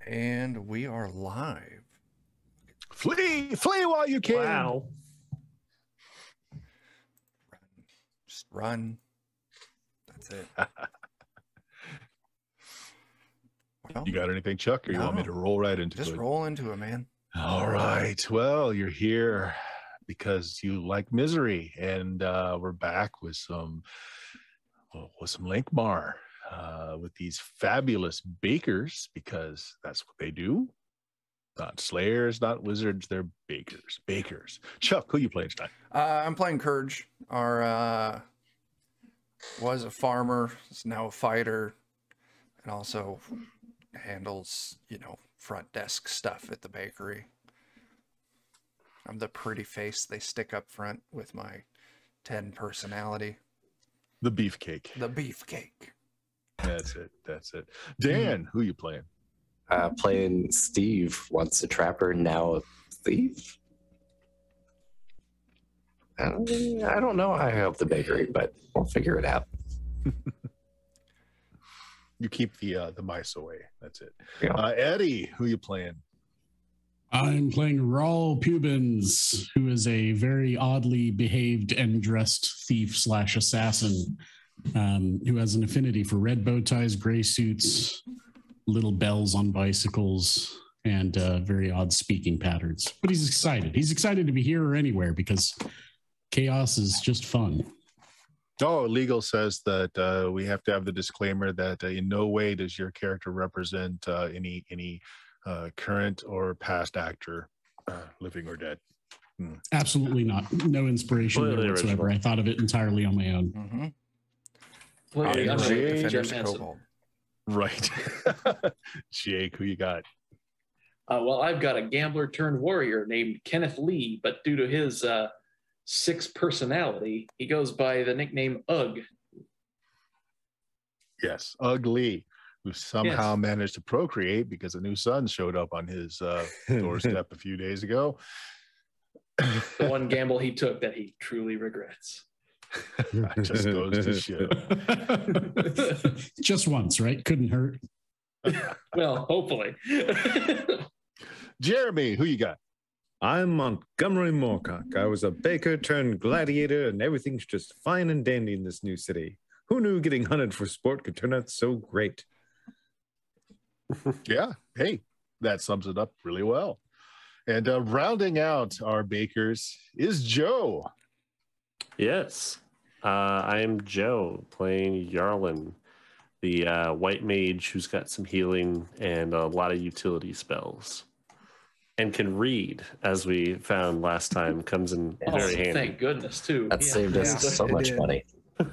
And we are live. Flee while you can. Wow. Just run. That's it. Well, You got anything, Chuck, or you want me to roll right into it? Just roll into it, man. All right. Well, you're here because you like misery, and we're back with some Lankhmar, with these fabulous bakers, because that's what they do. Not slayers, not wizards, they're bakers. Bakers. Chuck, who you playing tonight? I'm playing Courage. Our was a farmer, is now a fighter, and also handles, front desk stuff at the bakery. I'm the pretty face they stick up front with my 10 personality. The beefcake. The beefcake. That's it. Dan, who you playing? Playing Steve, once a trapper, now a thief. I don't know how I help the bakery, but we'll figure it out. You keep the mice away. That's it. Yeah. Eddie, who you playing? I'm playing Raul Pubins, who is a very oddly behaved and dressed thief/assassin, who has an affinity for red bow ties, gray suits, little bells on bicycles, and very odd speaking patterns. But he's excited. He's excited to be here or anywhere because chaos is just fun. Oh, legal says that we have to have the disclaimer that in no way does your character represent any current or past actor, living or dead. Absolutely not. No inspiration there whatsoever. I thought of it entirely on my own. Mm-hmm. Defenders Kobold. Right. Jake, who you got? Well, I've got a gambler turned warrior named Kenneth Lee, but due to his 6 personality, he goes by the nickname Ugg. Yes, Ugly, who somehow managed to procreate because a new son showed up on his doorstep a few days ago. The one gamble he took that he truly regrets. That just goes to show. Just once, right? Couldn't hurt. Well, hopefully. Jeremy, who you got? I'm Montgomery Moorcock. I was a baker turned gladiator, and everything's just fine and dandy in this new city. Who knew getting hunted for sport could turn out so great? Yeah, hey, that sums it up really well. And rounding out our bakers is Joe. Yes, I am Joe, playing Yarlin, the white mage who's got some healing and a lot of utility spells. And can read, as we found last time, comes in very handy. Thank goodness, too. That saved us so much money.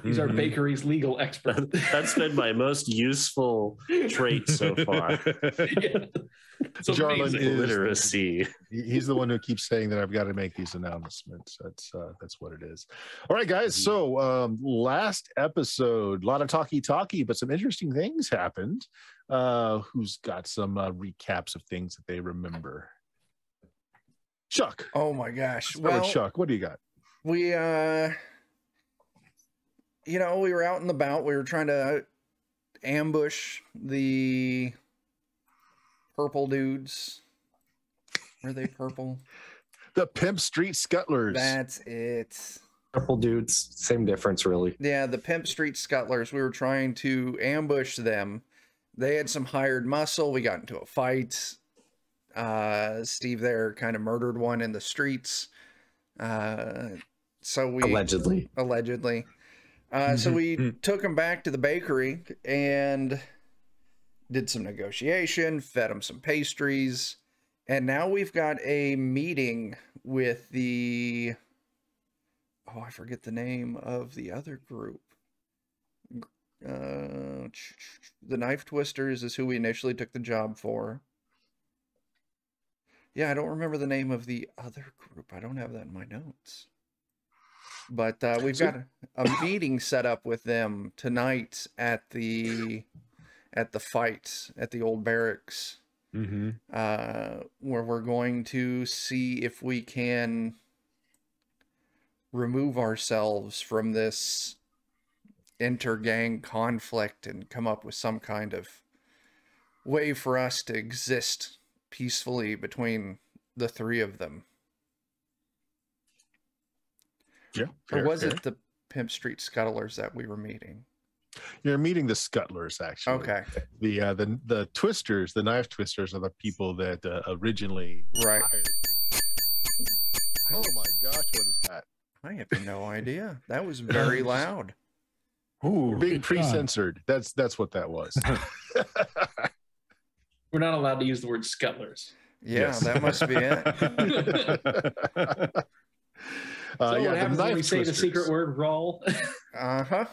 He's our bakery's legal expert. That's been my most useful trait so far. Jarlin is literacy. He's the one who keeps saying that I've got to make these announcements. That's what it is. All right, guys. So last episode, a lot of talky, but some interesting things happened. Who's got some recaps of things that they remember? Chuck. Oh my gosh. Well, Chuck, what do you got? We we were out and about. We were trying to ambush the purple dudes. Were they purple? The Pimp Street Scuttlers. That's it. Purple dudes, same difference, really. Yeah, the Pimp Street Scuttlers. We were trying to ambush them. They had some hired muscle. We got into a fight. Steve there kind of murdered one in the streets. So we allegedly. So we took him back to the bakery and did some negotiation, fed him some pastries, and now we've got a meeting with the I forget the name of the other group. The Knife Twisters is who we initially took the job for. Yeah, I don't remember the name of the other group. I don't have that in my notes. But we've got a meeting set up with them tonight at the fight at the old barracks, where we're going to see if we can remove ourselves from this inter-gang conflict and come up with some kind of way for us to exist peacefully between the three of them. Yeah. Or Fair, was fair. it the Pimp Street Scuttlers that we were meeting? You're meeting the Scuttlers, actually. Okay. The Twisters, the Knife Twisters, are the people that originally Right. hired you. Oh my gosh, what is that? I have no idea. That was very loud. You're being good God. pre-censored. That's what that was. We're not allowed to use the word scuttlers. Yeah, Yes. that must be it. So yeah, what happens when Knife we say the Twisters. secret word roll? Uh-huh.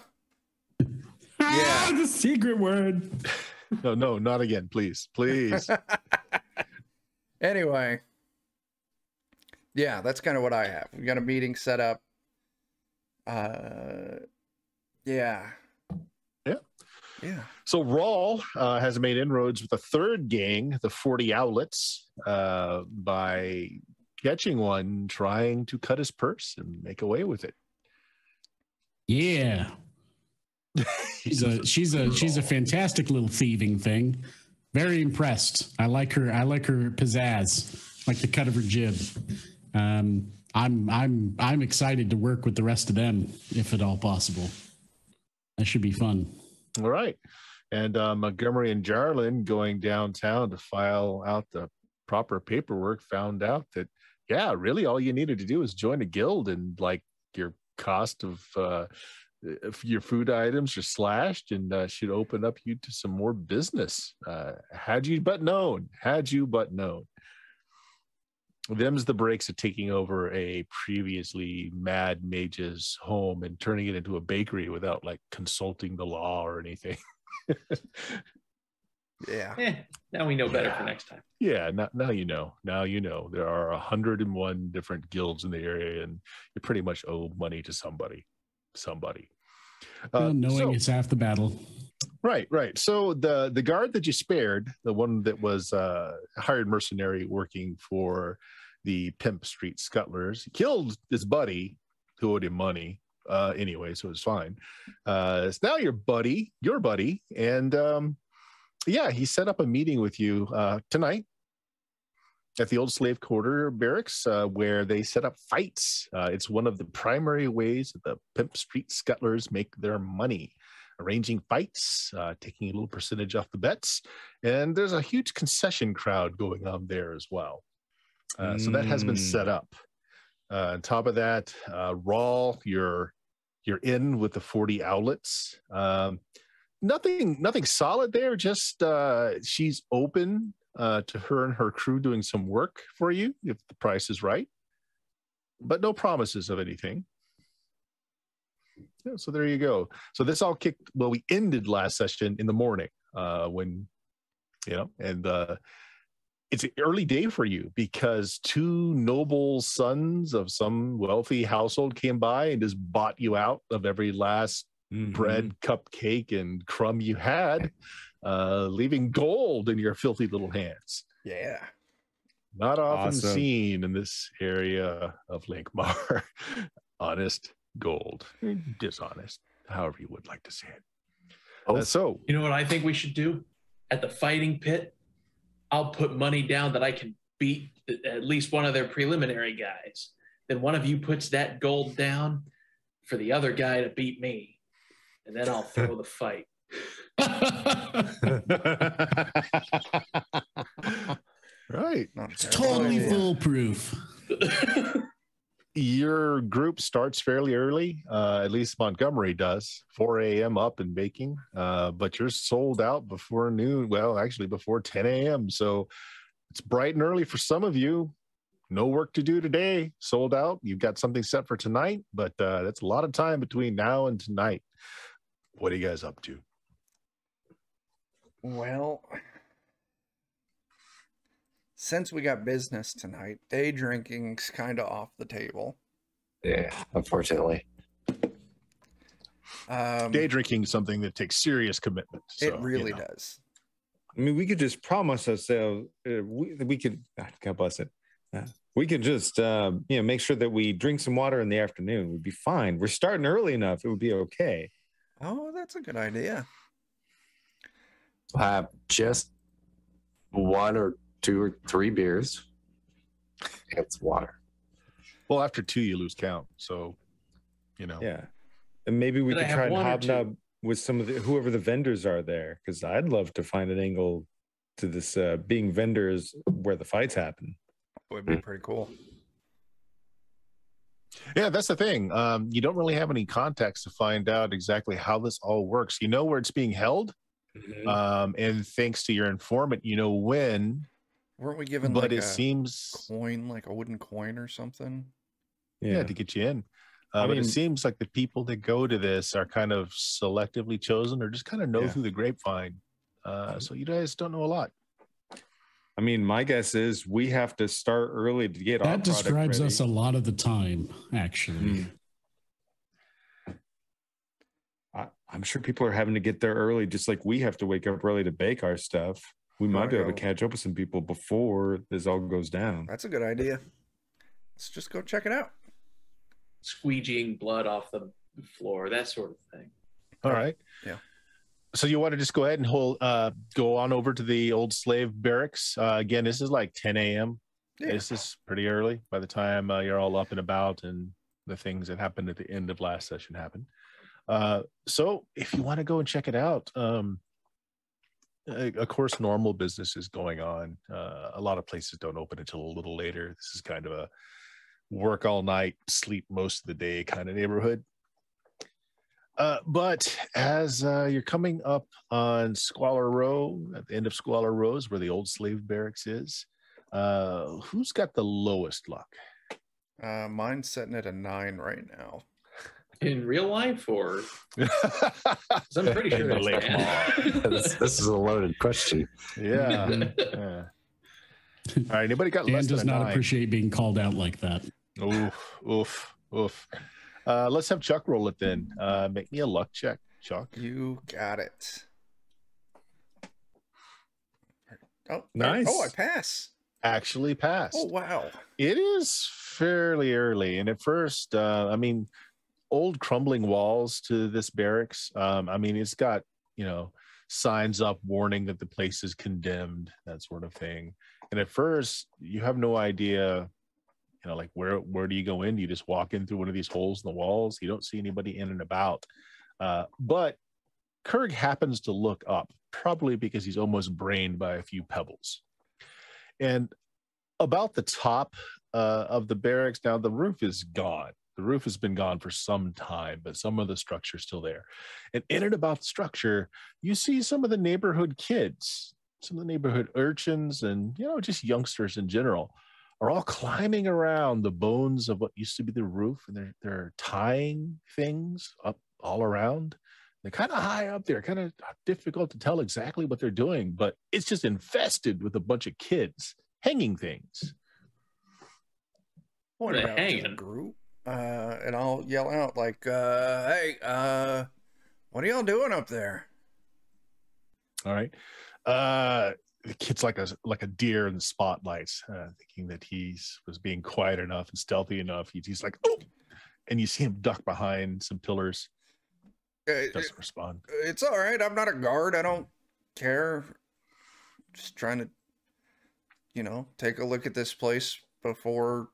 Ah, the secret word. No, not again, please. Please. Anyway. Yeah, that's kind of what I have. We got a meeting set up. Yeah. Yeah. Yeah. So Rawl has made inroads with a third gang, the 40 Owlets, by catching one trying to cut his purse and make away with it. Yeah. She's a fantastic little thieving thing. Very impressed. I like her pizzazz, like the cut of her jib. I'm excited to work with the rest of them, if at all possible. That should be fun. All right. And Montgomery and Jarlin, going downtown to file out the proper paperwork, found out that, yeah, really all you needed to do is join a guild, and like your cost of your food items are slashed, and should open up you to some more business. Had you but known. Them's the breaks of taking over a previously mad mage's home and turning it into a bakery without like consulting the law or anything. Yeah. Now we know better for next time. Yeah, now you know. Now you know. There are 101 different guilds in the area, and you pretty much owe money to somebody. Well, knowing it's half the battle. Right. So the guard that you spared, the one that was hired mercenary working for the Pimp Street Scuttlers, killed his buddy who owed him money anyway, so it's fine. It's now your buddy, and yeah, he set up a meeting with you tonight at the old slave quarter barracks, where they set up fights. It's one of the primary ways that the Pimp Street Scuttlers make their money. Arranging fights, taking a little percentage off the bets, and there's a huge concession crowd going on there as well. So that has been set up. On top of that, Rawl, you're in with the 40 Owlets. Nothing solid there. Just she's open to her and her crew doing some work for you if the price is right, but no promises of anything. Yeah, so there you go. So this all we ended last session in the morning when, and it's an early day for you because two noble sons of some wealthy household came by and just bought you out of every last bread, cupcake, and crumb you had, leaving gold in your filthy little hands. Yeah. Not often Awesome. seen in this area of Lankhmar. Honest gold, dishonest, however you would like to say it. So You know what I think we should do? At the fighting pit, I'll put money down that I can beat at least one of their preliminary guys. Then one of you puts that gold down for the other guy to beat me. And then I'll throw the fight. right, Not a It's terrible totally idea. foolproof. your group starts fairly early, at least Montgomery does, 4 a.m. up and baking, but you're sold out before noon. Well, actually before 10 a.m. So it's bright and early for some of you. No work to do today, sold out. You've got something set for tonight, but that's a lot of time between now and tonight. What are you guys up to? Well, since we got business tonight, day drinking's kind of off the table. Yeah, unfortunately. Day drinking is something that takes serious commitment. It really does. I mean, we could just promise ourselves we could. God bless it. We could just make sure that we drink some water in the afternoon. We'd be fine. We're starting early enough; it would be okay. Oh, that's a good idea. Just 1 or 2 or 3 beers. It's water. Well, after 2, you lose count. So, you know. Yeah. And maybe we Did I could have try and 1 or 2? hobnob with some of whoever the vendors are there, because I'd love to find an angle to this being vendors where the fights happen. Would be pretty cool. Yeah, that's the thing. You don't really have any context to find out exactly how this all works. You know where it's being held, and thanks to your informant, you know when. Weren't we given But like it a seems coin, like a wooden coin or something? yeah to get you in. But it seems like the people that go to this are kind of selectively chosen, or just kind of know through the grapevine. So you guys don't know a lot. I mean, my guess is we have to start early to get our That product describes ready. us a lot of the time, actually. I'm sure people are having to get there early, just like we have to wake up early to bake our stuff. We might be able to catch up with some people before this all goes down. That's a good idea. Let's just go check it out. Squeegeeing blood off the floor, that sort of thing. All right. Yeah. So you want to just go ahead and go on over to the old slave barracks. Again, this is like 10 a.m. Yeah. This is pretty early by the time you're all up and about and the things that happened at the end of last session happen. So if you want to go and check it out, of course, normal business is going on. A lot of places don't open until a little later. This is kind of a work all night, sleep most of the day kind of neighborhood. But as you're coming up on Squalor Row, at the end of Squalor Row is where the old slave barracks is. Who's got the lowest luck? Mine's sitting at a 9 right now. In real life, or 'cause I'm pretty sure it's Dan. This is a loaded question. Yeah. All right. Anybody got Dan less does than a not 9? appreciate being called out like that. Oof. Let's have Chuck roll it then. Make me a luck check, Chuck. You got it. Oh, Nice. Oh, I pass. Actually passed. Oh, wow. It is fairly early. And at first, old crumbling walls to this barracks. It's got, signs up warning that the place is condemned, that sort of thing. And at first, you have no idea, like where do you go in? Do you just walk in through one of these holes in the walls? You don't see anybody in and about. But Kurg happens to look up, probably because he's almost brained by a few pebbles. And about the top of the barracks, now the roof is gone. The roof has been gone for some time, but some of the structure's still there. And in and about the structure, you see some of the neighborhood kids, some of the neighborhood urchins, and just youngsters in general are all climbing around the bones of what used to be the roof, and they're tying things up all around. They're kind of high up there, kind of difficult to tell exactly what they're doing, but it's just infested with a bunch of kids hanging things. What They're about hanging. the group? And I'll yell out like, "Hey, what are y'all doing up there?" All right. The kid's like a deer in the spotlights, thinking that was being quiet enough and stealthy enough. He's like, "Oh!" And you see him duck behind some pillars. Doesn't respond. It's all right. I'm not a guard. I don't care. Just trying to, take a look at this place before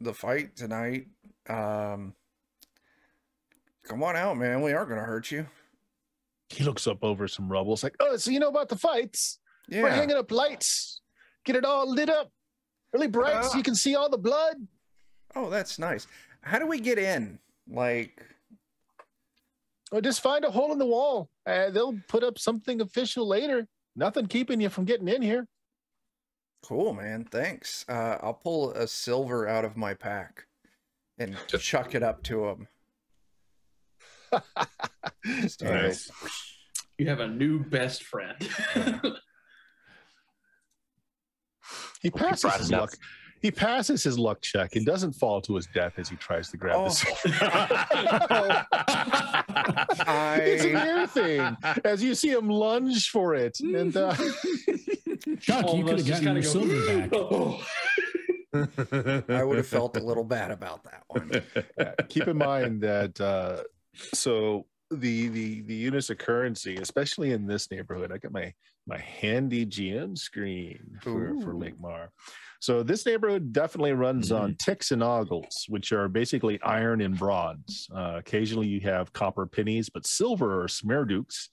the fight tonight. Come on out, man. We aren't going to hurt you. He looks up over some rubble. It's like, "Oh, so you know about the fights? Yeah. We're hanging up lights. Get it all lit up. Really bright so you can see all the blood." Oh, that's nice. How do we get in? Or just find a hole in the wall. They'll put up something official later. Nothing keeping you from getting in here. Cool, man. Thanks. I'll pull a silver out of my pack and chuck it up to him. Just, Nice. You have a new best friend. He passes brought his it up. luck. He passes his luck check and doesn't fall to his death as he tries to grab the silver. It's an air thing. As you see him lunge for it, and Chuck, All you of could us have just gotten your kinda silver back. I would have felt a little bad about that one. keep in mind that so the units of currency, especially in this neighborhood. I got my handy GM screen for Lankhmar. So this neighborhood definitely runs on ticks and ogles, which are basically iron and bronze. Occasionally you have copper pennies, but silver or smeardukes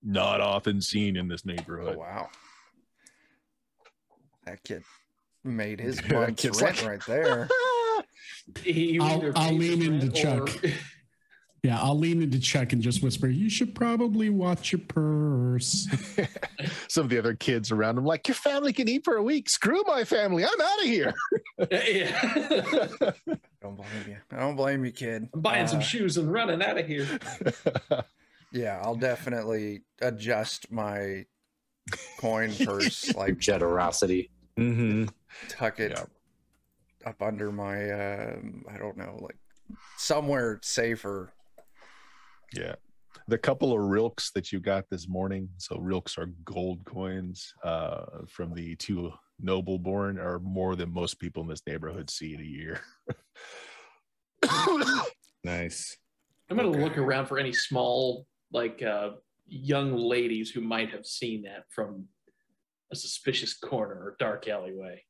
not often seen in this neighborhood. Oh, wow. That kid made his month's rent right there. I'll lean into Chuck. Yeah, I'll lean into Chuck and just whisper, you should probably watch your purse. Some of the other kids around him like, your family can eat for a week. Screw my family. I'm out of here. Don't blame you. I don't blame you, kid. I'm buying some shoes and running out of here. Yeah, I'll definitely adjust my coin purse, like Generosity. tuck it up under my, I don't know, like somewhere safer. Yeah. The couple of rilks that you got this morning, so rilks are gold coins from the two noble-born, are more than most people in this neighborhood see in a year. Nice. I'm going to look around for any small, like, young ladies who might have seen that from a suspicious corner or dark alleyway.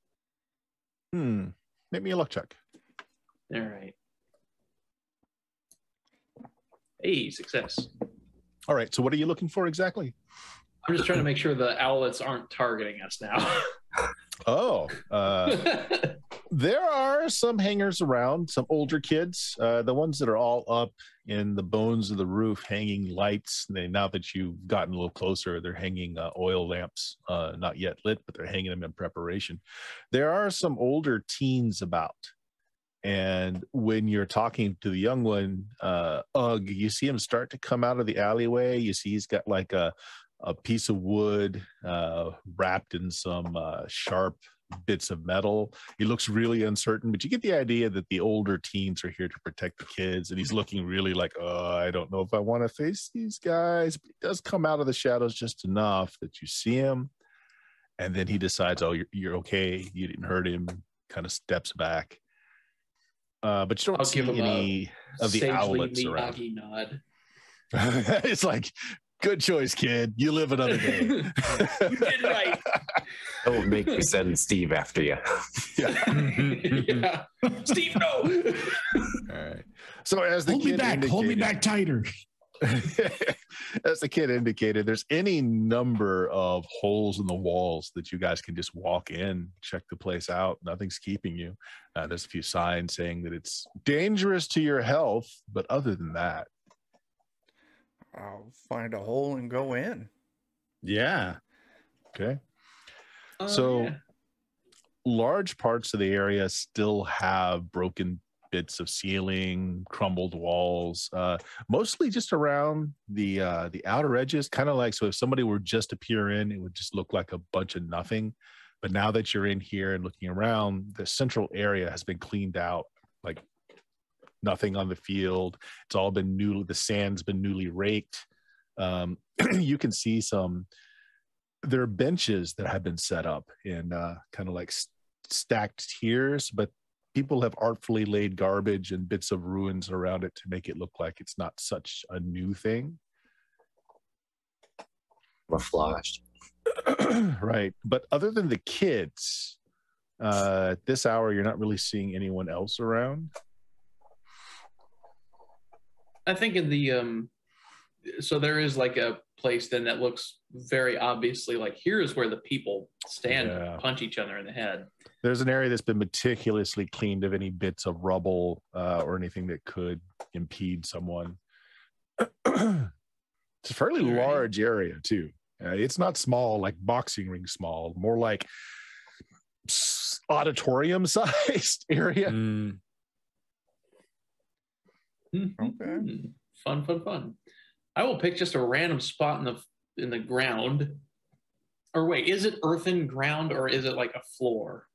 Make me a luck check. All right. Hey, success. All right, so what are you looking for exactly? I'm just trying to make sure the owlets aren't targeting us now. There are some hangers around, some older kids, the ones that are all up in the bones of the roof hanging lights. Now that you've gotten a little closer, they're hanging oil lamps, not yet lit, but they're hanging them in preparation. There are some older teens about. And when you're talking to the young one, Ugg, you see him start to come out of the alleyway. You see he's got like a piece of wood wrapped in some sharp bits of metal. He looks really uncertain, but you get the idea that the older teens are here to protect the kids. And he's looking really like, I don't know if I want to face these guys. But he does come out of the shadows just enough that you see him. And then he decides, you're okay. You didn't hurt him. Kind of steps back. But you don't see any of the owlets around. Nod. It's like, good choice, kid. You live another day. You did right. Don't make me send Steve after you. Yeah. Steve, no. All right. So as the hold me back tighter. As the kid indicated, there's any number of holes in the walls that you guys can just walk in, check the place out. Nothing's keeping you. There's a few signs saying that it's dangerous to your health, but other than that, I'll find a hole and go in. Yeah. Okay. Large parts of the area still have broken bits of ceiling, crumbled walls, mostly just around the outer edges, kind of like, so if somebody were just to peer in, it would just look like a bunch of nothing. But now that you're in here and looking around, the central area has been cleaned out, like nothing on the field. It's all been the sand's been newly raked. You can see there are benches that have been set up in kind of like stacked tiers, but people have artfully laid garbage and bits of ruins around it to make it look like it's not such a new thing. Camouflaged. Right. But other than the kids, at this hour, you're not really seeing anyone else around. I think in the so there is like a place then that looks very obviously like here is where the people stand to punch each other in the head. There's an area that's been meticulously cleaned of any bits of rubble or anything that could impede someone. It's a fairly large area too. It's not small, like boxing ring small, more like auditorium sized area. Okay. Fun. I will pick just a random spot in the ground. Or wait, is it earthen ground or is it like a floor?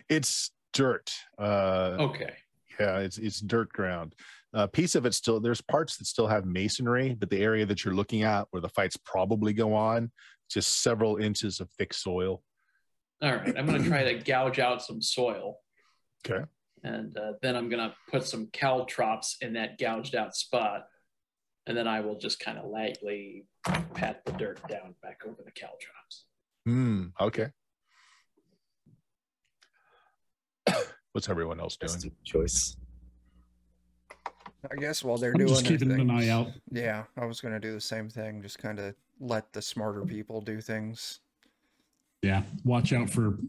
It's dirt. Okay. Yeah, it's dirt ground. A piece of it still, there's parts that still have masonry, but the area that you're looking at where the fights probably go on, just several inches of thick soil. All right, I'm going to try to gouge out some soil. Okay. And then I'm going to put some caltrops in that gouged out spot. And then I will just kind of lightly pat the dirt down back over the caltrops. Okay. What's everyone else doing? Best choice. I guess while they're I'm doing just their keeping an eye things- out. Yeah, I was gonna do the same thing. Just kind of let the smarter people do things. Yeah, watch out for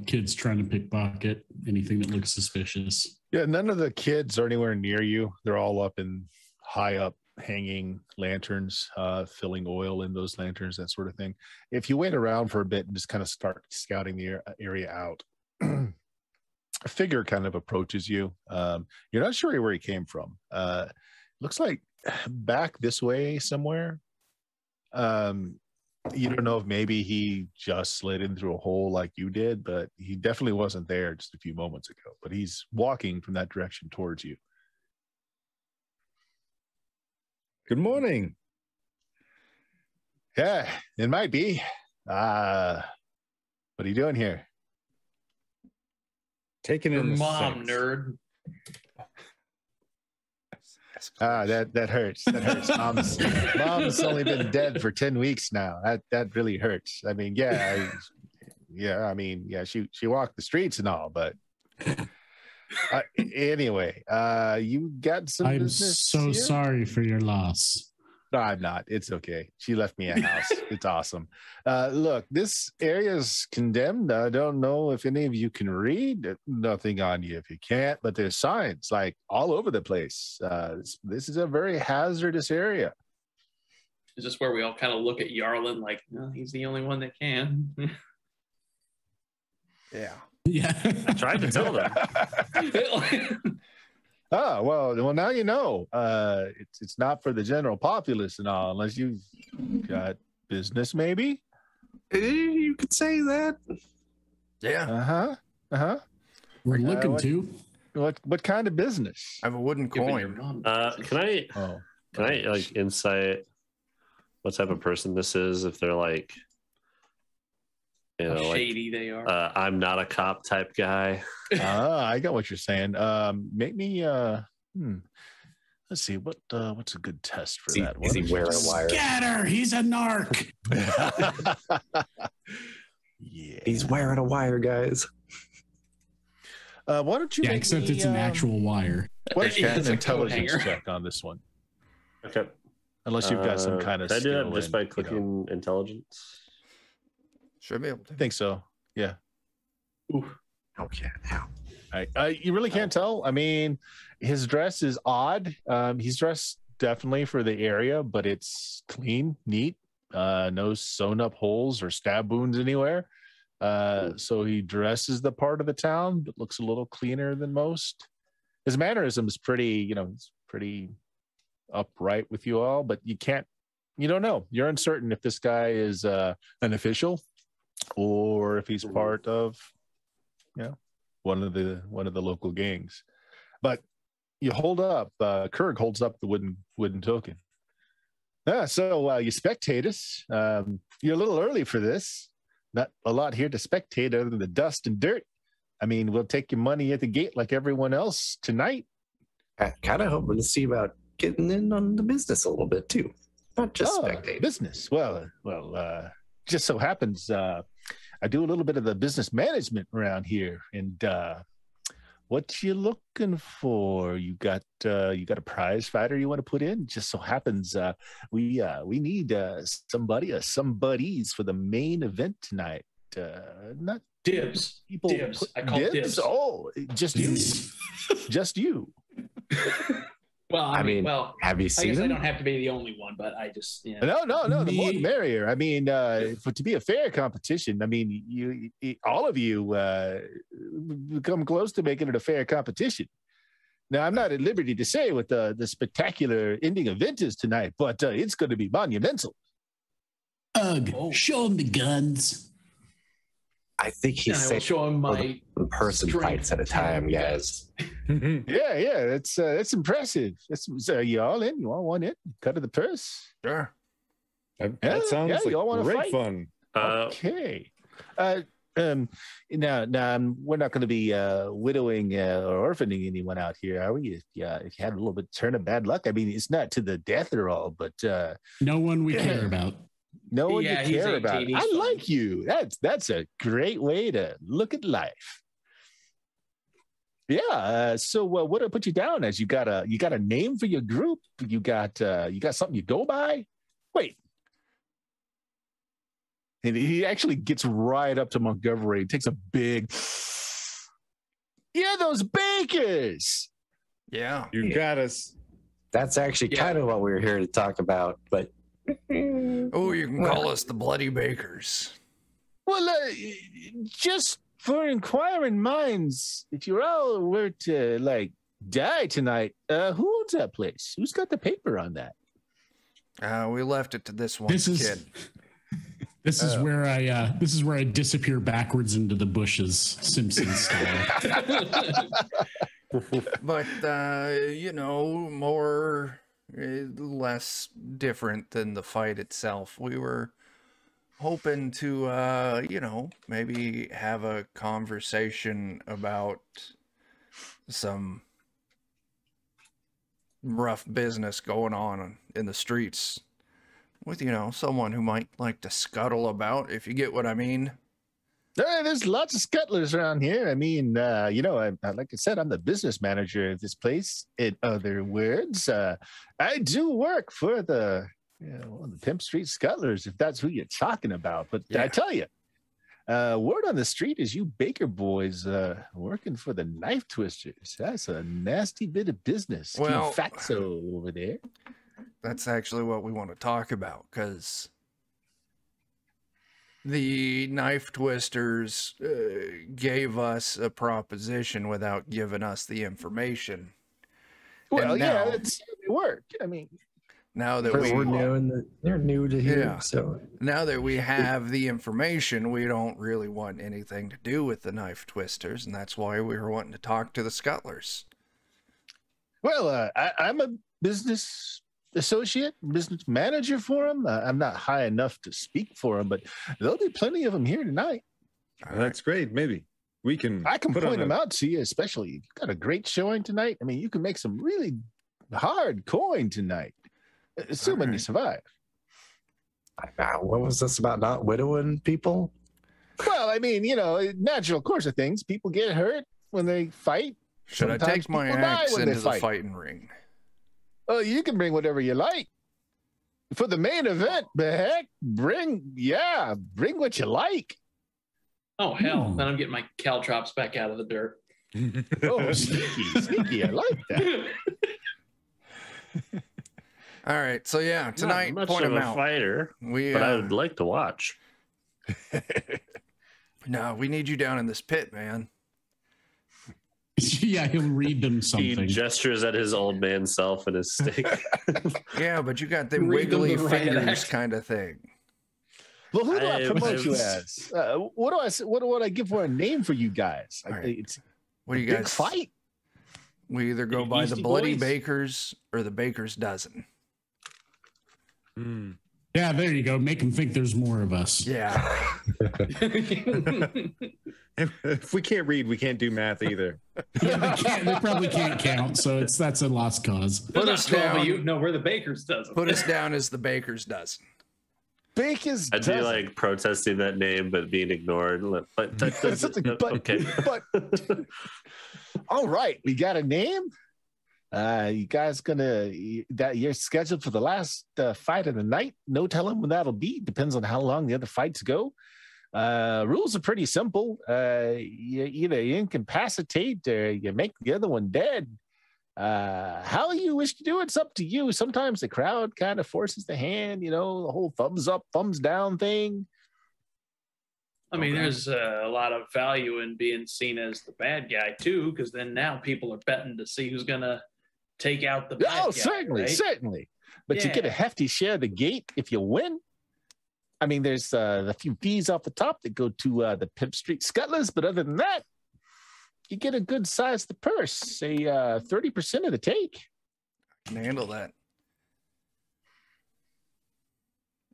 kids trying to pickpocket anything that looks suspicious. Yeah, none of the kids are anywhere near you. They're all up in high up hanging lanterns, filling oil in those lanterns, that sort of thing. If you wait around for a bit and just kind of start scouting the area out, a figure kind of approaches you. You're not sure where he came from. Looks like back this way somewhere. You don't know if maybe he just slid in through a hole like you did, but he definitely wasn't there just a few moments ago. But he's walking from that direction towards you. Good morning. Yeah, it might be. What are you doing here? Taking Your in the mom, sights. nerd. That hurts. That hurts. Mom's only been dead for 10 weeks now. That really hurts. I mean, she walked the streets and all, but anyway, you got some I'm business so here? sorry for your loss. No, I'm not. It's okay. She left me a house. It's awesome. Look, this area is condemned. I don't know if any of you can read. Nothing on you if you can't, but there's signs like all over the place. This is a very hazardous area. Is this where we all kind of look at Yarlin like, no, he's the only one that can? Yeah. Yeah. I tried to tell them. Oh, well, now you know. It's not for the general populace and all, unless you've got business, maybe. You could say that. Yeah. We're Like, looking what- to. What kind of business? I have a wooden Giving your coin. mom Can I Oh, like insight what type of person this is? If they're like, how like shady they are. I'm not a cop type guy. I got what you're saying. Make me. Let's see. What's a good test for that? Is he wearing a wire? Scatter! He's a narc. Yeah. He's wearing a wire, guys. Why don't you? Yeah, make except me, it's an actual wire. Why don't you Yeah, get it's an a coat intelligence hanger. check on this one? Okay. Unless you've got some kind of. Can I do that skill just in, by you know. clicking intelligence? Should be able to. I think so. Yeah. Okay, now. You really can't tell. I mean, his dress is odd. He's dressed definitely for the area, but it's clean, neat. No sewn up holes or stab wounds anywhere. So he dresses the part of the town, but looks a little cleaner than most. His mannerism is pretty, it's pretty upright with you all, but you don't know. You're uncertain if this guy is an official or if he's part of, one of the local gangs. But you hold up, Kurg holds up the wooden token. So you spectate us. You're a little early for this. Not a lot here to spectate other than the dust and dirt. I mean, we'll take your money at the gate like everyone else tonight. I kind of hoping to see about getting in on the business a little bit too, not just spectate. Business. Well, just so happens I do a little bit of the business management around here. And what you looking for? You got a prize fighter you want to put in? Just so happens we need somebodies for the main event tonight. Not Dibs. people. Dibs. I call dibs. Oh, just you. Just you. Well, I mean, have you I seen guess I him? don't have to be the only one, but I just, No, the more the Me- merrier. I mean, to be a fair competition, I mean, you all of you come close to making it a fair competition. Now, I'm not at liberty to say what the spectacular ending event is tonight, but it's going to be monumental. Ugh, Oh. show him the guns. I think And he's I will saying show him my one person strength fights at a time, guys. Yeah, that's impressive. So you all in? You all want in? Cut of the purse? Sure. That Yeah, sounds you all like wanna great fight? fun. Okay. We're not going to be widowing or orphaning anyone out here, are we? If you had a little bit turn of bad luck, I mean, it's not to the death or all, but no one we care about. No one Yeah, you he's care 18, about. he's I fine. like you. That's a great way to look at life. Yeah. So what do I put you down as? You got a name for your group? You got something you go by? Wait. And he actually gets right up to Montgomery, takes a big, yeah, those bakers. Yeah. You got us. That's actually kind of what we were here to talk about, but Oh, you can call us the Bloody Bakers. Well, just for inquiring minds, if you all were to die tonight, who owns that place? Who's got the paper on that? We left it to this one kid. This is where I disappear backwards into the bushes, Simpson style. But less different than the fight itself. We were hoping to maybe have a conversation about some rough business going on in the streets with someone who might like to scuttle about, if you get what I mean. There's lots of scuttlers around here. I mean, like I said, I'm the business manager of this place. In other words, I do work for the Pimp Street Scuttlers, if that's who you're talking about. But I tell you, word on the street is you Baker boys working for the Knife Twisters. That's a nasty bit of business. Well, fatso over there. That's actually what we want to talk about, because the Knife Twisters gave us a proposition without giving us the information. Well, it's work. I mean, now that we're new and they're new to here, so now that we have the information, we don't really want anything to do with the Knife Twisters, and that's why we were wanting to talk to the Scuttlers. Well, I'm a business associate, business manager for them. I'm not high enough to speak for them, but there'll be plenty of them here tonight. That's great. Maybe I can point them out to you, especially you've got a great showing tonight. I mean, you can make some really hard coin tonight, assuming you survive. What was this about not widowing people? Well, I mean, natural course of things. People get hurt when they fight. Should I take my axe into the fighting ring? Oh, you can bring whatever you like. For the main event, the heck, bring what you like. Oh, hell. Then I'm getting my caltrops back out of the dirt. Oh, sneaky. I like that. All right. So, tonight, not much point of them a out. Fighter, but I would like to watch. No, we need you down in this pit, man. Yeah, he'll read them something. He gestures at his old man self and his stick. Yeah, but you got the wiggly fingers kind of thing. Well, who do I promote you as? What do I give for a name for you guys? Right. What do you big guys fight? We either go by the Bloody Bakers or the Baker's Dozen. Yeah, there you go. Make them think there's more of us. Yeah. If we can't read, we can't do math either. Yeah, they probably can't count, so that's a lost cause. Put us down. No, we're the Baker's Dozen. Put us down as the Baker's Dozen. Baker's I'd Dozen. be like protesting that name, but being ignored. But okay. All right, we got a name. You guys you're scheduled for the last fight of the night. No telling when that'll be. Depends on how long the other fights go. Rules are pretty simple. You either incapacitate or you make the other one dead. How you wish to do it's up to you. Sometimes the crowd kind of forces the hand, the whole thumbs up, thumbs down thing. I mean, there's a lot of value in being seen as the bad guy too, because then now people are betting to see who's gonna take out the bad guy. Oh, certainly, right? certainly. But you get a hefty share of the gate if you win. I mean, there's a few fees off the top that go to the Pimp Street Scuttlers, but other than that, you get a good size of the purse, say 30% of the take. Can handle that.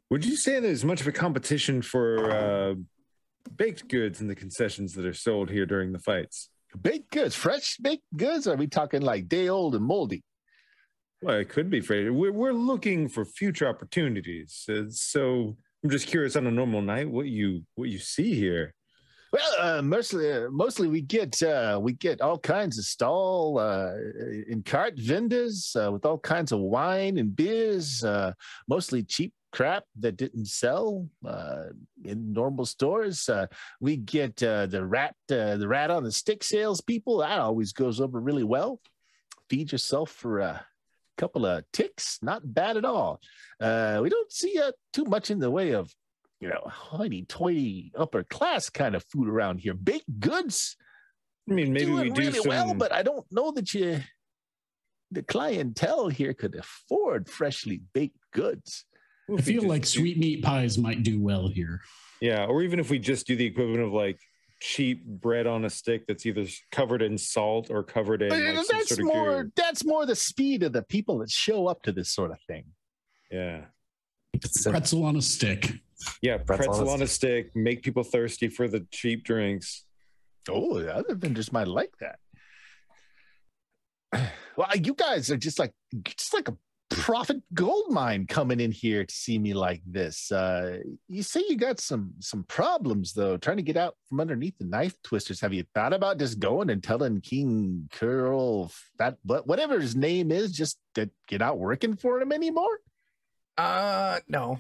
Would you say there's much of a competition for baked goods in the concessions that are sold here during the fights. Baked goods, fresh baked goods? Or are we talking like day old and moldy? Well, it could be, Freddie. We're looking for future opportunities. So I'm just curious on a normal night what you see here. Well, mostly we get all kinds of stall and cart vendors with all kinds of wine and beers, mostly cheap crap that didn't sell in normal stores. We get the rat on the stick salespeople. That always goes over really well. Feed yourself for a couple of ticks, not bad at all. We don't see too much in the way of hoity-toity upper class kind of food around here. Baked goods. I mean, maybe we do really some... well, but I don't know that the clientele here could afford freshly baked goods. I feel like sweet meat pies might do well here. Yeah, or even if we just do the equivalent of like cheap bread on a stick that's either covered in salt or covered in like some sort of goo. That's more the speed of the people that show up to this sort of thing. Yeah. Pretzel on a stick. Yeah, pretzel on a stick, make people thirsty for the cheap drinks. Oh, the other vendors might like that. Well, you guys are just like a profit gold mine coming in here to see me like this. You say you got some problems though, trying to get out from underneath the knife twisters. Have you thought about just going and telling King Curl that whatever his name is, just to get out working for him anymore? No.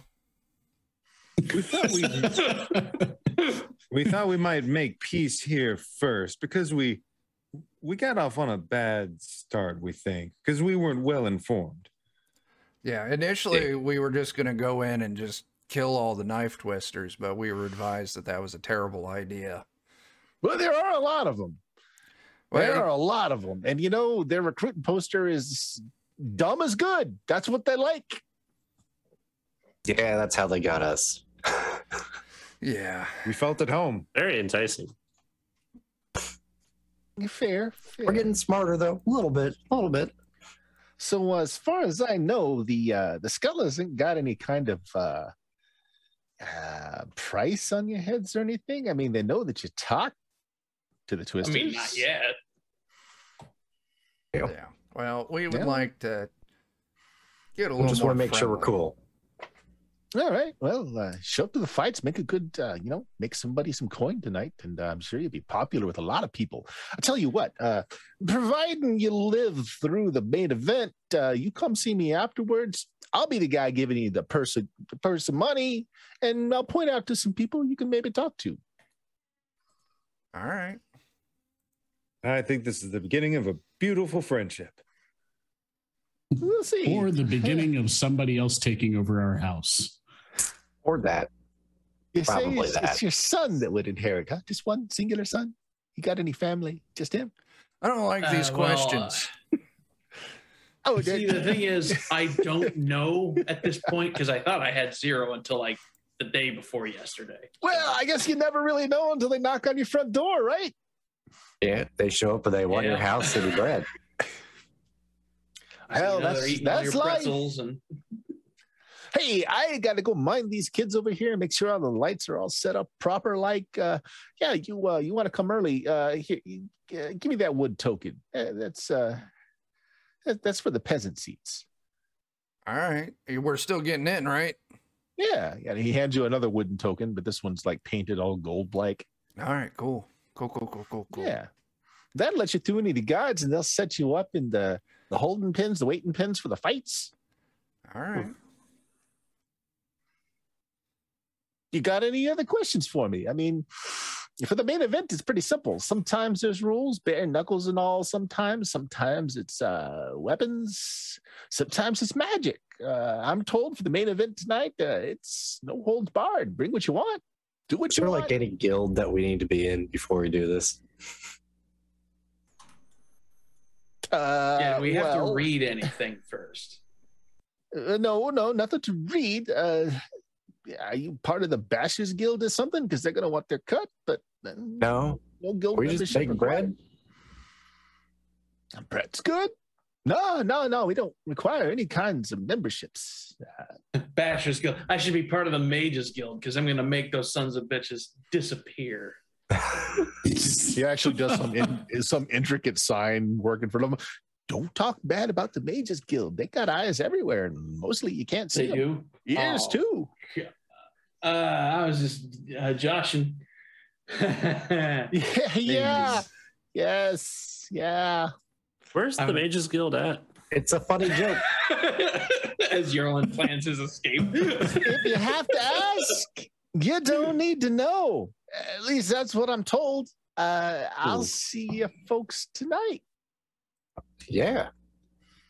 We thought we might make peace here first because we got off on a bad start, we think, because we weren't well informed. Yeah, initially we were just going to go in and just kill all the knife twisters, but we were advised that was a terrible idea. Well, there are a lot of them. Well, there are a lot of them. And, their recruiting poster is dumb as good. That's what they like. Yeah, that's how they got us. Yeah. We felt at home. Very enticing. Fair. We're getting smarter, though. A little bit. So as far as I know, the skull hasn't got any kind of price on your heads or anything. I mean, they know that you talk to the twisters. I mean, not yet. Yeah. Well, we would like to get a little We just more want to make sure we're friendly. cool. All right. Well, show up to the fights, make a good, make somebody some coin tonight, and I'm sure you'll be popular with a lot of people. I'll tell you what, providing you live through the main event, you come see me afterwards. I'll be the guy giving you the person money, and I'll point out to some people you can maybe talk to. All right. I think this is the beginning of a beautiful friendship. We'll see. Or the beginning of somebody else taking over our house. Or that. You say Probably it's your son that would inherit, huh? Just one singular son? You got any family? Just him? I don't like these questions. See, the thing is, I don't know at this point because I thought I had 0 until like the day before yesterday. Well, I guess you never really know until they knock on your front door, right? Yeah, they show up and they want your house city bread. Hell, They're eating all your life. pretzels and Hey, I got to go mind these kids over here and make sure all the lights are all set up proper. Like, you want to come early? Here, give me that wood token. That's for the peasant seats. All right. We're still getting in, right? Yeah. He hands you another wooden token, but this one's like painted all gold-like. All right. Cool. Cool. Yeah. That lets you through any of the guards, and they'll set you up in the holding pins, the waiting pins for the fights. All right. You got any other questions for me? I mean, for the main event, it's pretty simple. Sometimes there's rules, bare knuckles and all. Sometimes it's weapons. Sometimes it's magic. I'm told for the main event tonight, it's no holds barred. Bring what you want. Do what Is you there want. like any guild that we need to be in before we do this? yeah, we have to read anything first. No, nothing to read. Are you part of the Bashers Guild or something? Because they're going to want their cut, but No. guild We just membership make required. bread? Bread's good. No. We don't require any kinds of memberships. Bashers Guild. I should be part of the Mages Guild because I'm going to make those sons of bitches disappear. He actually does some intricate sign working for them. Don't talk bad about the Mages Guild. They got eyes everywhere, and mostly you can't see They them. do? Ears too. I was just joshing. Yeah. Yes. Yeah. Where's the Mages Guild at? It's a funny joke. As Yarlin plans his escape. If you have to ask, you don't need to know. At least that's what I'm told. I'll see you folks tonight. Yeah.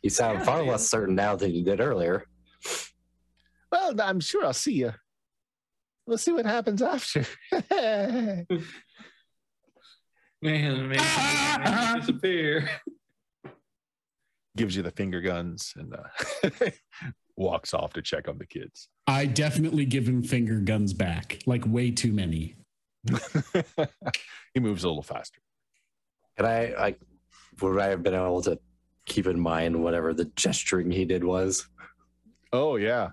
You sound far less certain now than you did earlier. Well, I'm sure I'll see you. We'll see what happens after. Man, disappear. Gives you the finger guns and walks off to check on the kids. I definitely give him finger guns back, like way too many. He moves a little faster. And would I have been able to keep in mind whatever the gesturing he did was? Oh, yeah.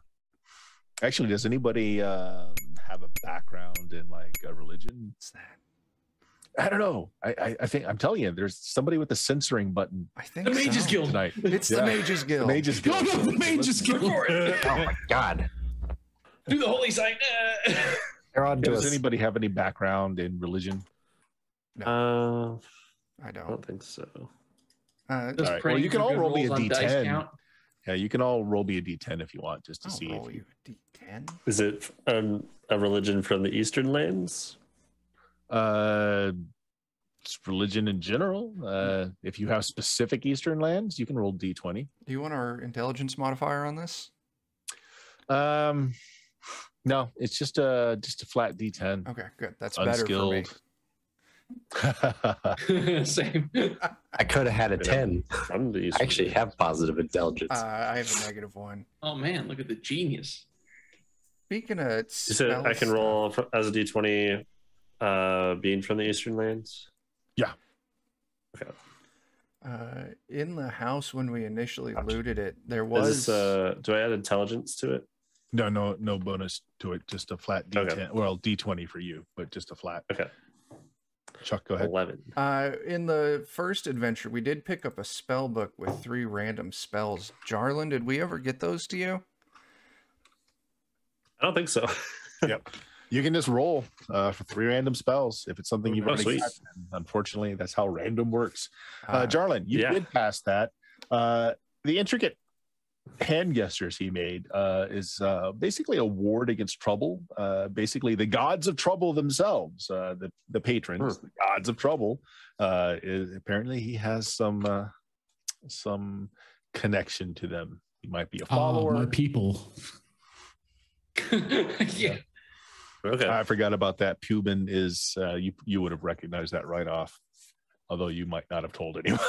Actually, does anybody have a background in like a religion? What's that? I don't know. I think I'm telling you, there's somebody with the censoring button I think The Mages so. Guild. tonight. It's the Mages The Guild. Mages No, Guild. no, the Mages Guild. For it. Oh my God. Do the holy sign. They're on to Does us. anybody have any background in religion? I I don't. don't think so. Does All right. praying Well, you can for all good roll me rolls a on dice D10. count? Yeah, you can all roll me a D10 if you want, just to I'll see. roll If you a D10. Is it a religion from the Eastern lands? It's religion in general. If you have specific Eastern lands, you can roll D20. Do you want our intelligence modifier on this? No, it's just a flat D10. Okay, good. That's better for me. Unskilled. Same. I could have had a 10. From the I Eastern actually have positive intelligence. I have a -1. Oh man, look at the genius. Speaking of You said I can spell roll as a D20 being from the Eastern lands? Yeah. Okay. in the house when we initially Gotcha. looted it, there Is was this, do I add intelligence to it? No bonus to it. Just a flat D10. Okay. Well, D20 for you, but just a flat. Okay. Chuck, go ahead. 11. in the first adventure, we did pick up a spell book with 3 random spells. Jarlin, did we ever get those to you? I don't think so. Yep. You can just roll for 3 random spells if it's something you've Oh, already sweet. got. And unfortunately, that's how random works. Uh, Jarlin, you yeah. did pass that. The intricate hand gestures he made is basically a ward against trouble. Basically, the gods of trouble themselves, the patrons, the gods of trouble. Apparently, he has some connection to them. He might be a follower. My people. Yeah. Okay. I forgot about that. Pubin is you would have recognized that right off, although you might not have told anyone.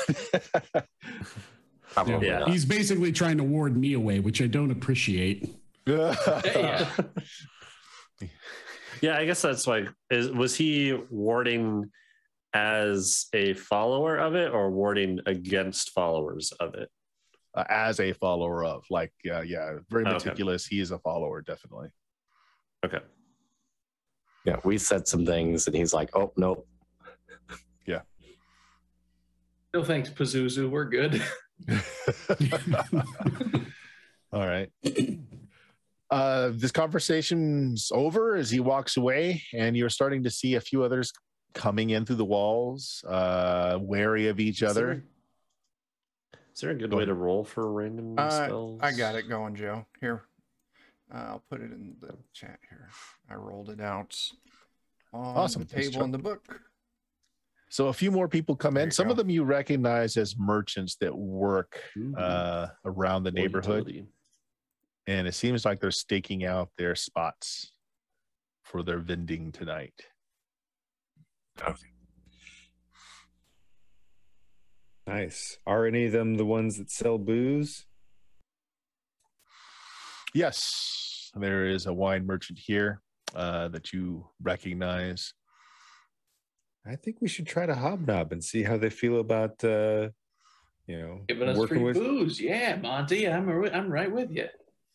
Probably Yeah. not. He's basically trying to ward me away, which I don't appreciate. Yeah. Yeah, I guess that's why. Was he warding as a follower of it or warding against followers of it? As a follower of, like, very Okay. meticulous. He is a follower, definitely. Okay. Yeah, we said some things, and he's like, "Oh nope." No thanks, Pazuzu. We're good. All right. This conversation's over as he walks away, and you're starting to see a few others coming in through the walls, wary of each other. Is there a good Go way ahead. to roll for random spells? I got it going, Joe. Here. I'll put it in the chat here. I rolled it out on Awesome. the Thanks, table Chuck. in the book. So a few more people come There in. you Some go. of them you recognize as merchants that work Ooh. around the More neighborhood. utility. And it seems like they're staking out their spots for their vending tonight. Nice. Are any of them the ones that sell booze? Yes, there is a wine merchant here that you recognize. I think we should try to hobnob and see how they feel about, Giving us working free with. booze. Yeah, Monty, I'm right with you.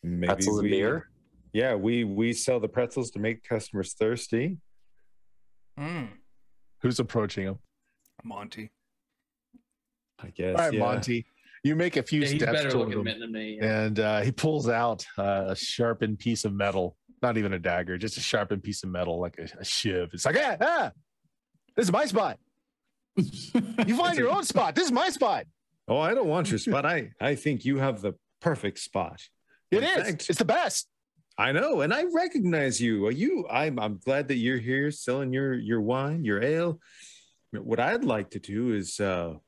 Maybe Pretzels and we, beer. Yeah, we sell the pretzels to make customers thirsty. Who's approaching him? Monty. I guess. All right, yeah. Monty. You make a few Yeah, he's steps better toward looking him, than me. and he pulls out a sharpened piece of metal. Not even a dagger, just a sharpened piece of metal, like a shiv. It's like, this is my spot. You find your own spot. This is my spot. Oh, I don't want your spot. I think you have the perfect spot. It In is. fact, It's the best. I know, and I recognize you. I'm glad that you're here selling your wine, your ale. What I'd like to do is to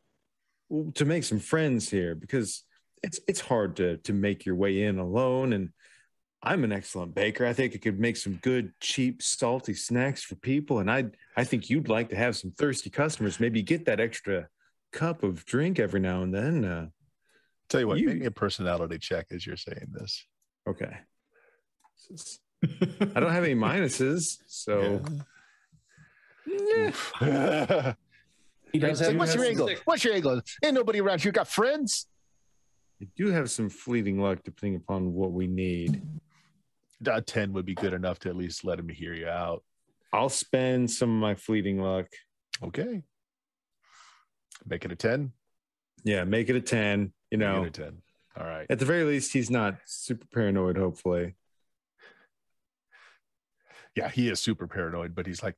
make some friends here, because it's hard to make your way in alone. And I'm an excellent baker. I think I could make some good, cheap, salty snacks for people. And I think you'd like to have some thirsty customers. Maybe get that extra cup of drink every now and then. Tell you what, make me a personality check as you're saying this. Okay. I don't have any minuses, so Yeah. He does Say, have what's your angle? What's your angle? Ain't nobody around here got friends. I do have some fleeting luck depending upon what we need. 10 would be good enough to at least let him hear you out. I'll spend some of my fleeting luck. Okay. Make it a 10. Yeah, make it a 10. You know, Make it a 10. All right. at the very least, he's not super paranoid, hopefully. Yeah, he is super paranoid, but he's like,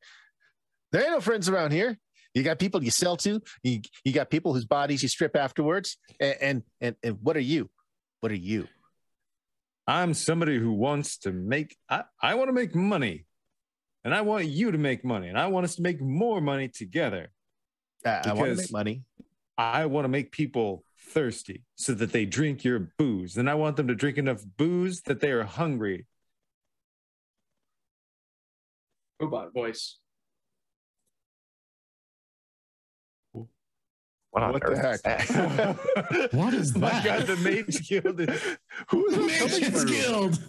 there ain't no friends around here. You got people you sell to. You got people whose bodies you strip afterwards. And what are you? What are you? I'm somebody who wants to make, I want to make money. And I want you to make money. And I want us to make more money together. I want to Because make money. I want to make people thirsty so that they drink your booze. And I want them to drink enough booze that they are hungry. Robot voice. What on What earth the is that? What is My that? God, the Mage Guild is, Who's Mages Guild.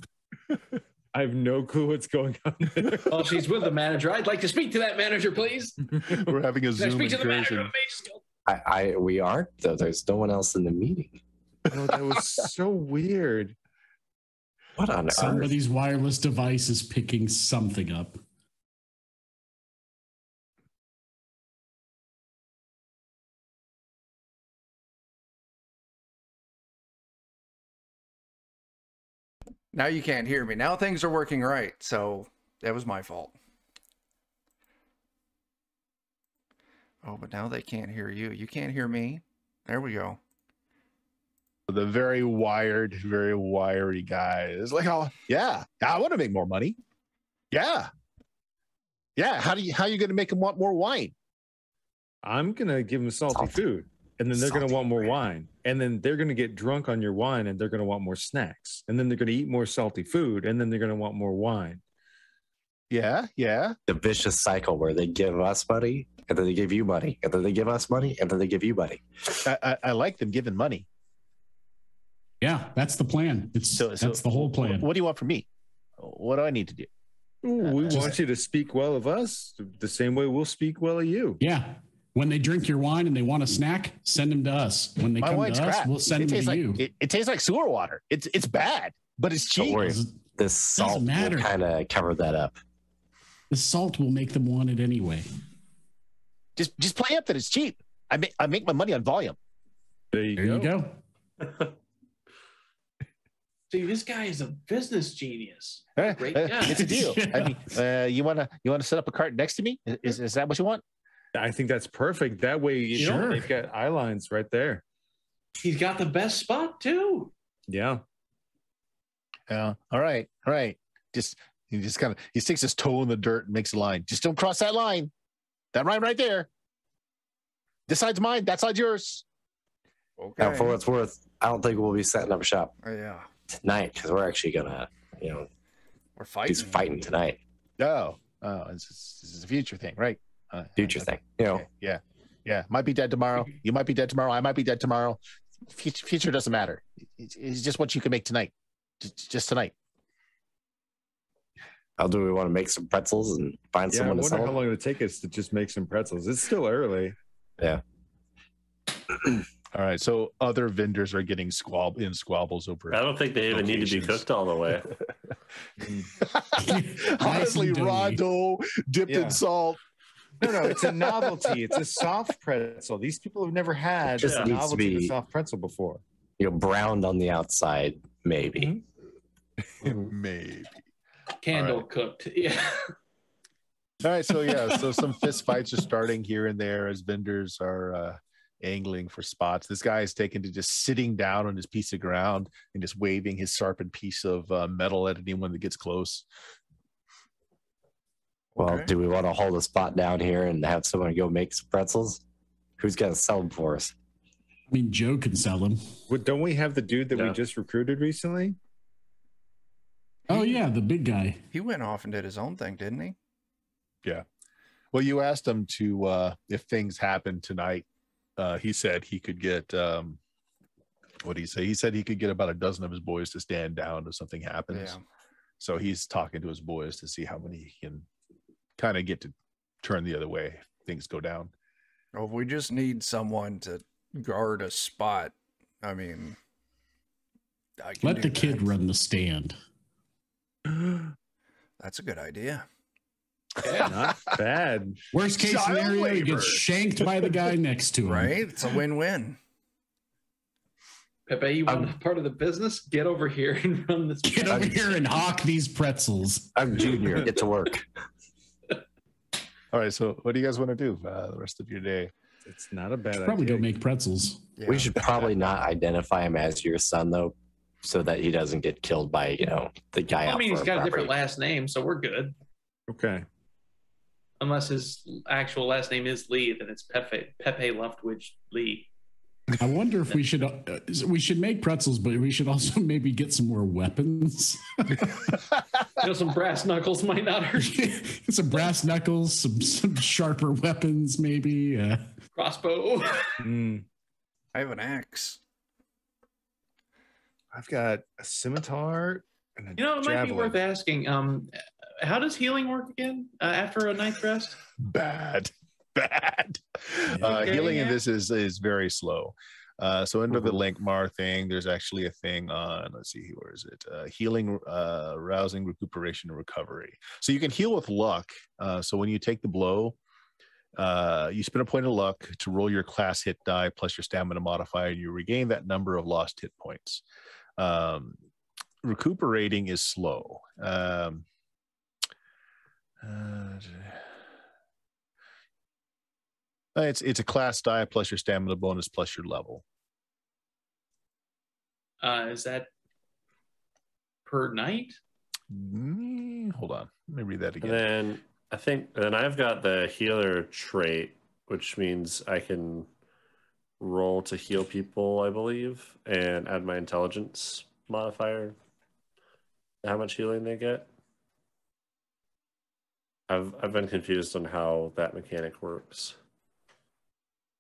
I have no clue what's going on there. Oh, she's with the manager. I'd like to speak to that manager, please. We're having a Can I Zoom speak to the manager incursion. of Mages Guild? We aren't, though. There's no one else in the meeting. Oh, that was so weird. What on earth? Somebody's wireless device is picking something up. Now you can't hear me. Now things are working right. So that was my fault. Oh, but now they can't hear you. You can't hear me. There we go. The very wired, very wiry guy is like, oh, yeah, I want to make more money. Yeah. Yeah. How are you going to make them want more wine? I'm going to give them salty food. And then they're going to want more wine. And then they're going to get drunk on your wine and they're going to want more snacks. And then they're going to eat more salty food. And then they're going to want more wine. Yeah. Yeah. The vicious cycle where they give us money, and then they give you money, and then they give us money, and then they give you money. I like them giving money. Yeah, that's the plan. That's the whole plan. What do you want from me? What do I need to do? Ooh, we want you to speak well of us the same way we'll speak well of you. Yeah. When they drink your wine and they want a snack, send them to us. When they My come wine's to us, crap. we'll send them to like, you. It tastes like sewer water. It's bad, but it's Don't cheap. worry. This salt will matter. kind of cover that up. The salt will make them want it anyway. Just play up that it's cheap. I make my money on volume. There you There go. you go. See, this guy is a business genius. Great guy. It's a deal. Yeah. I mean, you wanna set up a cart next to me? Is that what you want? I think that's perfect. That way, you know, Sure. they've got eye lines right there. He's got the best spot, too. Yeah. All right. He sticks his toe in the dirt and makes a line. Just don't cross that line. That line right there. This side's mine. That side's yours. Okay. Now, for what it's worth, I don't think we'll be setting up shop Yeah. tonight because we're actually gonna, We're fighting. do some fighting tonight. Oh, this is a future thing, right? Future thing, you know. Okay. Yeah. Might be dead tomorrow. You might be dead tomorrow. I might be dead tomorrow. Future doesn't matter. It's just what you can make tonight. Just tonight. How do we want to make some pretzels and find Yeah, I someone to wonder sell how them? long it'll take us to just make some pretzels. It's still early. Yeah. All right. So other vendors are getting squabbles over. I don't think they even need to be locations. cooked all the way. Honestly, and raw doughy. dough dipped in salt. No, it's a novelty. It's a soft pretzel. These people have never had Just a needs to novelty of be- a soft pretzel before. Browned on the outside, maybe. Maybe. Candle All right. cooked. Yeah. All right, so some fist fights are starting here and there as vendors are angling for spots. This guy is taken to just sitting down on his piece of ground and just waving his sharpened piece of metal at anyone that gets close. Well, Okay. do we want to hold a spot down here and have someone go make some pretzels? Who's going to sell them for us? I mean, Joe can sell them. Don't we have the dude that we Yeah. just recruited recently? Oh yeah, the big guy. He went off and did his own thing, didn't he? Well, you asked him to if things happen tonight. He said he could get what did he say? He said he could get about a dozen of his boys to stand down if something happens. Yeah. So he's talking to his boys to see how many he can kind of get to turn the other way if things go down. Well, if we just need someone to guard a spot, I mean, I can Let do the kid that. run the stand. That's a good idea. Not bad. Worst case Child scenario, he labor. gets shanked by the guy next to him. Right? It's a win-win. Pepe, you want part of the business? Get over here and run this. Get over here and hawk these pretzels. I'm Junior. Get to work. All right, so what do you guys want to do the rest of your day? It's not a bad Probably idea. go make pretzels. Yeah. We should probably not identify him as your son, though, so that he doesn't get killed by, the guy I out mean, for he's a got a different property. last name, so we're good. Okay. Unless his actual last name is Lee, then it's Pepe Leftwich Lee. I wonder if we should make pretzels, but we should also maybe get some more weapons. Some brass knuckles might not hurt. Some brass knuckles, some sharper weapons, maybe. Crossbow. I have an axe. I've got a scimitar and a It might be javelin. worth asking. How does healing work again after a night's rest? Bad. Okay, Healing in yeah. this is very slow. So under the Lankhmar thing, there's actually a thing on, let's see, where is it? Healing, rousing, recuperation, and recovery. So you can heal with luck. So when you take the blow, you spend a point of luck to roll your class hit die plus your stamina modifier, and you regain that number of lost hit points. Recuperating is slow. It's a class die plus your stamina bonus plus your level. Is that per night? Hold on, let me read that And again. then I've got the healer trait, which means I can roll to heal people, I believe, and add my intelligence modifier. How much healing they get? I've been confused on how that mechanic works.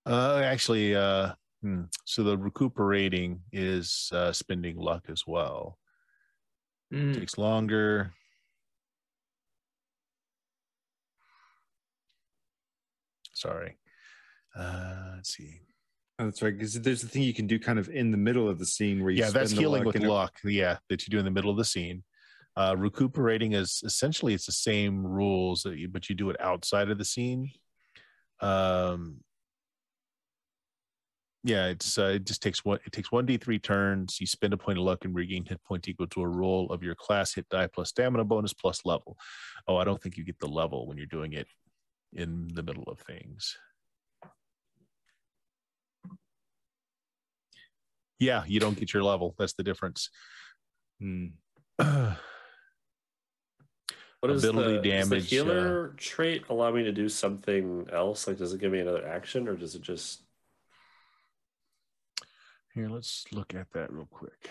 Actually, so the recuperating is spending luck as well. Takes longer. Sorry. Let's see. Oh, that's right. Because there's a thing you can do kind of in the middle of the scene where you Yeah, that's spend the healing luck with and it- luck. Yeah, that you do in the middle of the scene. Recuperating is essentially it's the same rules, but you do it outside of the scene. Yeah, it just takes one. It takes 1d3 turns. You spend a point of luck and regain hit point equal to a roll of your class hit die plus stamina bonus plus level. Oh, I don't think you get the level when you're doing it in the middle of things. Yeah, you don't get your level. That's the difference. What is Ability the damage, healer trait allow me to do something else? Like, does it give me another action, or does it just? Here, let's look at that real quick.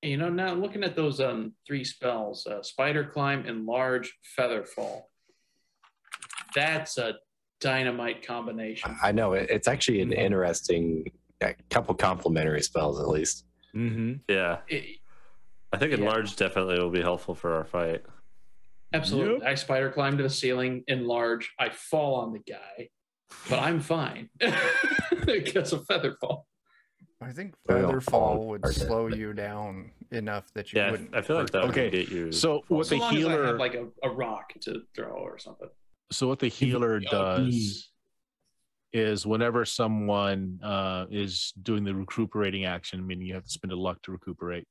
Now looking at those 3 spells, Spider Climb, Enlarge, Feather Fall. That's a dynamite combination. I know it's actually an interesting couple complementary spells at least. Yeah, I think enlarge definitely will be helpful for our fight. Absolutely. I spider climb to the ceiling, enlarge, I fall on the guy, but I'm fine because of feather fall. I think So we don't Featherfall fall would apart, slow but- you down enough that you Yeah, wouldn't. I feel like hurt that would Okay, get you. So what So the long as I healer, have like a rock to throw or something. so what the healer does is whenever someone is doing the recuperating action, meaning you have to spend a luck to recuperate,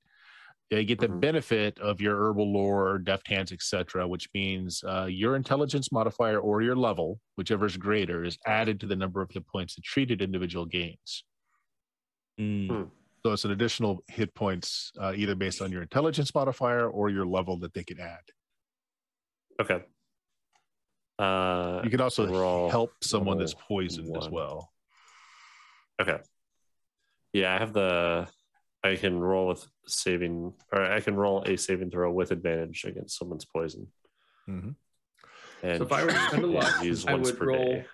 they get the Mhm. benefit of your herbal lore, deft hands, etc., which means your intelligence modifier or your level, whichever is greater, is added to the number of hit points the treated individual gains. Mm. So it's an additional hit points either based on your intelligence modifier or your level that they can add. Okay. You can also roll help someone that's level poisoned as 1. well. Okay. Yeah, I have I can roll with saving, or I can roll a saving throw with advantage against someone's poison. Mhm. And So if I were to spend a luck, use I once would per roll. day.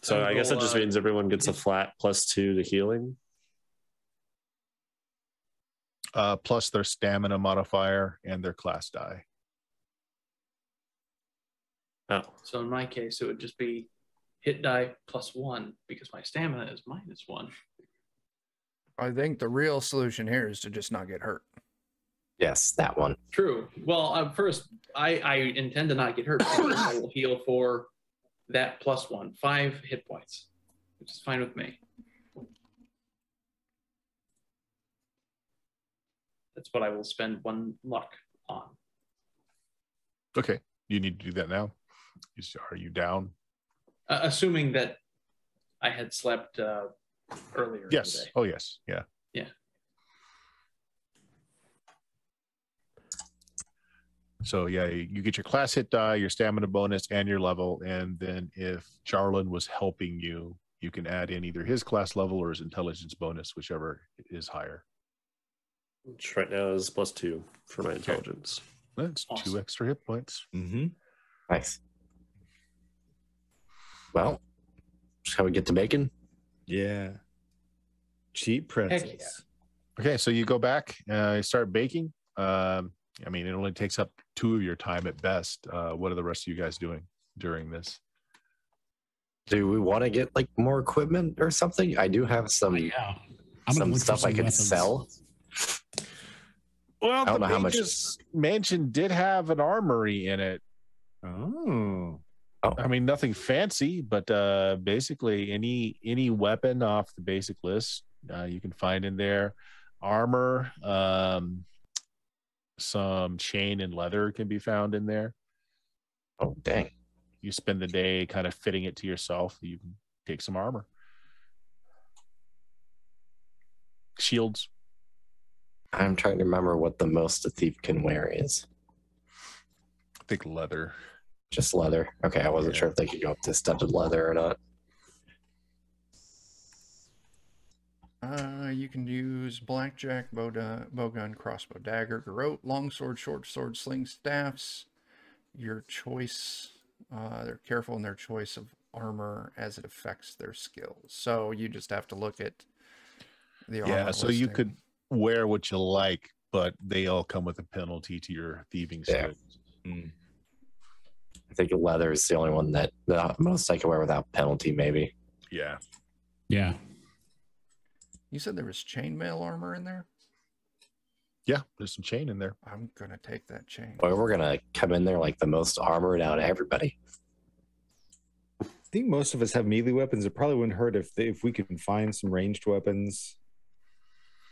So I guess that just means everyone gets a flat +2 to healing. Plus their stamina modifier and their class die. Oh, So in my case, it would just be hit die +1 because my stamina is -1. I think the real solution here is to just not get hurt. Yes, that one. True. Well, first, I intend to not get hurt. Because I will heal for that +1, 5 hit points, which is fine with me. That's what I will spend 1 luck on. Okay, you need to do that now. Are you down? Assuming that I had slept earlier in the Yes. day. Oh, yes. Yeah. Yeah. So yeah, you get your class hit die, your stamina bonus, and your level. And then if Jarlin was helping you, you can add in either his class level or his intelligence bonus, whichever is higher. which right now is +2 for my intelligence. That's Awesome. 2 extra hit points. Mm-hmm. Nice. Well, shall we get to bacon? Yeah. Cheap pretzels. yeah. Okay, so you go back, you start baking. I mean, it only takes up 2 of your time at best. What are the rest of you guys doing during this? Do we want to get like more equipment or something? I do have some Yeah. I'm gonna some look for stuff I some could weapons. sell. Well, I don't the know how much mage's mansion did have an armory in it. Oh. I mean, nothing fancy, but basically any weapon off the basic list you can find in there. Armor, some chain and leather can be found in there. Oh, dang. You spend the day kind of fitting it to yourself. You can take some armor. Shields. I'm trying to remember what the most a thief can wear is. I think leather. Just leather. Okay, I wasn't Yeah. sure if they could go up to studded leather or not. You can use blackjack, bowgun, crossbow, dagger, garrote, longsword, short sword, sling, staffs. Your choice. They're careful in their choice of armor as it affects their skills. So you just have to look at the armor. Yeah, so you listing. could wear what you like, but they all come with a penalty to your thieving Yeah. skills. Mm. I think leather is the only one that the most I can wear without penalty, maybe. Yeah. Yeah. You said there was chainmail armor in there? Yeah, there's some chain in there. I'm gonna take that chain. Boy, we're gonna come in there like the most armored out of everybody. I think most of us have melee weapons. It probably wouldn't hurt if we can find some ranged weapons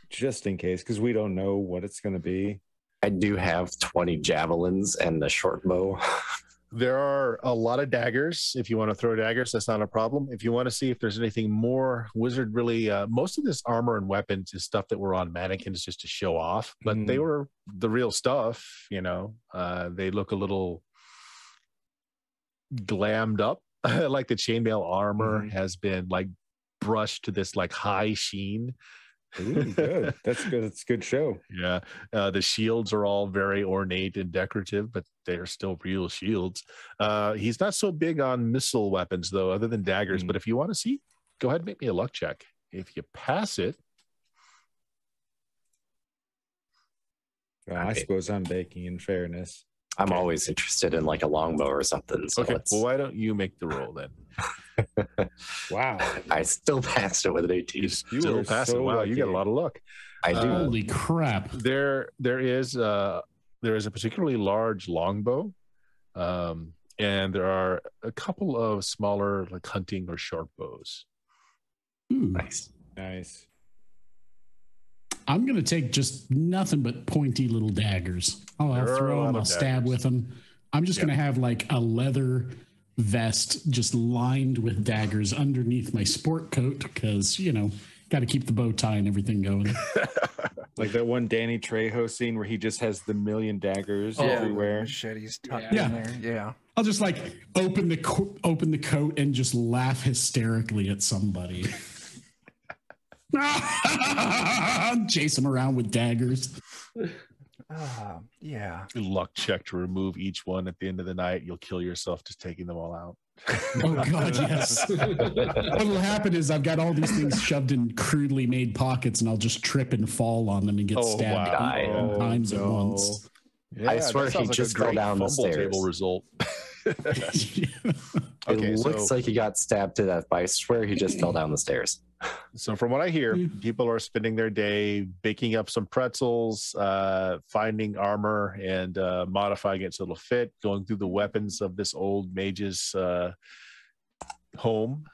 just in case, because we don't know what it's going to be. I do have 20 javelins and a short bow. There are a lot of daggers. If you want to throw daggers, that's not a problem. If you want to see if there's anything more, Wizard really, most of this armor and weapons is stuff that were on mannequins just to show off, but they were the real stuff, you know. They look a little glammed up, like the chainmail armor has been like brushed to this like high sheen. Ooh, good. That's good. It's a good show. Yeah. The shields are all very ornate and decorative, but they're still real shields. He's not so big on missile weapons, though, other than daggers. But if you want to see, go ahead and make me a luck check. If you pass it. Well, I suppose I'm baking in fairness. I'm always interested in like a longbow or something. So Okay. let's... Well, why don't you make the roll then? Wow. I still passed it with an 18. You still are pass so it. Wow, you got a lucky. lot of luck. I do. Holy crap. There is a particularly large longbow, and there are a couple of smaller like hunting or sharp bows. Ooh. Nice. Nice. I'm going to take just nothing but pointy little daggers. I'll There are a throw lot them, of I'll stab daggers. with them. I'm just going to have like a leather vest just lined with daggers underneath my sport coat because, you know, got to keep the bow tie and everything going. Like that one Danny Trejo scene where he just has the million daggers Oh, everywhere. Machetes tucked Yeah. in there. Yeah. I'll just like open the coat and just laugh hysterically at somebody. Chase him around with daggers. Yeah. Luck check to remove each one at the end of the night. You'll kill yourself just taking them all out. Oh God, yes. What'll happen is I've got all these things shoved in crudely made pockets, and I'll just trip and fall on them and get stabbed wow. 8 times at once. Yeah, I swear that sounds he like just a fell great down the fumble stairs. table result. Okay, It looks so- like he got stabbed to death, but I swear he just fell down the stairs. So from what I hear, Mm. people are spending their day baking up some pretzels, finding armor and modifying it so it'll fit, going through the weapons of this old mage's home,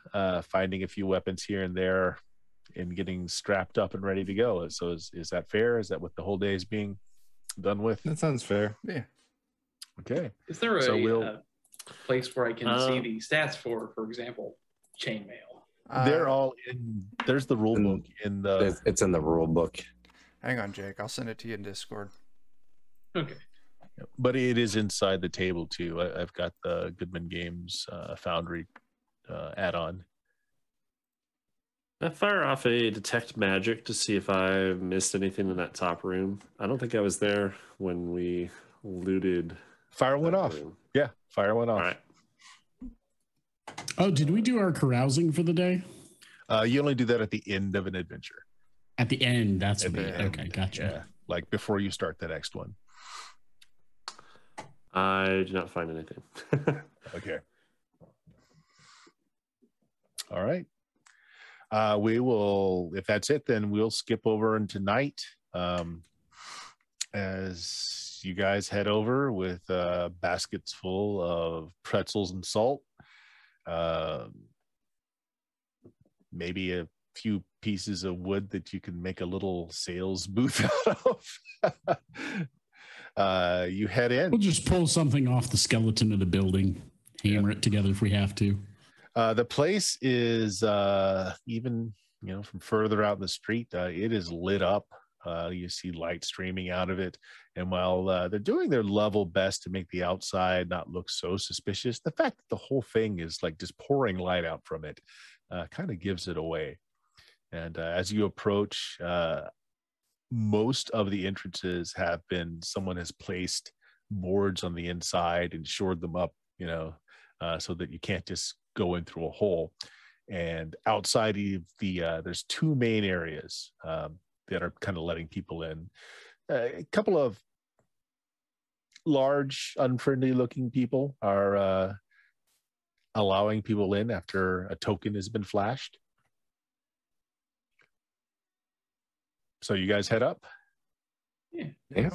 finding a few weapons here and there, and getting strapped up and ready to go. So is that fair? Is that what the whole day is being done with? That sounds fair. Yeah. Okay. Is there So a place where I can see the stats for example, chainmail? They're all in. There's the rule book in the. It's in the rule book. Hang on, Jake. I'll send it to you in Discord. Okay. But it is inside the table too. I've got the Goodman Games Foundry add-on. I fire off a detect magic to see if I missed anything in that top room. I don't think I was there when we looted. Fire went that off. room. Yeah, fire went All off. right. Oh, did we do our carousing for the day? You only do that at the end of an adventure. At the end, that's At what the we, end, okay, gotcha. Yeah, like before you start the next one. I did not find anything. Okay. All right. We will, if that's it, then we'll skip over into night. As you guys head over with baskets full of pretzels and salt. Maybe a few pieces of wood that you can make a little sales booth out of. You head in. We'll just pull something off the skeleton of the building, hammer it together if we have to. The place is even, from further out in the street, it is lit up. You see light streaming out of it. And while they're doing their level best to make the outside not look so suspicious, the fact that the whole thing is like just pouring light out from it kind of gives it away. And as you approach, most of the entrances have been, someone has placed boards on the inside and shored them up, so that you can't just go in through a hole. And outside of there's two main areas that are kind of letting people in. A couple of large, unfriendly looking people are allowing people in after a token has been flashed. So you guys head up? Yeah.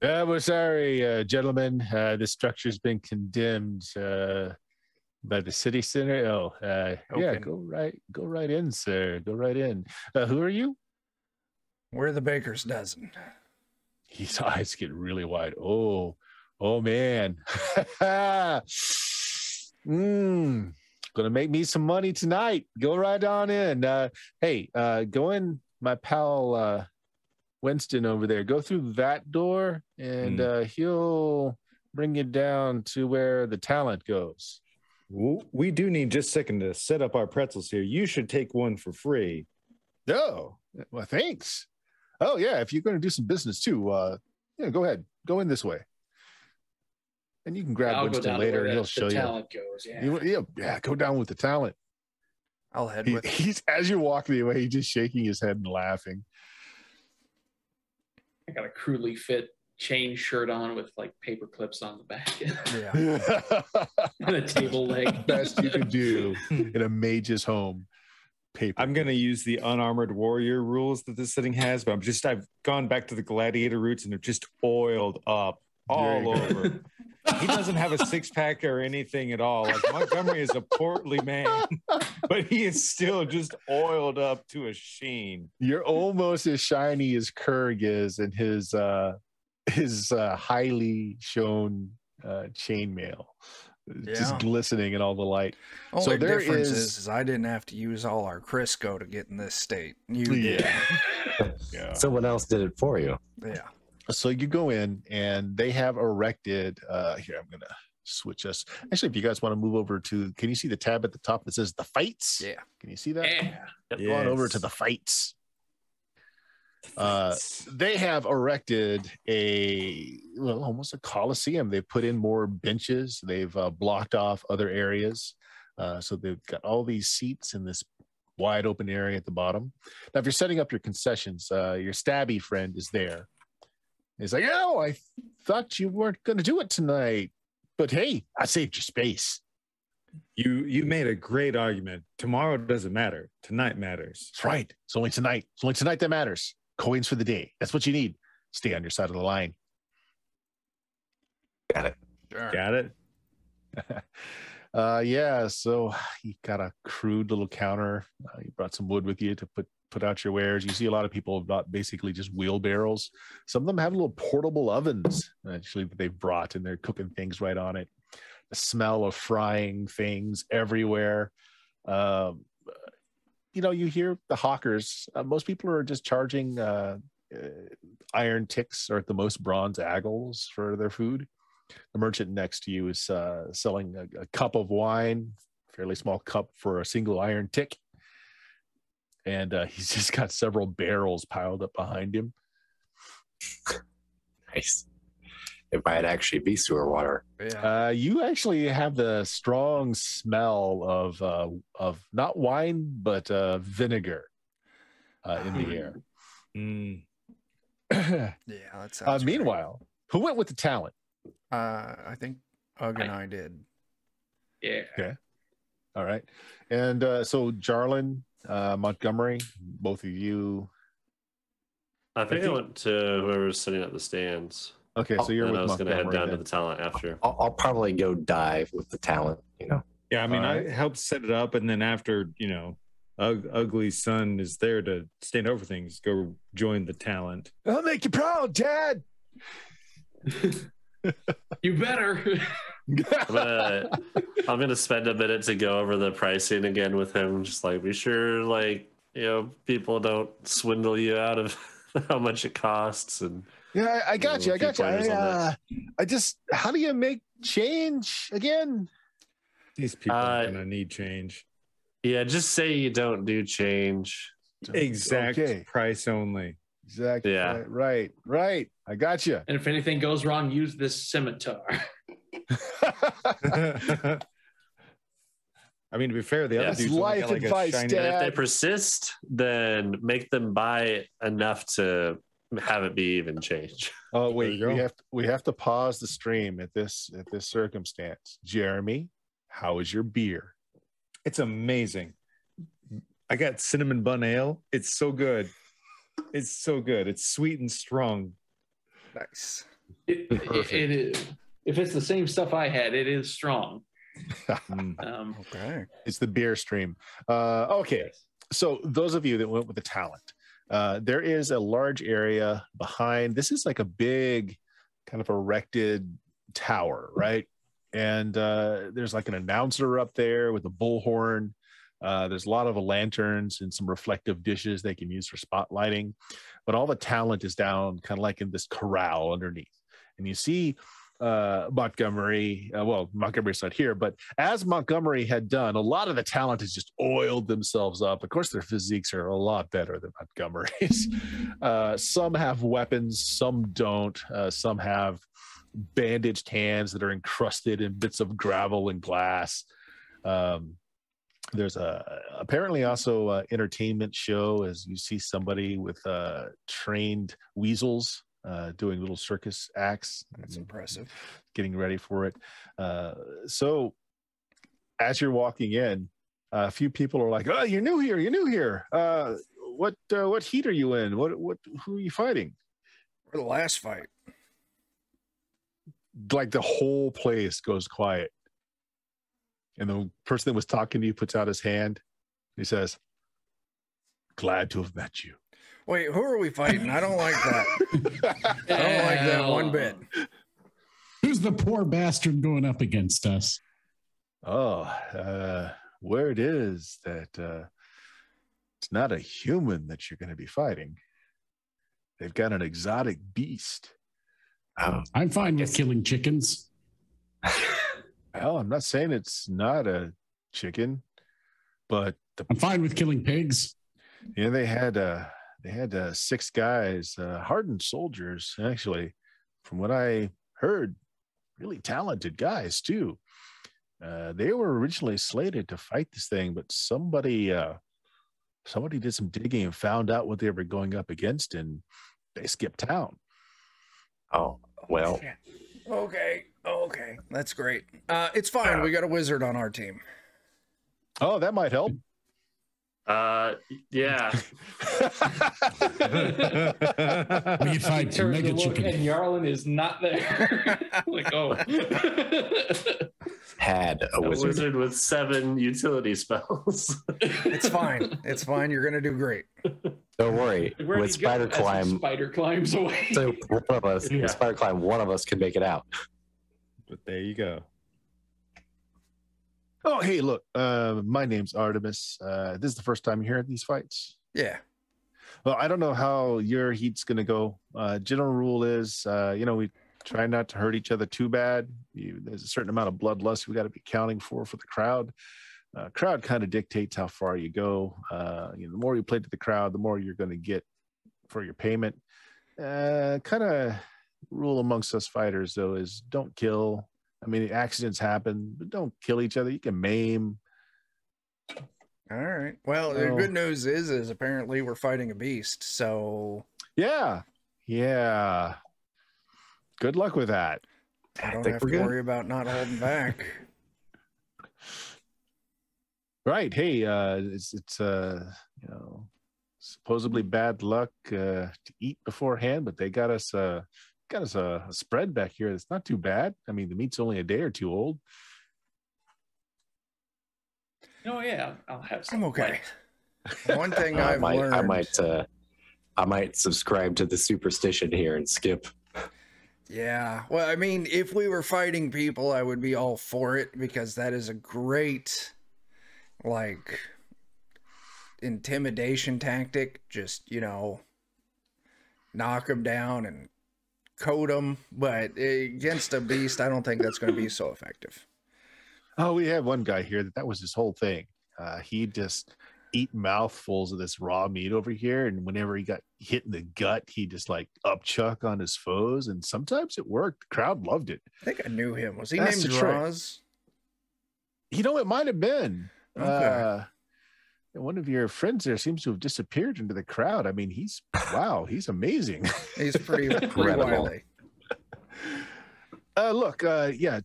We're sorry, gentlemen. This structure's been condemned by the city center. Yeah, Okay. go right in, sir. Go right in. Who are you? We're the baker's dozen. His eyes get really wide. Oh man. Gonna make me some money tonight. Go right on in. Hey, go in, my pal Winston over there. Go through that door and he'll bring you down to where the talent goes. We do need just a second to set up our pretzels here. You should take one for free. Oh, well, thanks. Oh yeah, if you're going to do some business too, go ahead. Go in this way. And you can grab I'll go Winston down later where and he'll the show you. talent goes. Yeah. Yeah, go down with the talent. I'll head with. He's as you're walking away, he's just shaking his head and laughing. I got a crudely fit chain shirt on with like paper clips on the back Yeah. and a table leg. Best you could do in a mage's home. Paper. I'm going to use the unarmored warrior rules that this setting has, but I've gone back to the gladiator roots and they're just oiled up all over. He doesn't have a six-pack or anything at all. Like Montgomery is a portly man, but he is still just oiled up to a sheen. You're almost as shiny as Kurg is in his highly shown chainmail. Just glistening in all the light. Only so there difference is I didn't have to use all our Crisco to get in this state. You did. Yeah. Someone else did it for you. Yeah. So you go in and they have erected here, I'm gonna switch us. Actually, if you guys want to move over to, can you see the tab at the top that says the fights? Yeah. Can you see that? Yeah. Go on over to the fights. They have erected almost a Coliseum. They've put in more benches. They've blocked off other areas. So they've got all these seats in this wide open area at the bottom. Now, if you're setting up your concessions, your stabby friend is there. He's like, oh, I thought you weren't going to do it tonight. But hey, I saved your space. You made a great argument. Tomorrow doesn't matter. Tonight matters. That's right. It's only tonight. It's only tonight that matters. Coins for the day. That's what you need. Stay on your side of the line. Got it. Sure. Got it? Yeah, so you got a crude little counter. You brought some wood with you to put out your wares. You see a lot of people have got basically just wheelbarrows. Some of them have little portable ovens, actually, that they've brought, and they're cooking things right on it. The smell of frying things everywhere. You hear the hawkers. Most people are just charging iron ticks or at the most bronze agles for their food. The merchant next to you is selling a cup of wine, fairly small cup for a single iron tick. And he's just got several barrels piled up behind him. Nice. It might actually be sewer water. Yeah. You actually have the strong smell of not wine, but vinegar in the air. Yeah, that sounds Meanwhile, who went with the talent? I think Ugg and I did. Yeah. Okay. All right. And so Jarlin, Montgomery, both of you. I think I went to whoever's sitting at the stands. Okay, so you're And with I was going to head Montgomery down to then. the talent after. I'll probably go dive with the talent, Yeah, I mean, All right. I helped set it up, and then after, Ugly's son is there to stand over things, go join the talent. I'll make you proud, Dad. You better. I'm gonna spend a minute to go over the pricing again with him. Just like be sure, people don't swindle you out of how much it costs. And Yeah, I got you. I got you. pointers on I just, how do you make change again? These people are going to need change. yeah, just say you don't do change. Exact Okay. price only. Exactly. Yeah. Right. I got you. And if anything goes wrong, use this scimitar. I mean, to be fair, the Yeah. other That's dude's only life got like advice, a shiny. Dad. And if they persist, then make them buy enough to have it be even change. Oh There wait, you go. we have to pause the stream at this circumstance. Jeremy, how is your beer? It's amazing. I got cinnamon bun ale. It's so good. It's so good. It's sweet and strong. Nice. It is. If it's the same stuff I had, it is strong. Mm. Okay. It's the beer stream. Okay, so those of you that went with the talent, there is a large area behind. This is like a big kind of erected tower, right? And there's like an announcer up there with a bullhorn. There's a lot of lanterns and some reflective dishes they can use for spotlighting, but all the talent is down kind of like in this corral underneath. And you see Montgomery, Montgomery's not here, but as Montgomery had done, a lot of the talent has just oiled themselves up. Of course, their physiques are a lot better than Montgomery's. Some have weapons, some don't. Some have bandaged hands that are encrusted in bits of gravel and glass. There's apparently also an entertainment show as you see somebody with trained weasels doing little circus acts. That's impressive. Getting ready for it. So as you're walking in, a few people are like, "Oh, you're new here. You're new here. What heat are you in? Who are you fighting?" For the last fight. Like the whole place goes quiet. And the person that was talking to you puts out his hand. He says, "Glad to have met you." Wait, who are we fighting? I don't like that. I don't like that one bit. Who's the poor bastard going up against us? Oh, word is that it's not a human that you're going to be fighting. They've got an exotic beast. I'm fine with killing chickens. Well, I'm not saying it's not a chicken, but I'm fine with killing pigs. they had 6 guys, hardened soldiers, actually, from what I heard, really talented guys too. They were originally slated to fight this thing, but somebody did some digging and found out what they were going up against, and they skipped town. Oh, well. Okay. That's great. It's fine. We got a wizard on our team. Oh, that might help. Yeah. We fight Turns mega to look, chicken. and Yarlin is not there. Like, oh. Had a A wizard. wizard with 7 utility spells. It's fine. It's fine. You're gonna do great. Don't worry. Where'd With he go? spider As he climb, spider climbs away. so one of us, Yeah. with spider climb, one of us can make it out. But there you go. Oh, hey, look, my name's Artemis. This is the first time you're hearing these fights. Yeah. Well, I don't know how your heat's going to go. General rule is, we try not to hurt each other too bad. There's a certain amount of bloodlust we got to be accounting for the crowd. Crowd kind of dictates how far you go. The more you play to the crowd, the more you're going to get for your payment. Kind of rule amongst us fighters, though, is don't kill. I mean, accidents happen, but don't kill each other. You can maim. All right. Well, the good news is apparently we're fighting a beast. So Yeah. Good luck with that. I don't think have we're to good. worry about not holding back. Right. Hey, it's supposedly bad luck to eat beforehand, but they got us a spread back here that's not too bad. I mean, the meat's only a day or two old. Oh yeah, I'll have some. I'm okay. One thing I've learned. I might subscribe to the superstition here and skip. Yeah. Well, I mean, if we were fighting people, I would be all for it because that is a great, intimidation tactic. Just, knock them down and coat them. But against a beast, I don't think that's going to be so effective. Oh, we have one guy here that was his whole thing. He just eat mouthfuls of this raw meat over here, and whenever he got hit in the gut, he just upchuck on his foes, and sometimes it worked. The crowd loved it. I think I knew him. Was he That's named the trick. Draws? It might have been. Okay. One of your friends there seems to have disappeared into the crowd. I mean, he's amazing. He's pretty Incredible. wily. Look,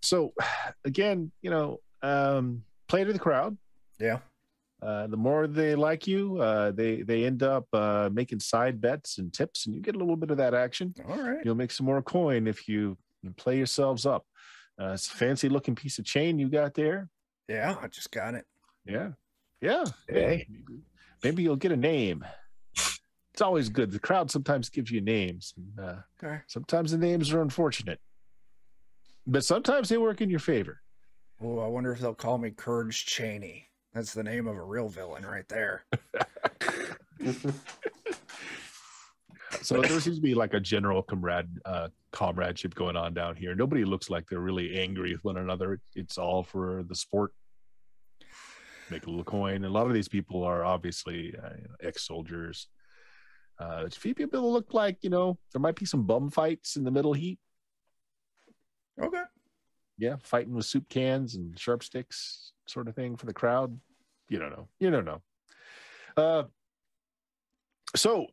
so again, play to the crowd. Yeah. The more they like you, they end up making side bets and tips, and you get a little bit of that action. All right. You'll make some more coin if you play yourselves up. It's a fancy looking piece of chain you got there. Yeah, I just got it. Yeah. Hey. Maybe you'll get a name. It's always good. The crowd sometimes gives you names. And, Okay. sometimes the names are unfortunate, but sometimes they work in your favor. Oh, I wonder if they'll call me Courage Cheney. That's the name of a real villain right there. So there seems to be a general comradeship going on down here. Nobody looks like they're really angry with one another. It's all for the sport. Make a little coin. A lot of these people are obviously ex-soldiers. A few people look like, there might be some bum fights in the middle heat. Okay. Yeah, fighting with soup cans and sharp sticks sort of thing for the crowd. You don't know. So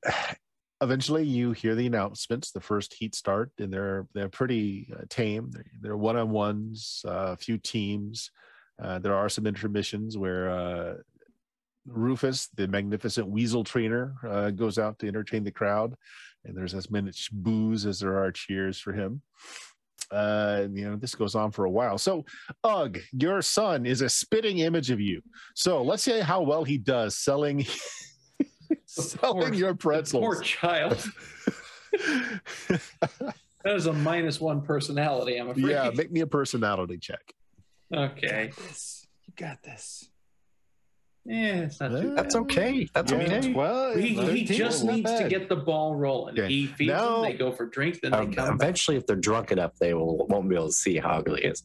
eventually you hear the announcements. The first heat start, and they're pretty tame. They're one-on-ones, a few teams. There are some intermissions where Rufus, the magnificent weasel trainer, goes out to entertain the crowd, and there's as much boos as there are cheers for him. This goes on for a while. So, Ugg, your son is a spitting image of you. So let's see how well he does selling your pretzels. Poor child. That is a -1 personality, I'm afraid. Yeah, make me a personality check. Okay. You got this. Yeah, it's not too That's bad. okay. That's okay. Well, He just needs to get the ball rolling. Okay. He feeds them, they go for drinks, then they come back. Eventually, if they're drunk enough, they won't be able to see how ugly it is.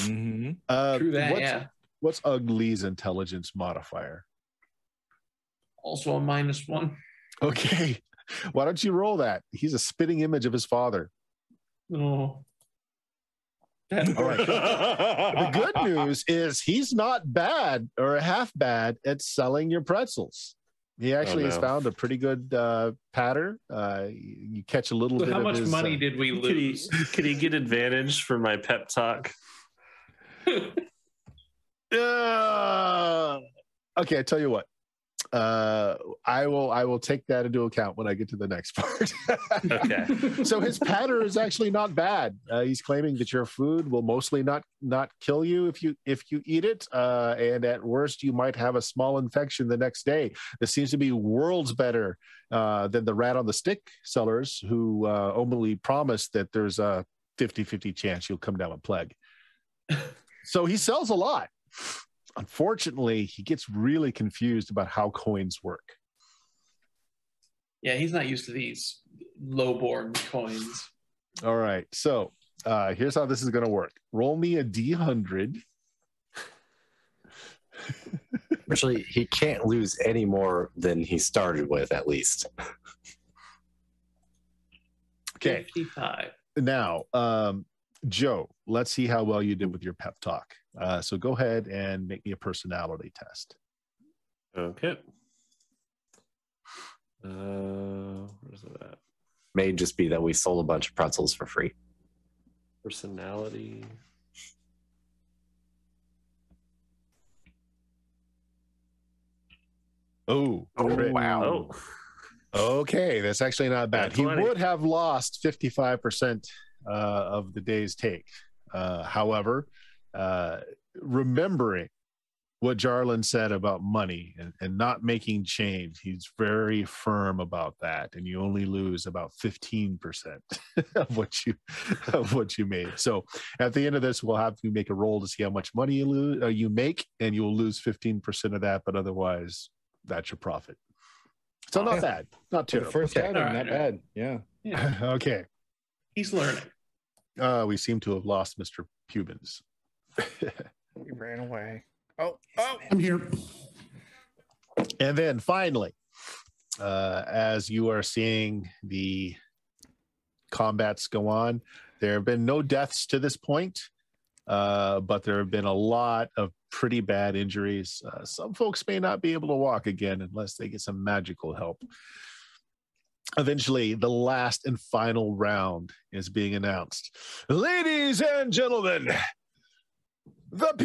Mm-hmm. True that, yeah. What's Ugly's intelligence modifier? Also a -1. Okay. Why don't you roll that? He's a spitting image of his father. Oh. All right. The good news is he's not bad or half bad at selling your pretzels. He actually has found a pretty good pattern. You catch a little So bit how of much his, money did we lose? Could he get advantage for my pep talk? Okay, I tell you what. I will take that into account when I get to the next part. Okay. So his patter is actually not bad. He's claiming that your food will mostly not kill you if you eat it, and at worst you might have a small infection the next day. This seems to be worlds better than the rat on the stick sellers who only promise that there's a 50-50 chance you'll come down with plague. So he sells a lot. Unfortunately, he gets really confused about how coins work. Yeah, he's not used to these low-born coins. All right, so here's how this is going to work. Roll me a D100. Actually, he can't lose any more than he started with, at least. Okay. 55. Now, Joe, let's see how well you did with your pep talk. So go ahead and make me a personality test. Okay. Where's it at? May just be that we sold a bunch of pretzels for free. Personality. Oh, Wow. Okay, that's actually not bad. He 20. would have lost 55% of the day's take. However, remembering what Jarlin said about money and not making change, he's very firm about that, and you only lose about 15% of what you made. So at the end of this, we'll have to make a roll to see how much money you make, and you'll lose 15% of that, but otherwise, that's your profit. So not bad, not For the terrible. first outing, All not right. bad. Yeah. Yeah, Okay, he's learning. we seem to have lost Mr. Pubens. He ran away. Oh, I'm here. And then finally, as you are seeing the combats go on, there have been no deaths to this point, but there have been a lot of pretty bad injuries. Some folks may not be able to walk again unless they get some magical help. Eventually, the last and final round is being announced. Ladies and gentlemen, what's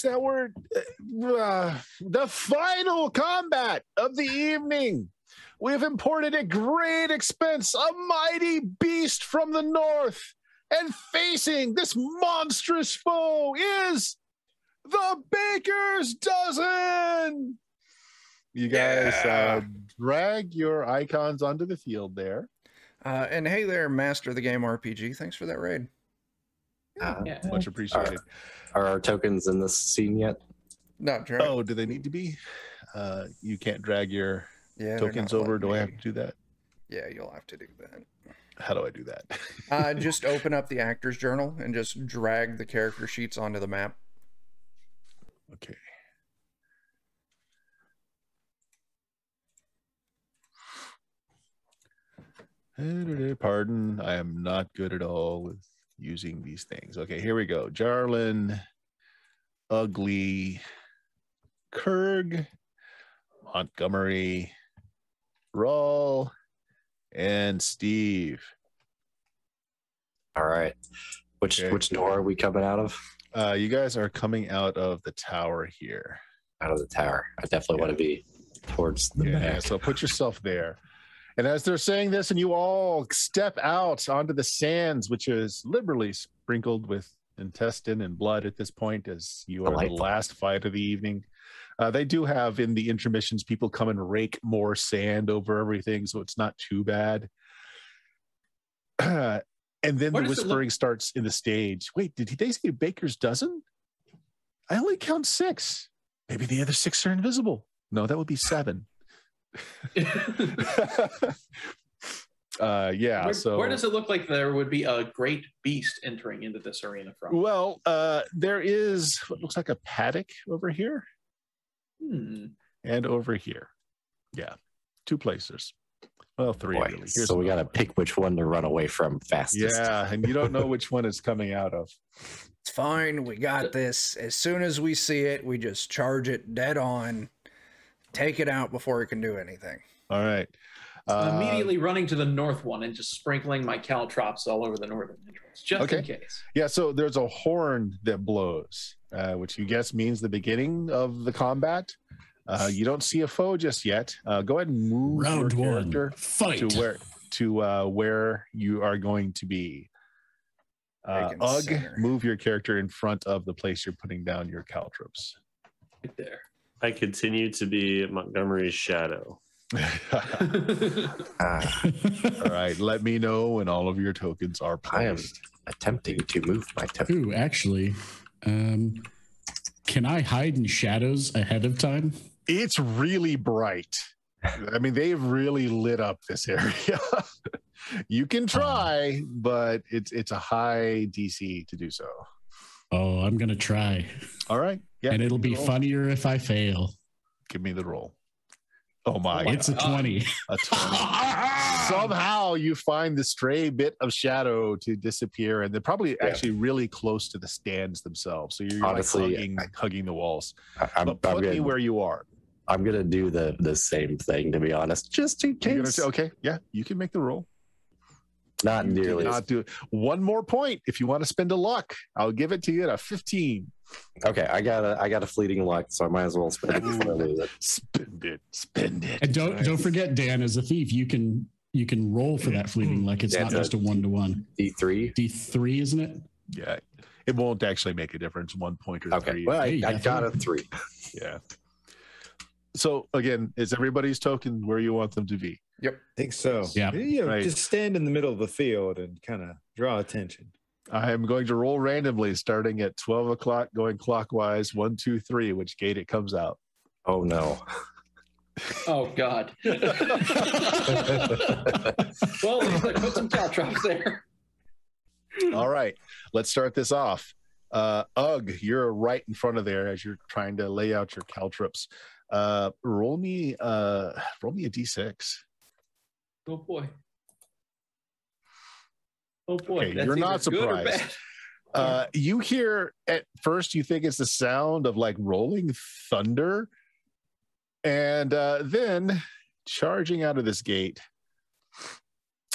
that word? The final combat of the evening. We have imported at great expense a mighty beast from the north, and facing this monstrous foe is the Baker's Dozen. You guys drag your icons onto the field there. and hey there, Master of the Game RPG. Thanks for that raid. Yeah. Much appreciated. Are our tokens in this scene yet? Not drag. Oh, do they need to be? You can't drag your yeah, they're tokens not over. Do I letting have me. to do that? Yeah, you'll have to do that. How do I do that? Just open up the actor's journal and just drag the character sheets onto the map. Okay. Pardon, I am not good at all with using these things. Okay, here we go. Jarlin, Ugly, Kurg, Montgomery, Rawl, and Steve. All right. Which door are we coming out of? You guys are coming out of the tower here. Out of the tower. I definitely want to be towards the back. So put yourself there. And as they're saying this, and you all step out onto the sands, which is liberally sprinkled with intestine and blood at this point, as you are the last fight of the evening. They do have in the intermissions people come and rake more sand over everything, so it's not too bad. And then the whispering starts in the stage. Wait, did they say baker's dozen? I only count 6. Maybe the other 6 are invisible. No, that would be 7. Where does it look like there would be a great beast entering into this arena from? Well, there is what looks like a paddock over here. And over here. Yeah. 2 places. Well, 3 really. So we got to pick which one to run away from fastest. Yeah, and you don't know which one it's coming out of. It's fine. We got this. As soon as we see it, we just charge it dead on. Take it out before it can do anything. All right. Immediately running to the north one and just sprinkling my caltrops all over the northern entrance, just in case. Yeah, so there's a horn that blows, which you guess means the beginning of the combat. You don't see a foe just yet. Go ahead and move Round your one. character Fight. to where you are going to be. Ugg, move your character in front of the place you're putting down your caltrops. Right there. I continue to be Montgomery's shadow. All right, let me know when all of your tokens are placed. I am attempting to move my token. Ooh, actually, can I hide in shadows ahead of time? It's really bright. I mean, they've really lit up this area. You can try, but it's a high DC to do so. Oh, I'm gonna try. All right. Yeah. And it'll be funnier if I fail. Give me the roll. Oh my! It's a 20. A 20. Somehow you find the stray bit of shadow to disappear, and they're probably actually really close to the stands themselves. So you're honestly like hugging the walls. But put me where you are. I'm gonna do the same thing, to be honest, just in case. Okay, yeah, you can make the roll. Not nearly. Not do it. One more point if you want to spend a luck. I'll give it to you at a 15. Okay, I got a fleeting luck, so I might as well spend it before I lose it. Spend it. And don't forget, Dan, as a thief, you can roll for that fleeting luck. It's not just a 1-to-1. D3. D3, isn't it? Yeah, it won't actually make a difference. 1 point or 3. Well, I got a 3. Yeah. So again, is everybody's token where you want them to be? Yep. I think so. Yeah. Right. Just stand in the middle of the field and kind of draw attention. I am going to roll randomly, starting at 12 o'clock, going clockwise. 1, 2, 3. Which gate it comes out? Oh no! Oh God! Well, at least I put some caltrops there. All right, let's start this off. Ugg, you're right in front of there as you're trying to lay out your caltrops. Roll me a d6. Oh boy. Oh boy. Okay, you're not surprised. You hear at first, you think it's the sound of like rolling thunder. And then charging out of this gate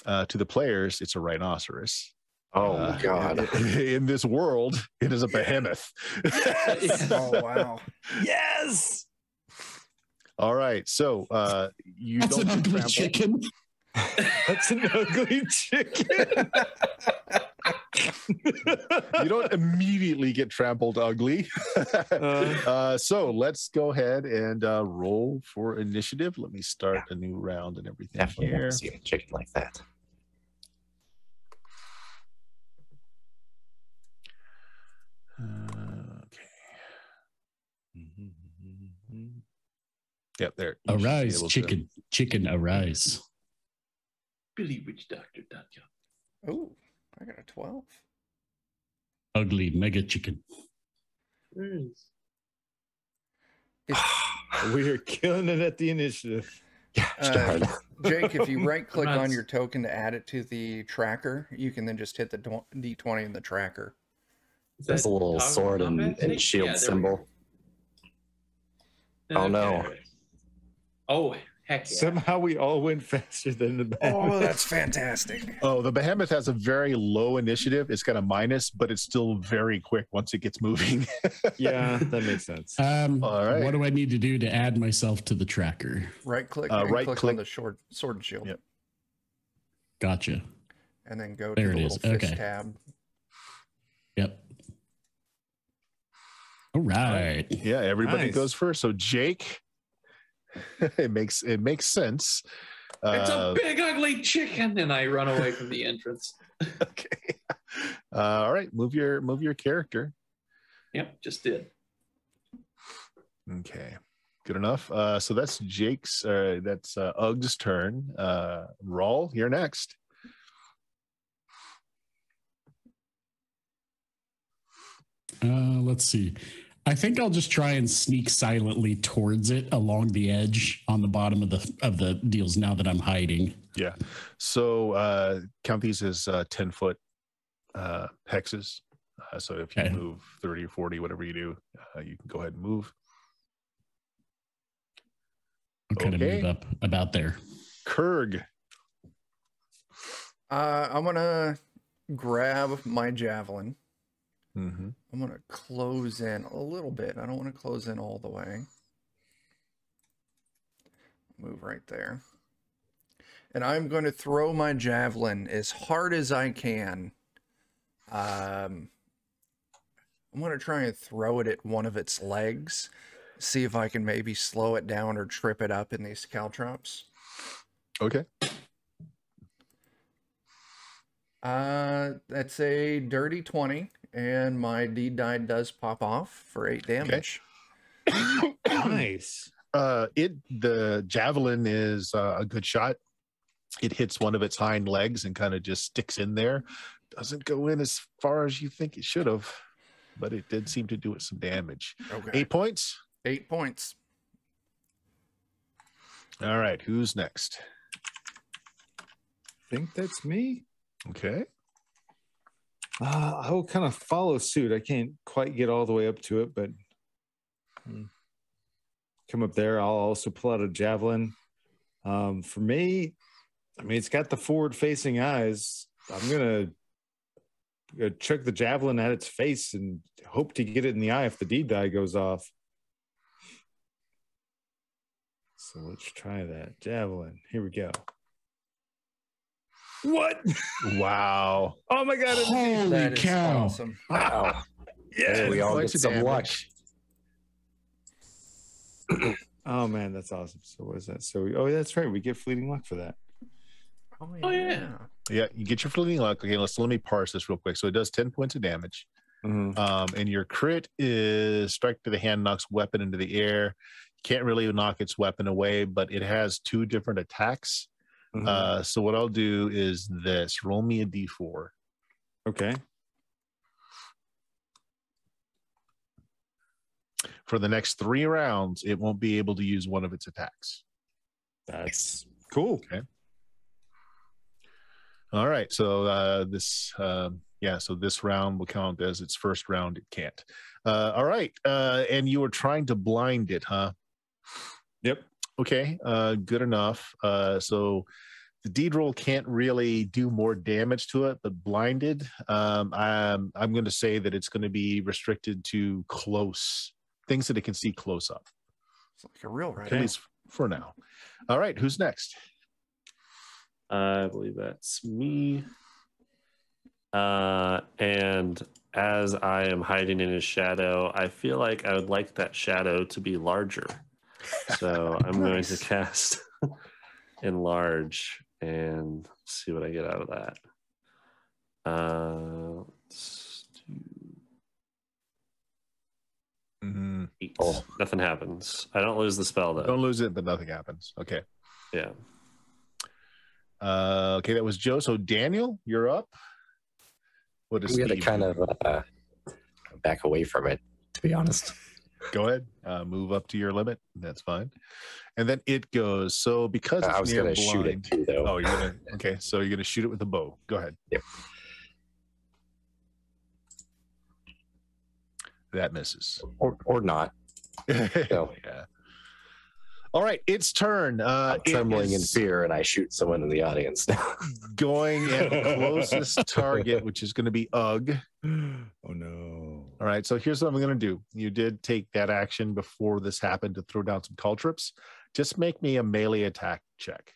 to the players, it's a rhinoceros. Oh, God. In this world, it is a behemoth. Oh, wow. Yes. All right. So That's an ugly chicken. That's an ugly chicken. You don't immediately get trampled ugly. So let's go ahead and roll for initiative. Let me start a new round and everything Definitely here. never seen a chicken like that. Okay. Yep, there. You should be Arise, able to- chicken. Chicken, arise. BillyWitchDoctor.com. Oh, I got a 12. Ugly mega chicken. We are killing it at the initiative. Yeah, start. Jake, if you right click Not- on your token to add it to the tracker, you can then just hit the D20 in the tracker. There's a little sword and shield symbol. Oh, no. Oh, Heck yeah. Somehow we all went faster than the behemoth. Oh, that's fantastic. Oh, the behemoth has a very low initiative. It's got a minus, but it's still very quick once it gets moving. Yeah, that makes sense. All right. What do I need to do to add myself to the tracker? Right click, right click click. on the sword and shield. Yep. Gotcha. And then go There to the it little is. fist Okay. tab. Yep. All right. Yeah, everybody Nice. goes first. So Jake, it makes sense. It's a big ugly chicken, and I run away from the entrance. Okay. All right, move your character. Yep, just did. Okay, good enough. So that's Jake's. That's Ug's turn. Rawl, you're next. Let's see. I think I'll just try and sneak silently towards it along the edge on the bottom of the deals now that I'm hiding. Yeah. So count these as 10-foot hexes. So if you Okay. move 30 or 40, whatever you do, you can go ahead and move. I'll kind of Okay. move up about there. Kurg. I'm gonna grab my javelin. Mm-hmm. I'm gonna close in a little bit. I don't want to close in all the way. Move right there. And I'm going to throw my javelin as hard as I can. I'm going to try and throw it at one of its legs. See if I can maybe slow it down or trip it up in these caltrops. Okay. That's a dirty 20. And my D die does pop off for 8 damage. Nice. The javelin is a good shot. It hits one of its hind legs and kind of just sticks in there. Doesn't go in as far as you think it should have, but it did seem to do it some damage. Okay. 8 points. 8 points. All right, who's next? I think that's me. Okay. I will kind of follow suit. I can't quite get all the way up to it, but come up there. I'll also pull out a javelin. For me, I mean, it's got the forward-facing eyes. I'm gonna chuck the javelin at its face and hope to get it in the eye if the D die goes off. So let's try that javelin. Here we go. What? Wow. Oh my god! Holy That is cow. awesome. Wow. Yeah. We all Points get of some damage. luck. Oh man, that's awesome. So what is that? So that's right. We get fleeting luck for that. Oh, yeah. Yeah, you get your fleeting luck. Okay, let me parse this real quick. So it does 10 points of damage. And your crit is strike to the hand, knocks weapon into the air. Can't really knock its weapon away, but it has 2 different attacks. So what I'll do is this: roll me a d4. Okay. For the next 3 rounds, it won't be able to use one of its attacks. That's cool. Okay. All right. So so this round will count as its first round. It can't. All right. And you were trying to blind it, huh? Yep. Okay. Good enough. So the deed roll can't really do more damage to it, but blinded, I'm going to say that it's going to be restricted to close things that it can see close up. It's like a real right. At least for now. All right. Who's next? I believe that's me. And as I am hiding in his shadow, I feel like I would like that shadow to be larger. So I'm going to cast Enlarge and see what I get out of that. Let's do 8. Oh. Nothing happens. I don't lose the spell though. Don't lose it, but nothing happens. Okay. Yeah. Okay, that was Joe. So Daniel, you're up. What is We had to Steve kind do? of back away from it, to be honest. Go ahead. Move up to your limit. That's fine. And then it goes. So because it's I was near going to shoot blind. it too, though. Oh, you're gonna. Okay, so you're gonna shoot it with a bow. Go ahead. Yep. That misses. Or not. No. Yeah. All right, its turn. I'm trembling in fear, and I shoot someone in the audience now. Going at the closest target, which is going to be Ugg. Oh no. All right, so here's what I'm going to do. You did take that action before this happened to throw down some caltrips. Just make me a melee attack check.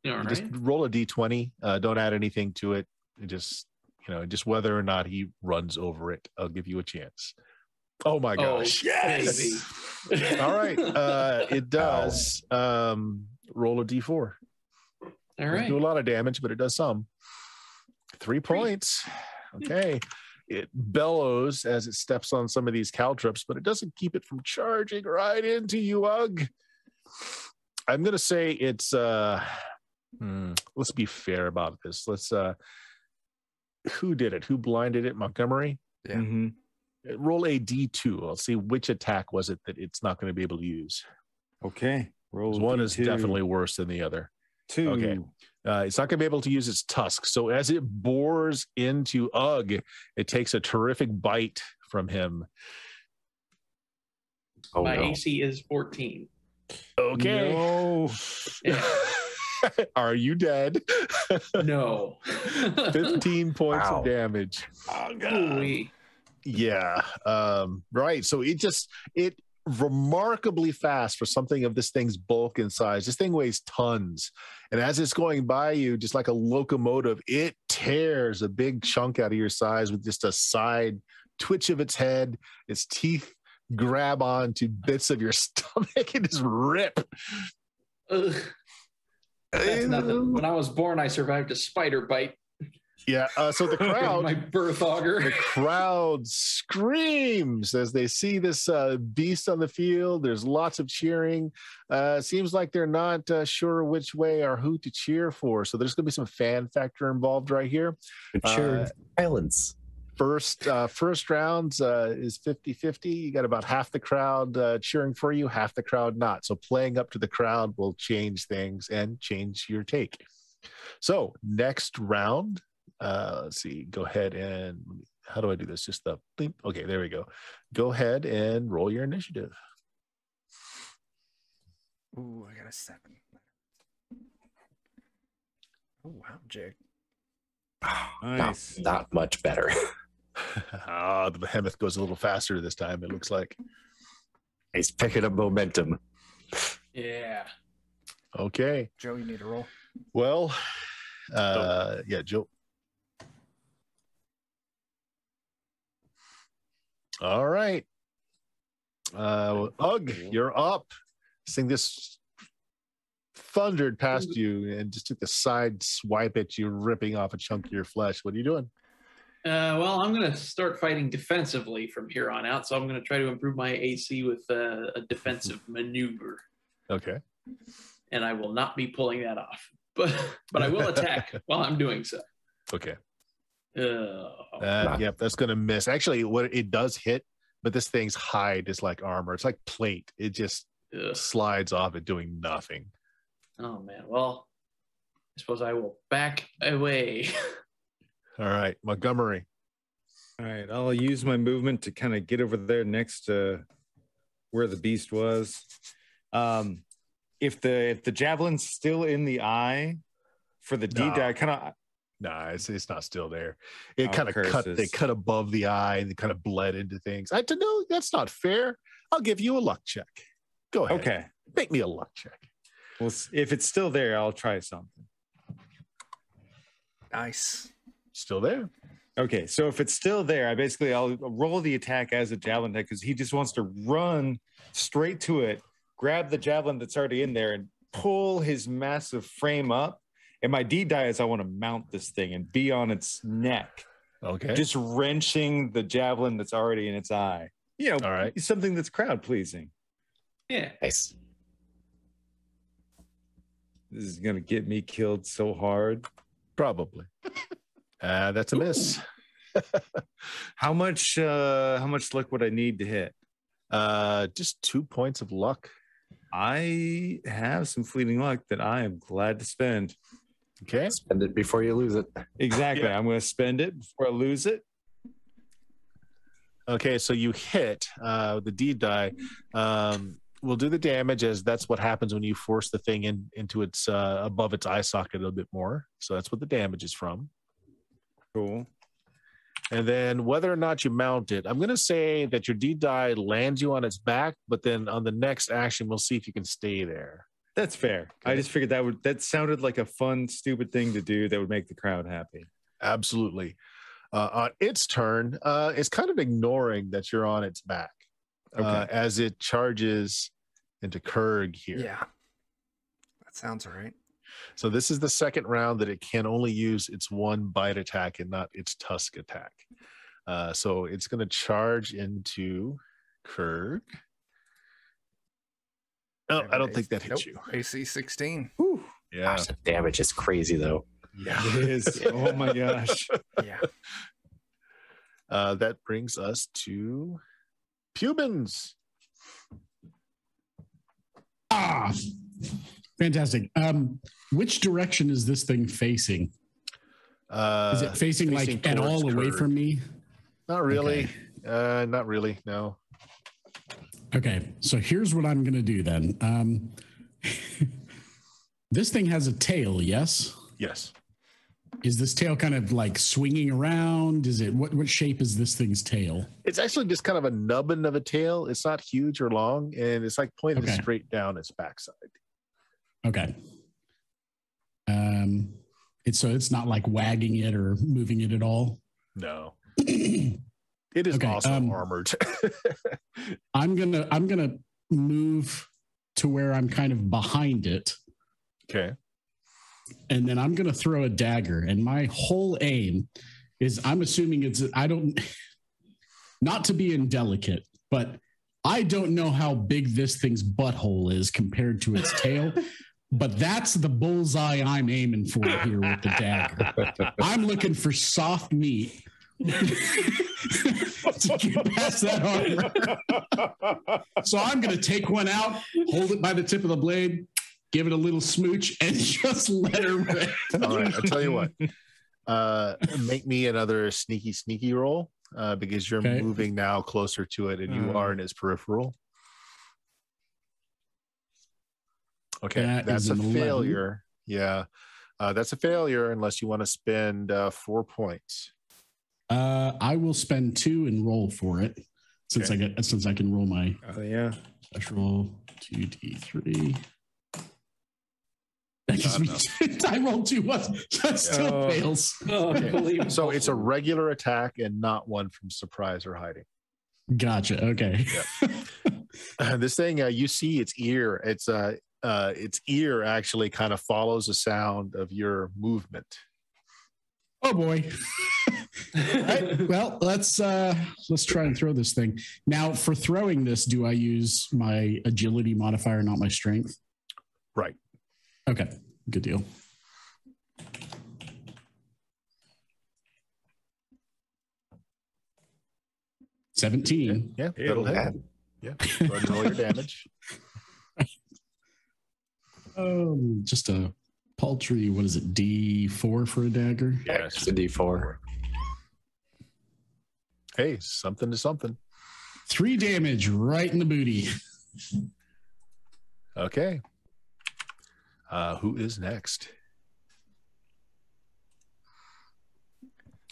All right. Just roll a d20. Don't add anything to it. Just whether or not he runs over it. I'll give you a chance. Oh my gosh! Yes. All right, it does. Roll a d4. All Doesn't right. do a lot of damage, but it does some. 3 points. Okay. It bellows as it steps on some of these caltrips, but it doesn't keep it from charging right into you, Ugg. I'm gonna say it's let's be fair about this. Let's who did it? Who blinded it? Montgomery? Yeah. Mm-hmm. Roll a d2. I'll see which attack was it that it's not going to be able to use. Okay. Roll. One is D2. definitely worse than the other. 2. Okay. It's not going to be able to use its tusk. So as it bores into Ugg, it takes a terrific bite from him. Oh, My no. AC is 14. Okay. No. Yeah. Are you dead? No. 15 points Wow. of damage. Oh Ooh-wee. Yeah. Right. So it remarkably fast for something of this thing's bulk and size. This thing weighs tons. And as it's going by you, just like a locomotive, it tears a big chunk out of your size with just a side twitch of its head. Its teeth grab onto bits of your stomach and just rip. Ugh. That's nothing. When I was born, I survived a spider bite. Yeah. So the crowd, My birth auger. the crowd screams as they see this beast on the field. There's lots of cheering. Seems like they're not sure which way or who to cheer for. So there's going to be some fan factor involved right here. Cheer silence. First round is 50-50. You got about half the crowd cheering for you, half the crowd not. So playing up to the crowd will change things and change your take. So next round, let's see. Go ahead and how do I do this? Just the bleep. Okay, there we go. Go ahead and roll your initiative. Ooh, I got a 7. Oh wow, Jake. Nice. Not much better. The behemoth goes a little faster this time, it looks like. He's picking up momentum. Yeah. Okay. Joe, you need a roll. Well, yeah, Joe. All right. Ugg, you're up. This thing just thundered past you and just took a side swipe at you, ripping off a chunk of your flesh. What are you doing? Well, I'm going to start fighting defensively from here on out. So I'm going to try to improve my AC with a defensive maneuver. Okay. And I will not be pulling that off. But I will attack while I'm doing so. Okay. Oh, Yep, that's going to miss. Actually, what it does hit, but this thing's hide is like armor. It's like plate. It just ugh. slides off it doing nothing. Oh, man. Well, I suppose I will back away. All right, Montgomery. All right, I'll use my movement to kind of get over there next to where the beast was. If the javelin's still in the eye for the D die, kind of. Nah, it's not still there. It Oh, kind of cut. curses. They cut above the eye and they kind of bled into things. I don't know. That's not fair. I'll give you a luck check. Go ahead. Okay. Make me a luck check. Well, if it's still there, I'll try something. Nice. Still there. Okay, so if it's still there, I'll roll the attack as a javelin attack because he just wants to run straight to it, grab the javelin that's already in there, and pull his massive frame up. And my D die is I want to mount this thing and be on its neck, Okay. just wrenching the javelin that's already in its eye. You know, All right. something that's crowd pleasing. Yeah. Nice. This is gonna get me killed so hard. Probably. That's a miss. How much luck would I need to hit? Just 2 points of luck. I have some fleeting luck that I am glad to spend. Okay. Spend it before you lose it. Exactly. Yeah. I'm going to spend it before I lose it. Okay, so you hit the D die. we'll do the damage, as that's what happens when you force the thing into its above its eye socket a little bit more. So that's what the damage is from. Cool. And then whether or not you mount it, I'm going to say that your D die lands you on its back, but then on the next action, we'll see if you can stay there. That's fair. Okay. I just figured that sounded like a fun, stupid thing to do that would make the crowd happy. Absolutely. On its turn, it's kind of ignoring that you're on its back as it charges into Kurg here. Yeah. That sounds right. So this is the second round that it can only use its one bite attack and not its tusk attack. So it's going to charge into Kurg. Oh, I don't think that hits you. AC 16. Whew. Yeah. Gosh, the damage is crazy though. Yeah. It is. Oh my gosh. Yeah. That brings us to Pubins. Ah, fantastic. Which direction is this thing facing? Is it facing like at all towards away Kurg. from me? Not really. Not really. No. Okay, so here's what I'm going to do then. This thing has a tail, yes? Yes. Is this tail kind of like swinging around? Is it what shape is this thing's tail? It's actually just kind of a nubbin of a tail. It's not huge or long, and it's like pointed Okay. straight down its backside. Okay. It's not like wagging it or moving it at all. No. It is Okay, also armored. I'm gonna move to where I'm kind of behind it, Okay. and then I'm gonna throw a dagger. And my whole aim is, I'm assuming not to be indelicate, but I don't know how big this thing's butthole is compared to its tail. But that's the bullseye I'm aiming for here with the dagger. I'm looking for soft meat to get past that armor. So I'm going to take one out, hold it by the tip of the blade, give it a little smooch, and just let her rip. All right. I'll tell you what. Make me another sneaky roll because you're Okay. moving now closer to it, and you are in its peripheral. Okay, That that's is a an 11. failure. Yeah, that's a failure unless you want to spend 4 points. I will spend 2 and roll for it since I can roll my Oh yeah. special 2d3. That gives me I rolled 2 once. That still fails. Oh, unbelievable. So it's a regular attack and not one from surprise or hiding. Gotcha. Okay. This thing, you see its ear. Its ear actually kind of follows the sound of your movement. Oh boy. All right. Well, let's try and throw this thing. Now, for throwing this, do I use my agility modifier, not my strength? Right. Okay. Good deal. $17. Yeah, that'll hit. Yeah. Go ahead and roll your damage. Just a paltry, what is it, D4 for a dagger? Yeah, it's a D4. Hey, something to something. 3 damage right in the booty. Okay. Who is next?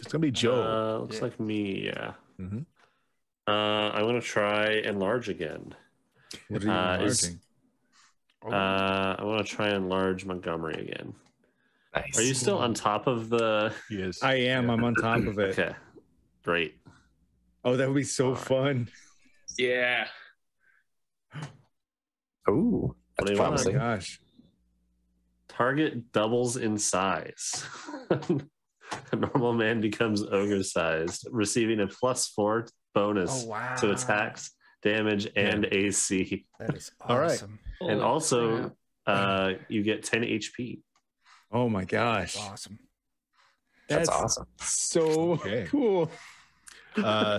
It's gonna be Joe. Looks like me, yeah. Mhm. I'm going to try enlarge again. What are you enlarging? I want to try and enlarge Montgomery again. Nice. Are you still on top of the... He is. I am. I'm on top of it. Okay, great. Oh, that would be so fun. Yeah. Ooh, that's What do you want? Oh my promising. gosh. Target doubles in size. A normal man becomes ogre sized, receiving a +4 bonus Oh, wow. to attacks, damage, and AC. That is All right. awesome. And Holy also, crap. you get 10 HP. Oh my gosh. That's awesome. That's awesome. So Okay. cool.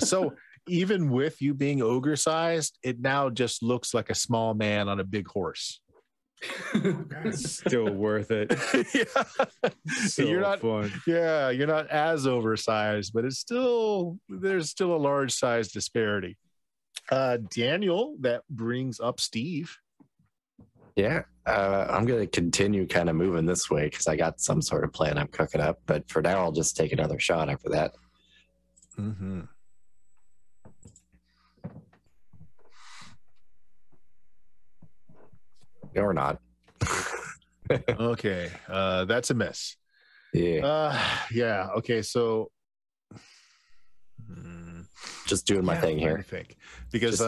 So even with you being ogre sized, it now just looks like a small man on a big horse. Still worth it. Yeah. So You're not fun. Yeah, you're not as oversized, but there's still a large size disparity. Daniel, that brings up Steve. Yeah, I'm going to continue kind of moving this way because I got some sort of plan I'm cooking up. But for now, I'll just take another shot after that. Mm-hmm. Or not. Okay, that's a miss. Yeah. Okay, so Just doing my thing here. I think because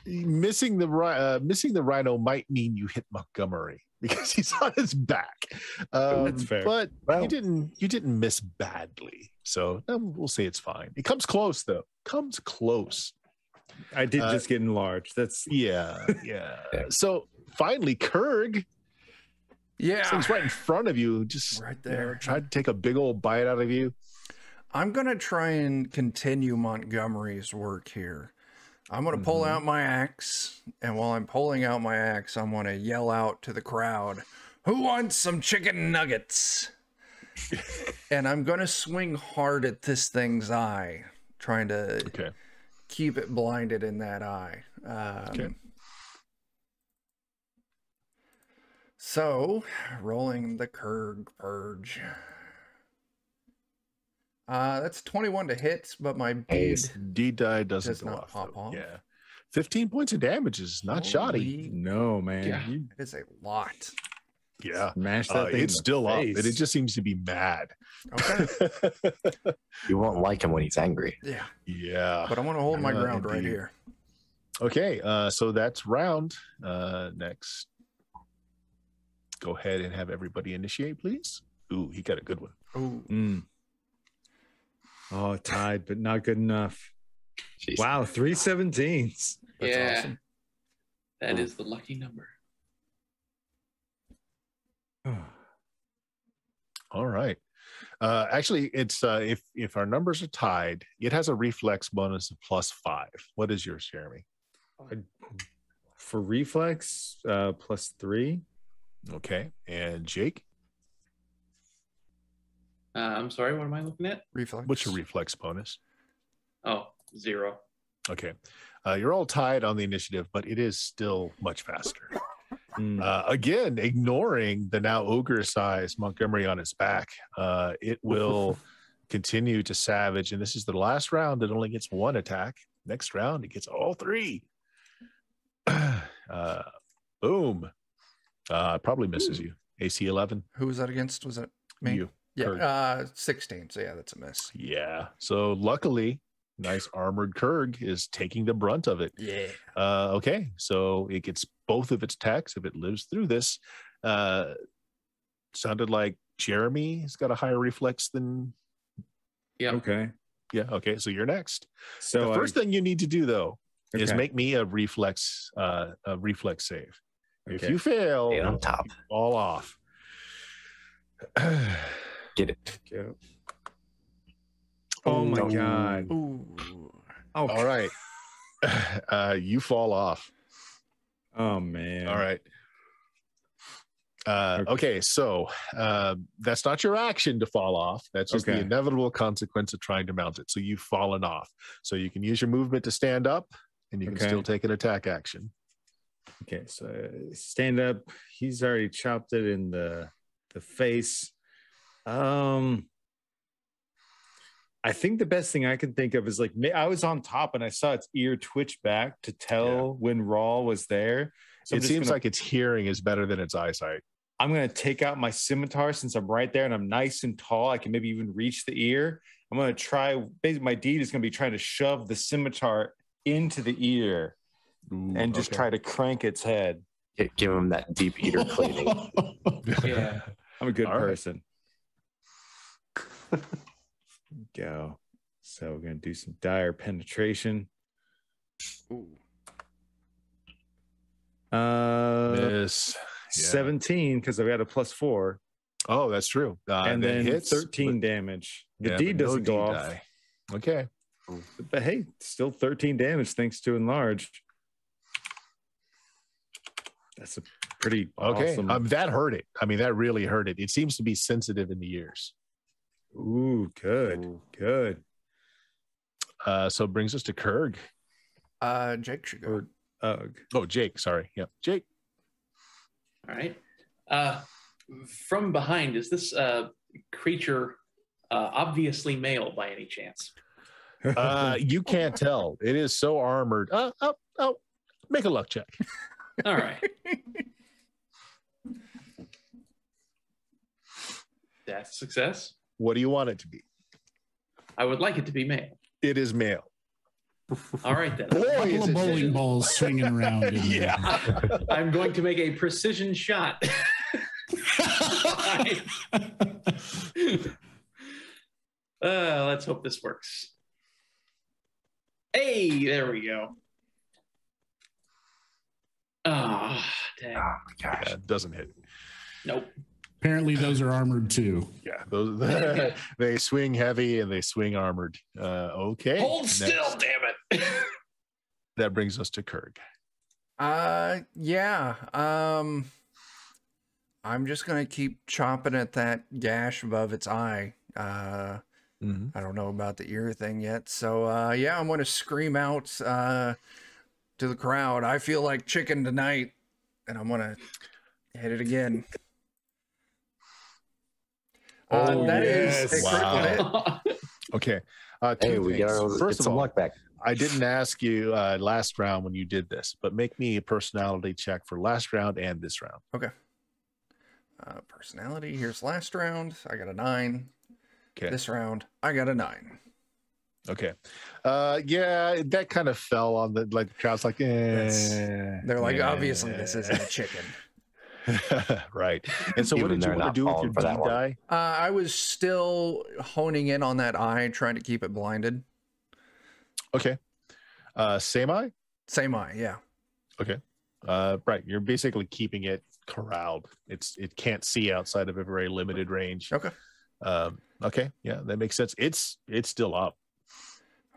missing the rhino might mean you hit Montgomery because he's on his back. That's fair. But you didn't miss badly, so we'll say it's fine. It comes close though. Comes close. I did just get enlarged. That's yeah. So finally, Kurg. Yeah. This thing's right in front of you, just right there. Tried to take a big old bite out of you. I'm going to try and continue Montgomery's work here. I'm going to pull out my axe, and while I'm pulling out my axe, I'm going to yell out to the crowd, "Who wants some chicken nuggets?" And I'm going to swing hard at this thing's eye, trying to keep it blinded in that eye. So, rolling the Kurg Purge. That's 21 to hit, but my bead die doesn't does go not off. pop off. Yeah. 15 points of damage is not shoddy. no, man. Yeah. You It is a lot. Yeah. smash that thing. It's still up, and face. it just seems to be mad. Okay. You won't like him when he's angry. Yeah. Yeah. But I want to hold my ground right indeed. here. Okay, so that's round. Next. Go ahead and have everybody initiate, please. Ooh, he got a good one. Ooh. Oh, tied, but not good enough. Jeez. Wow, 3 17s. That's awesome. That is the lucky number. All right. Actually, it's if our numbers are tied, it has a reflex bonus of +5. What is yours, Jeremy? For reflex, +3. Okay, and Jake, I'm sorry, what am I looking at? Reflex. what's your reflex bonus? Oh, 0. Okay, you're all tied on the initiative, but it is still much faster. Again, ignoring the now ogre-sized Montgomery on its back, it will continue to savage, and this is the last round. It only gets 1 attack. Next round, it gets all 3. Boom. Probably misses you. AC 11. Who was that against? Was it me? You. Yeah. 16. So yeah, that's a miss. Yeah. So luckily, nice armored Kurg is taking the brunt of it. Yeah. Okay. So it gets both of its attacks if it lives through this. Sounded like Jeremy has got a higher reflex than. Yeah. Okay. Yeah. Okay. So you're next. So The first thing you need to do though is Okay. make me a reflex save. If Okay. you fail, Stay on top. you fall off. Get it. Go. Oh my god. Ooh. Oh, All right. You fall off. Oh man. All right. Okay, so that's not your action to fall off. That's just the Okay. inevitable consequence of trying to mount it. So you've fallen off. So you can use your movement to stand up, and you can Okay. still take an attack action. Okay, so stand up. He's already chopped it in the face. I think the best thing I can think of is like I was on top and I saw its ear twitch back to tell when Rawl was there. So It seems like its hearing is better than its eyesight. I'm going to take out my scimitar since I'm right there and I'm nice and tall. I can maybe even reach the ear. I'm going to try. Basically, my deed is going to be trying to shove the scimitar into the ear and just try to crank its head. Give him that deep eater cleaning. Yeah. I'm a good All right. person. Go. So we're going to do some dire penetration. Ooh. Miss. Yeah. 17 because I've got a +4, Oh, that's true. and that then hits, 13 damage. The but deed no doesn't go D off, die. Okay. but hey, still 13 damage thanks to enlarge. That's a pretty Okay. awesome. That hurt it. I mean, that really hurt it. It seems to be sensitive in the ears. Ooh, good, Ooh. good. So it brings us to Kurg. Jake should go. Or Oh, Jake. Sorry. Yep. Jake. All right. From behind, is this creature obviously male by any chance? You can't tell. It is so armored. Make a luck check. All right. That's a success. What do you want it to be? I would like it to be male. It is male. All right, then. Boy, Couple is of it bowling vicious. balls swinging around. In there. Yeah. I'm going to make a precision shot. Let's hope this works. Hey, there we go. Ah, dang. Oh my gosh. Yeah, it doesn't hit. Nope. Apparently, those are armored too. Yeah, those they swing heavy and they swing armored. Okay. Hold still, next. damn it. That brings us to Kurg. Yeah. I'm just gonna keep chomping at that gash above its eye. I don't know about the ear thing yet, so yeah, I'm gonna scream out to the crowd. I feel like chicken tonight, and I'm gonna hit it again. That is a critical hit. Okay. Hey, Two we get things. First of some all, luck back. I didn't ask you last round when you did this, but make me a personality check for last round and this round. Okay. Personality. Here's last round. I got a 9. Okay. This round, I got a 9. Okay. Yeah, that kind of fell on the like the crowd's like, They're like, obviously, this isn't a chicken. Right. And so, what Even did you they're want to not do with your falling for that one. die? I was still honing in on that eye, trying to keep it blinded. Okay. Same eye? Same eye, yeah. Okay. Right. You're basically keeping it corralled. It can't see outside of a very limited range. Okay. Okay. Yeah, that makes sense. It's still up.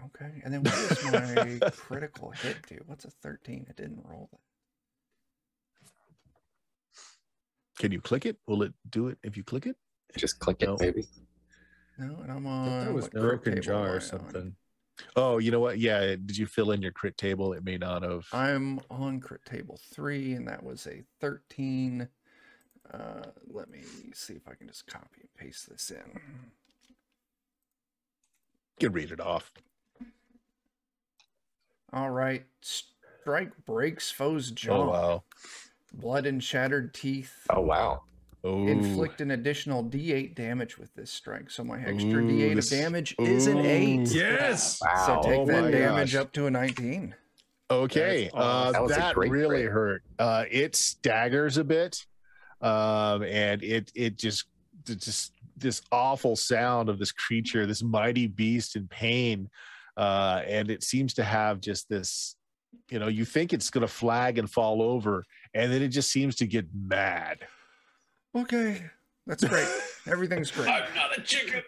Okay. And then what does my critical hit do? What's a 13? It didn't roll that. Can you click it? Will it do it if you click it? Just click it, No. maybe. No, and I'm I on. thought that was what crit broken table jar am I or on? something. Oh, you know what? Yeah. Did you fill in your crit table? It may not have. I'm on crit table 3, and that was a 13. Let me see if I can just copy and paste this in. You can read it off. All right. Strike breaks foe's jaw. Oh, wow. Blood and shattered teeth. Oh wow. Oh, Inflict an additional D8 damage with this strike. So my extra Ooh, D8 this- of damage is an 8. Yes. Wow. So take Oh that my damage gosh. up to a 19. Okay. That's awesome. That was a That great really crit. hurt. It staggers a bit. And it just this awful sound of this creature, this mighty beast in pain. And it seems to have just this, you think it's going to flag and fall over, and then it just seems to get mad. Okay. That's great. Everything's great. I'm not a chicken.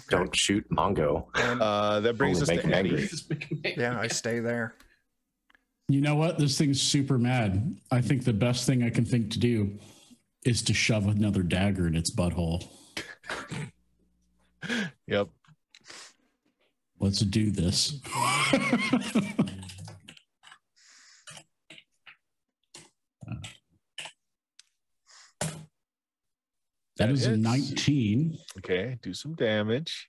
Don't shoot Mongo. And, That brings Only us to make him Eddie. angry. yeah, I stay there. You know what? This thing's super mad. I think the best thing I can think to do is to shove another dagger in its butthole. Yep. Let's do this. That is a hits. 19 Okay. Do some damage.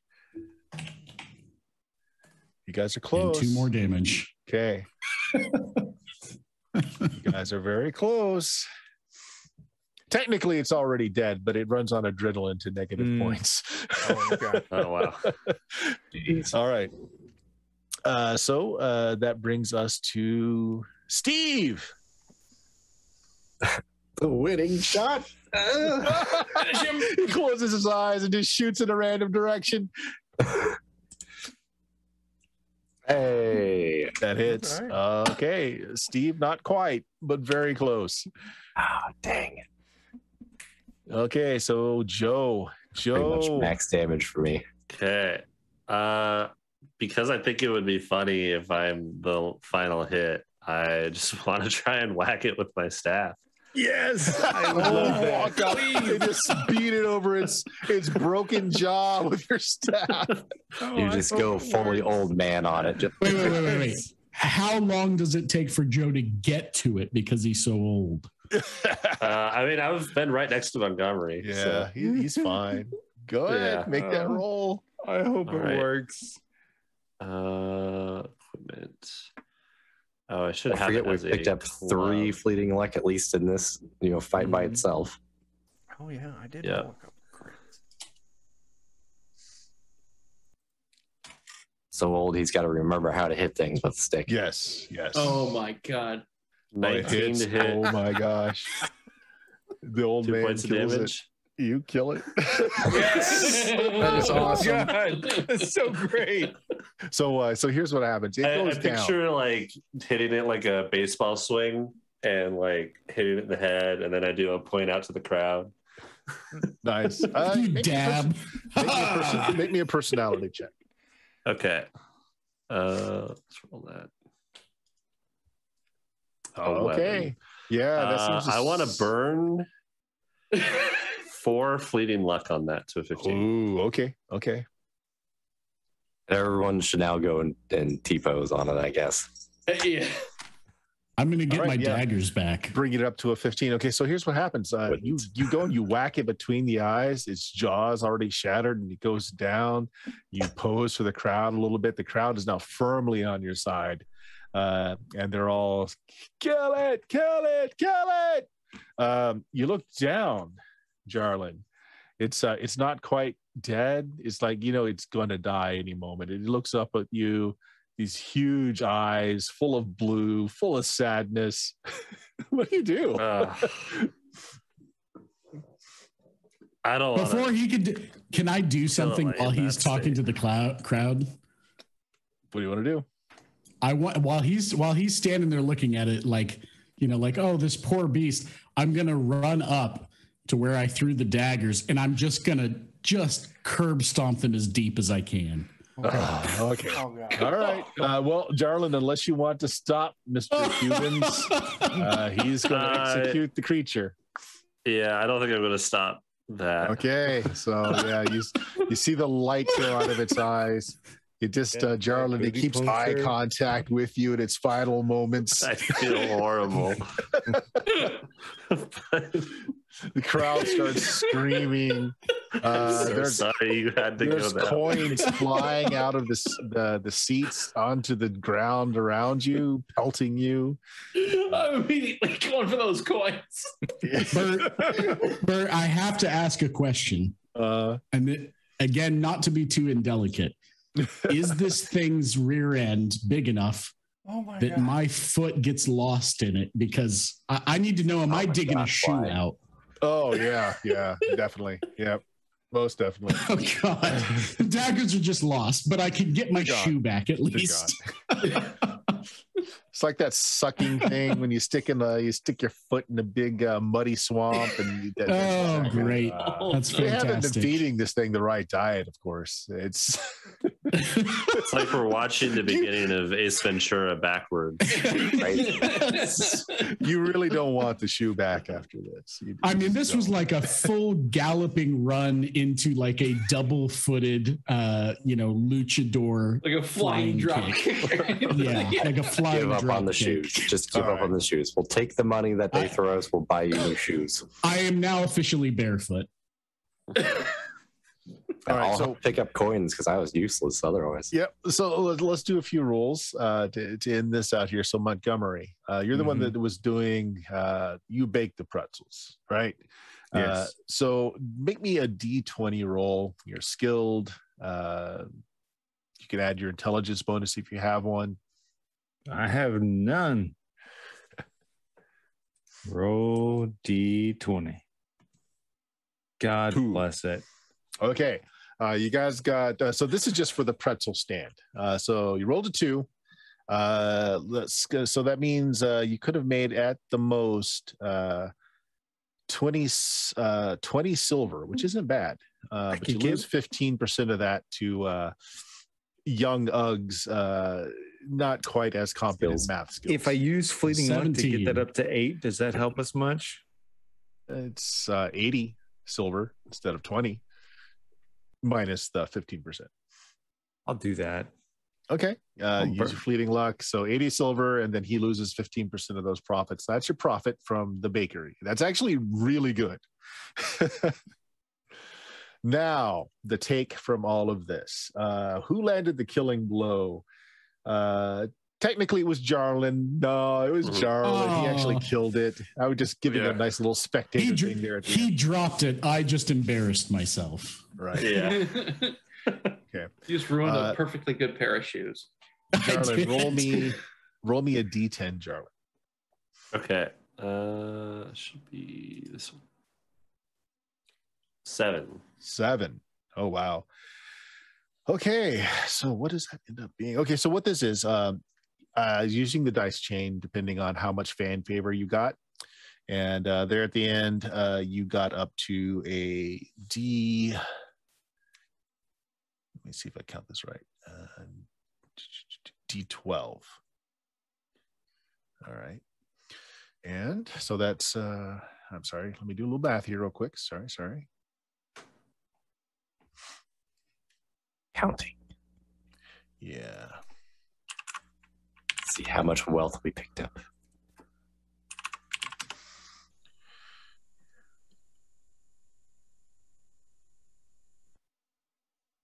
You guys are close. and 2 more damage. Okay. You guys are very close. Technically, it's already dead, but it runs on adrenaline to negative points. Oh, okay. Oh wow. All right. So that brings us to Steve. The winning shot. He closes his eyes and just shoots in a random direction. Hey. That hits. All Okay. Steve, not quite, but very close. Ah, dang it. Okay. So Joe. Pretty much Joe. max damage for me. Okay. Because I think it would be funny if I'm the final hit, I just want to try and whack it with my staff. Yes, I love that. Walk up and just beat it over its broken jaw with your staff. You just go fully old man on it. Just, Wait. How long does it take for Joe to get to it because he's so old? I mean, I've been right next to Montgomery. Yeah, so. he's fine. Go ahead, make that roll. I hope All it right. works. Equipment. Oh, I should I have forget it we as picked a up 3 club. fleeting luck at least in this, fight by itself. Oh yeah, I did Yeah. roll a couple crits. So old, he's got to remember how to hit things with a stick. Yes. Oh my god. 19 to hit. Oh my gosh. The old 2 man points of kills damage. it. You kill it. Yes. That is awesome. God, that's so great. So here's what happens. It I goes down. picture like hitting it like a baseball swing and like hitting it in the head, and then I do a point out to the crowd. Nice. You dab. Make me a personality check. Okay. Let's roll that. Okay. Yeah, that seems. I want to burn 4 fleeting luck on that to a 15. Ooh, okay. Everyone should now go and T-pose on it, I guess. Yeah. I'm going to get All right, my yeah. daggers back. Bring it up to a 15. Okay, so here's what happens. You go and you whack it between the eyes. Its jaw's already shattered and it goes down. You pose for the crowd a little bit. The crowd is now firmly on your side. And they're all, kill it. You look down, Jarlin. It's not quite dead. It's like, it's going to die any moment. It looks up at you, these huge eyes full of blue, full of sadness. What do you do? I don't want Before he could, can I do something like while in he's that talking state. to the crowd? What do you want to do? I want while he's standing there looking at it like oh, this poor beast. I'm gonna run up to where I threw the daggers, and I'm just gonna curb stomp them as deep as I can. Okay. Oh god. All right. Well, Jarlin, unless you want to stop Mr. Cubans, he's going to execute the creature. Yeah, I don't think I'm going to stop that. Okay. So, yeah, you see the light go out of its eyes. It just, Jarlin, it baby keeps puncture. eye contact with you in its final moments. I feel horrible. The crowd starts screaming. So sorry you had to go There's that way. coins flying out of the seats onto the ground around you, pelting you. I'm immediately going for those coins. Bert, I have to ask a question, and again, not to be too indelicate. Is this thing's rear end big enough Oh my that god. my foot gets lost in it? Because I need to know, am I digging a shoe why? out? Oh yeah, definitely. Yep. Most definitely. Oh God, the daggers are just lost, but I can get my God. shoe back at Good least. It's like that sucking thing when you stick your foot in a big muddy swamp and Oh, great. That's they haven't been fantastic. feeding this thing the right diet, of course. It's It's like we're watching the beginning of Ace Ventura backwards. Right? Yes. you really don't want the shoe back after this. You I mean, just this was don't. like a full galloping run into like a double-footed, luchador. Like a flying drop. Yeah, like a flying Give up drop on the kick. shoes. Just give All up on right. the shoes. We'll take the money that they throw us. We'll buy you new shoes. I am now officially barefoot. All right, I'll so- pick up coins because I was useless otherwise. Yep. So let's do a few rules to end this out here. So Montgomery, you're the one that was doing. You baked the pretzels, right? Yes. So make me a D20 roll. You're skilled. You can add your intelligence bonus if you have one. I have none. Roll D20. God Two. bless it. Okay. You guys got. So this is just for the pretzel stand. So you rolled a 2. Let's go. So that means you could have made at the most 20 silver, which isn't bad. But you can lose 15% of that to young Uggs not quite as competent Skills. math skills. If I use fleeting luck to get 17. that up to 8, does that help us much? It's 80 silver instead of 20, minus the 15%. I'll do that. Okay. Use your burn. fleeting luck. So 80 silver, and then he loses 15% of those profits. That's your profit from the bakery. That's actually really good. Now, the take from all of this. Who landed the killing blow? Technically, it was Jarlin. No, it was Jarlin. He actually Oh. killed it. I was just giving a nice little spectator thing there at the He end. dropped it. I just embarrassed myself. Right. Yeah. Okay. You just ruined a perfectly good pair of shoes. Jarlin, did. roll me a D10, Jarlin. Okay. Should be this one. 7. 7. Oh, wow. Okay. So what does that end up being? Okay. So what this is, using the dice chain, depending on how much fan favor you got. And there at the end, you got up to a D. Let me see if I count this right. D12. All right. And so that's, I'm sorry. Let me do a little math here real quick. Sorry. Counting. Yeah. See how much wealth we picked up.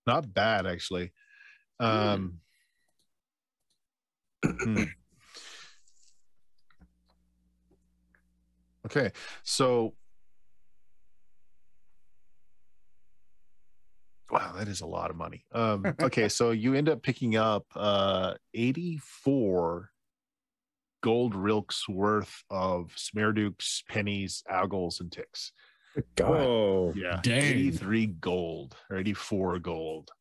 Not bad, actually. Okay, so wow, that is a lot of money. Okay, so you end up picking up 84 gold rilks worth of Smerdukes, pennies, ogles, and ticks. God. Whoa. Yeah, Dang. 83 gold or 84 gold.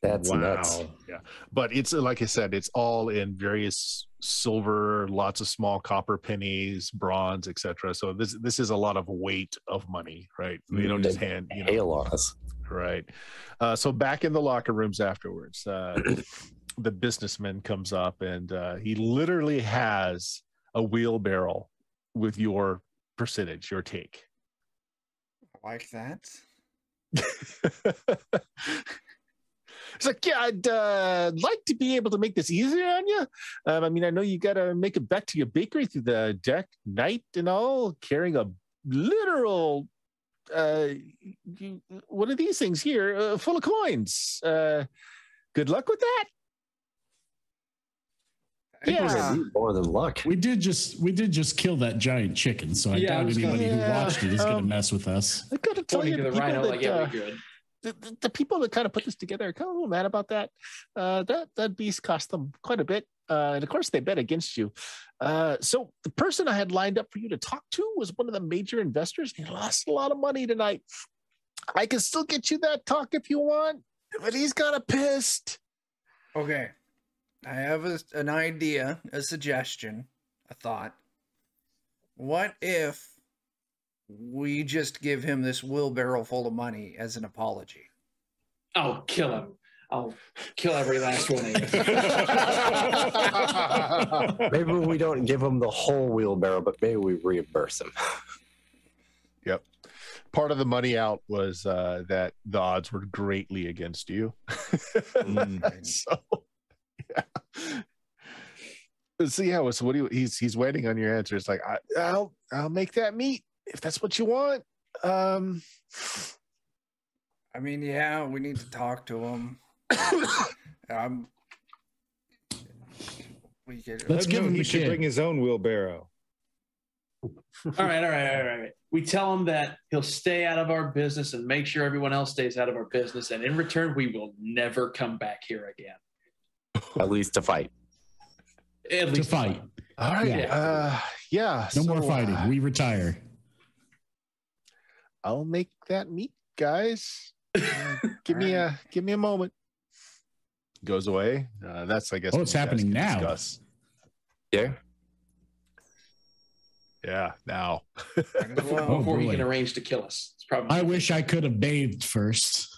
That's nuts. Yeah, but it's like I said, it's all in various silver, lots of small copper pennies, bronze, etc. So this is a lot of weight of money, right? They don't just hand, Hail on us. right? So back in the locker rooms afterwards, the businessman comes up and he literally has a wheelbarrow with your percentage, your take. Like that. It's like, yeah, I'd like to be able to make this easier on you. I mean, I know you got to make it back to your bakery through the dark night and all, carrying a literal, one of these things here full of coins. Good luck with that. Yeah. More than luck. We did just kill that giant chicken, so I Yeah, I doubt was gonna- anybody who watched it is going to um, mess with us. I got to tell you, Pointing to the people rhino, that, like, yeah, we good. the people that kind of put this together are kind of a little mad about that. That beast cost them quite a bit. And of course, they bet against you. So the person I had lined up for you to talk to was one of the major investors. He lost a lot of money tonight. I can still get you that talk if you want, but he's kind of pissed. Okay. I have an idea, a suggestion, a thought. What if we just give him this wheelbarrow full of money as an apology? I'll kill him. I'll kill every last one of you. Maybe we don't give him the whole wheelbarrow, but maybe we reimburse him. Yep. Part of the money out was that the odds were greatly against you. So, yeah. So yeah, so what do you, he's waiting on your answer. It's like I'll make that meet if that's what you want. I mean, yeah, we need to talk to him. We could, Let's give him He the should kid. bring his own wheelbarrow. All right. We tell him that he'll stay out of our business and make sure everyone else stays out of our business. And in return, we will never come back here again. At least to fight. At To least fight. All right. Yeah. No more so, fighting. We retire. I'll make that meet, guys. Give me a moment. Goes away. That's I guess. Oh, it's what you guys happening can now. discuss. Yeah. Yeah. Now. might as before, well. before he boy. can arrange to kill us. It's probably I wish I could have bathed first.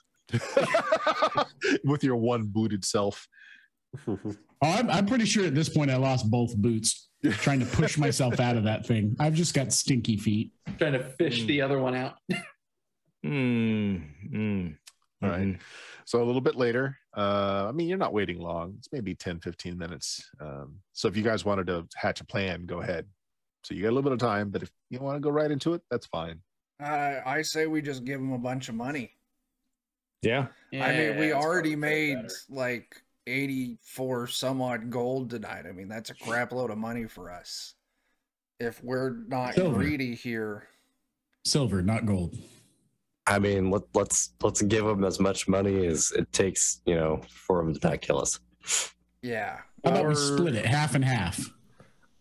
With your one booted self. I'm pretty sure at this point I lost both boots trying to push myself out of that thing. I've just got stinky feet. Trying to fish the other one out. All right. So a little bit later, I mean, you're not waiting long. It's maybe 10, 15 minutes. So if you guys wanted to hatch a plan, go ahead. So you got a little bit of time, but if you want to go right into it, that's fine. I say we just give them a bunch of money. Yeah. I mean, we that's already probably made better. like 84 some odd gold tonight. I mean, that's a crap load of money for us. If we're not Silver. greedy here. Silver, not gold. I mean, let's give them as much money as it takes, for them to not kill us. Yeah. How about we Or- split it half and half?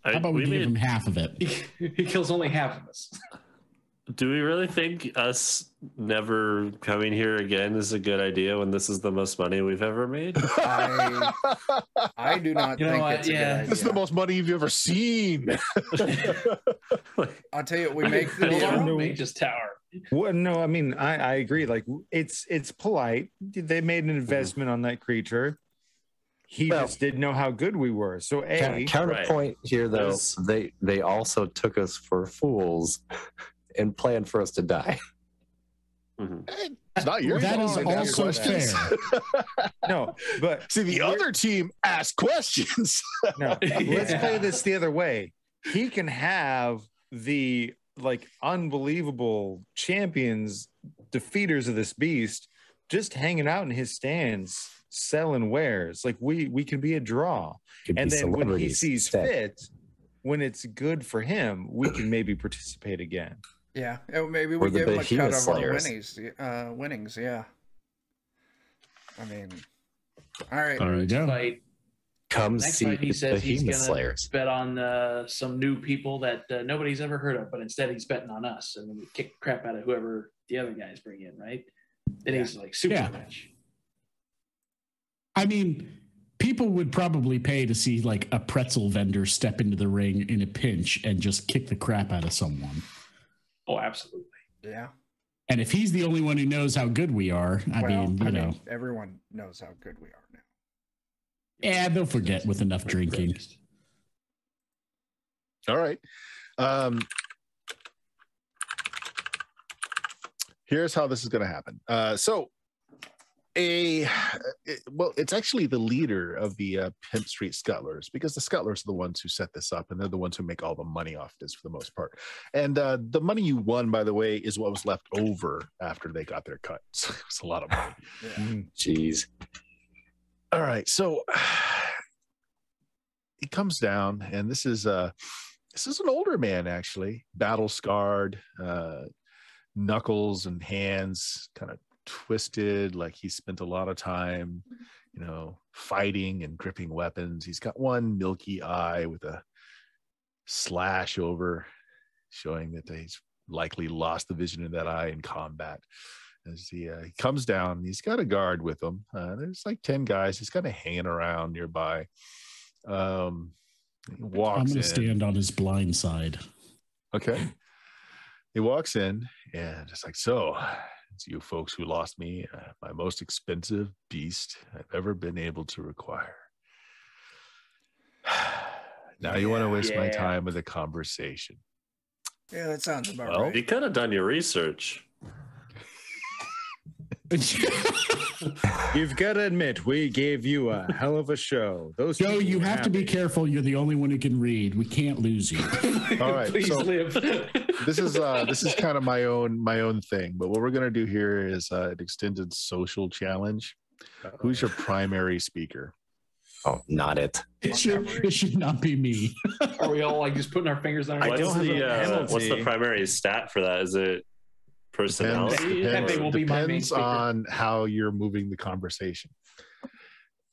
How about we give him half of it? He kills only half of us. Do we really think us never coming here again is a good idea when this is the most money we've ever made? I do not You know think what? it's a Yeah. good This is the idea. most money you've ever seen. I'll tell you, we make the Build our deal. own Mage's Tower. Well, no, I mean, I agree. Like, it's polite. They made an investment on that creature. He Well- just didn't know how good we were. So, Counterpoint here, though, There's- they also took us for fools and planned for us to die. Mhm. It's not your That fault. is They ask also questions. fair. no, but See, the other team asked questions. no. Let's Yeah. play this the other way. He can have the unbelievable champions, defeaters of this beast, just hanging out in his stands, selling wares. Like we can be a draw. Could And be then when he celebrities sees instead. fit, when it's good for him, we can maybe participate again. Yeah. Maybe Or we the give them a cut behemoth of our slayers. winnings. Yeah. I mean, all right. There we go. Fight. Come Next see fight, he the says he's behemoth gonna slayers. bet on some new people that nobody's ever heard of, but instead he's betting on us, and then we kick the crap out of whoever the other guys bring in, right? Then he's like super Yeah. rich. I mean, people would probably pay to see like a pretzel vendor step into the ring in a pinch and just kick the crap out of someone. Oh, absolutely. Yeah. And if he's the only one who knows how good we are, I mean, everyone knows how good we are now. yeah, they'll forget with enough drinking. All right. Here's how this is going to happen. It's actually the leader of the Pimp Street Scuttlers, because the Scuttlers are the ones who set this up, and they're the ones who make all the money off this for the most part. And the money you won, by the way, is what was left over after they got their cut. So it's a lot of money. Yeah. Jeez. All right, so he comes down, and this is an older man, actually, battle scarred, knuckles and hands kind of twisted, like he spent a lot of time, fighting and gripping weapons. He's got one milky eye with a slash over, showing that he's likely lost the vision of that eye in combat. As he comes down, he's got a guard with him. There's like 10 guys. He's kind of hanging around nearby. He walks I'm going in. to stand on his blind side. Okay. He walks in and just like, so it's you folks who lost me, my most expensive beast I've ever been able to require. Now you want to waste my Yeah. time with a conversation. Yeah, that sounds about Well, right. You could have done your research. You've got to admit, we gave you a hell of a show. Those Joe, people you were have to be happy. careful. You're the only one who can read. We can't lose you. All right, Please so- live. This is kind of my own thing, but what we're going to do here is an extended social challenge. Who's your primary speaker? Oh, not it. It should not be me. Are we all like just putting our fingers on our I don't have a What's the penalty. primary stat for that? Is it personality? Pepe will be my main Depends speaker. on how you're moving the conversation.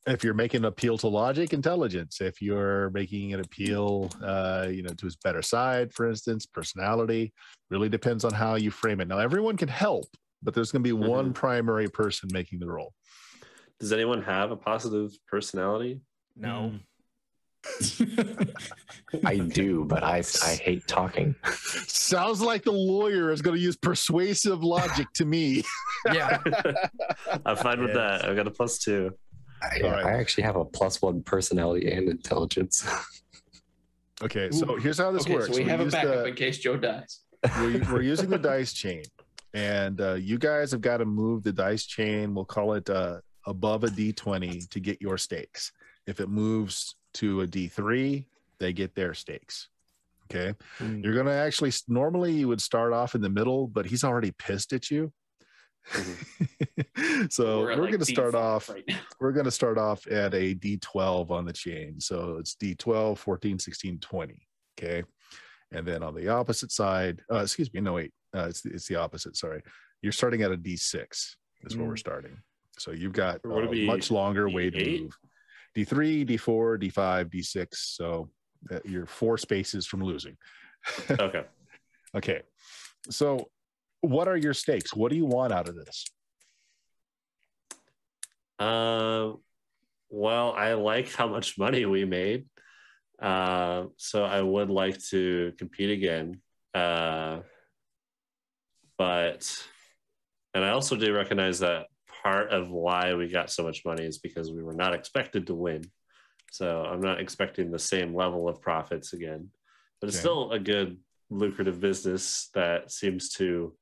If you're making an appeal to logic, intelligence. If you're making an appeal, to his better side, for instance, personality, really depends on how you frame it. Now, everyone can help, but there's going to be one primary person making the role. Does anyone have a positive personality? No. I do, but I hate talking. Sounds like the lawyer is going to use persuasive logic to me. Yeah. I'm fine with that. I've got a +2. All right. I actually have a +1 personality and intelligence. Okay, so here's how this works. So we have a use backup in case Joe dies. we're using the dice chain, and you guys have got to move the dice chain. We'll call it above a D20 to get your stakes. If it moves to a D3, they get their stakes. Okay, you're gonna actually normally you would start off in the middle, but he's already pissed at you. So we're going to start off right now. we're going to start off at a D12 on the chain. So it's D12, 14, 16, 20. Okay. And then on the opposite side, excuse me, no, wait, it's the opposite. Sorry. You're starting at a D6 is where we're starting. So you've got a much longer way to move. D3, D4, D5, D6. So you're 4 spaces from losing. Okay. Okay. So what are your stakes? What do you want out of this? Well, I like how much money we made. So I would like to compete again. And I also do recognize that part of why we got so much money is because we were not expected to win. So I'm not expecting the same level of profits again, but it's still a good, lucrative business that seems to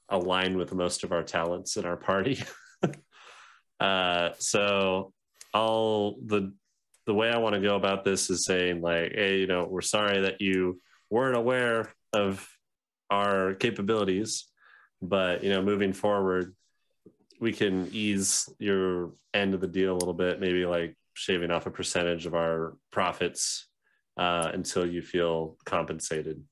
align with most of our talents in our party. So the way I want to go about this is saying like, hey, we're sorry that you weren't aware of our capabilities, but moving forward, we can ease your end of the deal a little bit, maybe like shaving off a percentage of our profits until you feel compensated.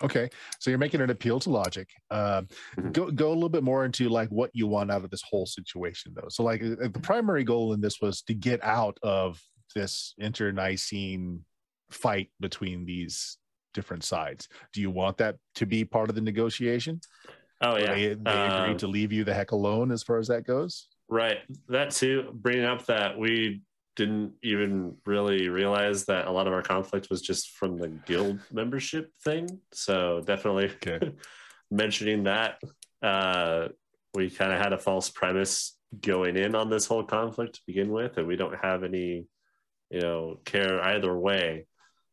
Okay, so you're making an appeal to logic. Go a little bit more into like what you want out of this whole situation, though. So like the primary goal in this was to get out of this internecine fight between these different sides. Do you want that to be part of the negotiation? Oh yeah, they agreed to leave you the heck alone as far as that goes. Right, that too. Bringing up that we didn't even really realize that a lot of our conflict was just from the guild membership thing. So definitely mentioning that we kind of had a false premise going in on this whole conflict to begin with, and we don't have any, care either way.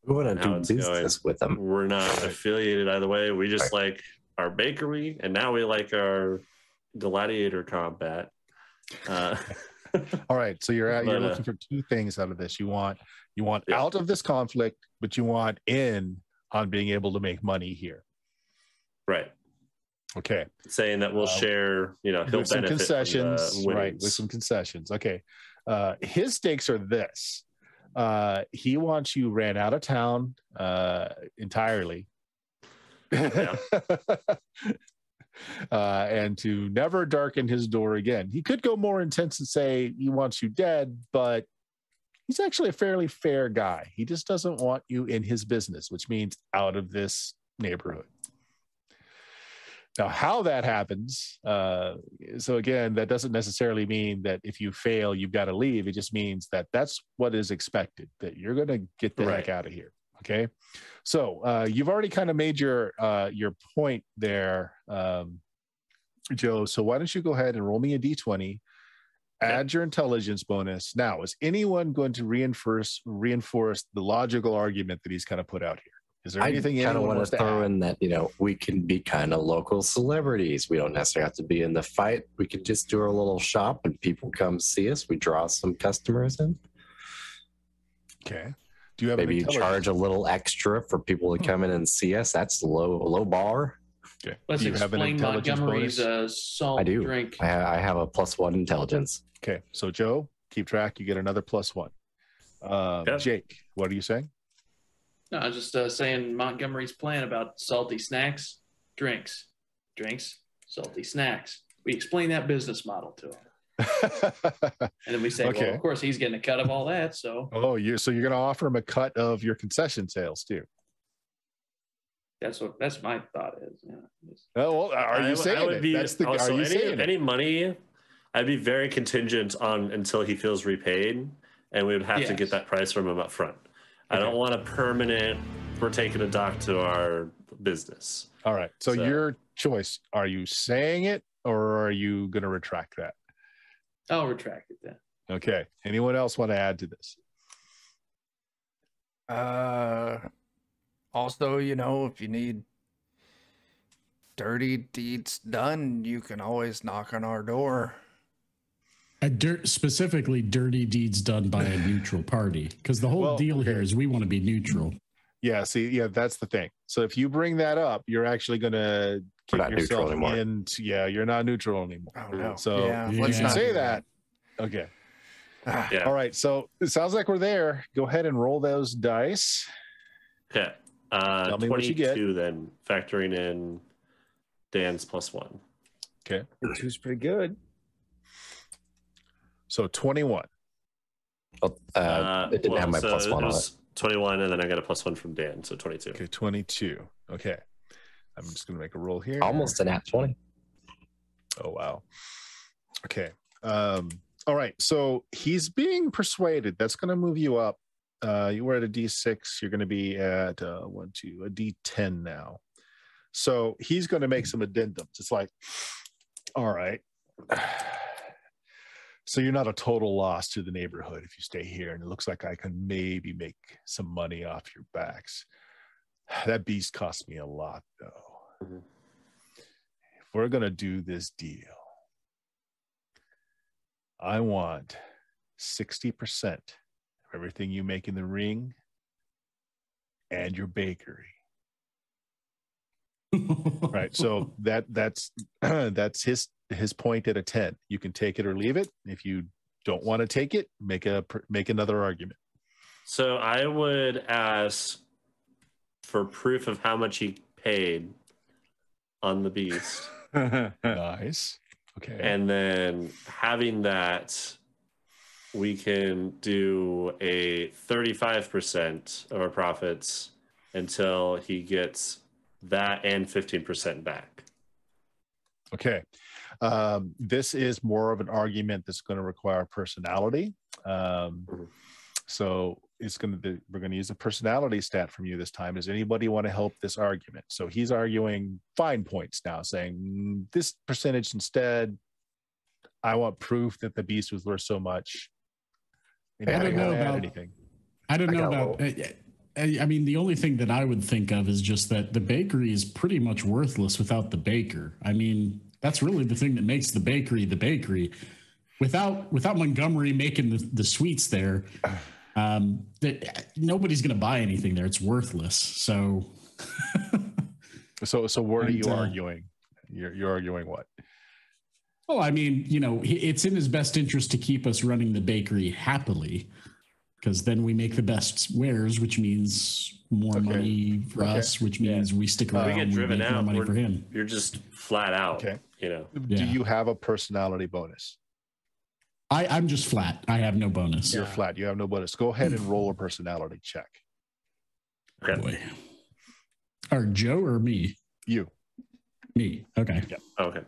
We want to do business with them. We're not affiliated either way. We just like our bakery, and now we like our gladiator combat. All right, so you're looking for 2 things out of this. You want out of this conflict, but you want in on being able to make money here. Right. Okay. Saying that we'll share, he'll with some benefit concessions, from the right? With some concessions. Okay. His stakes are this. He wants you ran out of town entirely. And to never darken his door again. He could go more intense and say he wants you dead, but he's actually a fairly fair guy. He just doesn't want you in his business, which means out of this neighborhood. Now, how that happens, so again, that doesn't necessarily mean that if you fail, you've got to leave. It just means that that's what is expected, that you're going to get the heck out of here. Okay. So you've already kind of made your point there, Joe. So why don't you go ahead and roll me a D20, add your intelligence bonus. Now, is anyone going to reinforce the logical argument that he's kind of put out here? Is there anything I kind of anyone want wants to to throw add? in that, we can be kind of local celebrities. We don't necessarily have to be in the fight. We could just do our little shop and people come see us. We draw some customers in. Okay. Do you have maybe you charge a little extra for people to come in and see us? That's low bar. Okay. Let's Do you have an explain intelligence Montgomery's bonus? salt I do. drink. I have a +1 intelligence. Okay. So Joe, keep track. You get another +1. Jake, what are you saying? No, I was just saying Montgomery's plan about salty snacks, drinks, salty snacks. We explain that business model to him. And then we say, well, of course, he's getting a cut of all that. So, so you're going to offer him a cut of your concession sales too. That's my thought is. Yeah. Oh, well, are you saying it? That's the, also, are you saying any money? I'd be very contingent on until he feels repaid, and we would have to get that price from him up front. I don't want a permanent, we're taking a dock to our business. All right. So your choice, are you saying it or are you going to retract that? I'll retract it then. Okay. Anyone else want to add to this? Also, if you need dirty deeds done, you can always knock on our door. Specifically, dirty deeds done by a neutral party, because the whole deal here is we want to be neutral. Yeah, see, that's the thing. So if you bring that up, you're actually going to get yourself into, you're not neutral anymore. Oh, no. So let's not say that. Okay. Yeah. All right. So it sounds like we're there. Go ahead and roll those dice. Okay. Tell me what you get. 22 then, factoring in Dan's +1. Okay. 2's pretty good. So 21. It didn't have my so +1 on it. 21, and then I got a +1 from Dan, so 22. Okay, 22. Okay. I'm just going to make a roll here. Almost an at 20. Oh, wow. Okay. All right. So he's being persuaded. That's going to move you up. You were at a D6. You're going to be at a D10 now. So he's going to make some addendums. It's like, all right. So you're not a total loss to the neighborhood if you stay here. And it looks like I can maybe make some money off your backs. That beast cost me a lot, though. Mm-hmm. If we're going to do this deal, I want 60% of everything you make in the ring and your bakery. Right. So that's his point at a 10. You can take it or leave it. If you don't want to take it, make another argument. So I would ask for proof of how much he paid on the beast. Nice. Okay. And then having that, we can do a 35% of our profits until he gets that and 15% back. Okay. This is more of an argument that's going to require personality. So we're going to use a personality stat from you this time. Does anybody want to help this argument? So he's arguing fine points now, saying this percentage instead. I want proof that the beast was worth so much. I don't know about. I mean, the only thing that I would think of is just that the bakery is pretty much worthless without the baker. I mean, that's really the thing that makes the bakery the bakery. Without Montgomery making the sweets there, nobody's going to buy anything there. It's worthless. So what are you arguing? You're arguing what? Well, I mean, it's in his best interest to keep us running the bakery happily, because then we make the best wares, which means more money for us, which means we stick around. We get driven make out. More money for him. You're just flat out. Okay. Do you have a personality bonus? I'm just flat. I have no bonus. You're flat. You have no bonus. Go ahead and roll a personality check. Okay. Boy. Or Joe or me? You. Me. Okay. Yeah. Okay.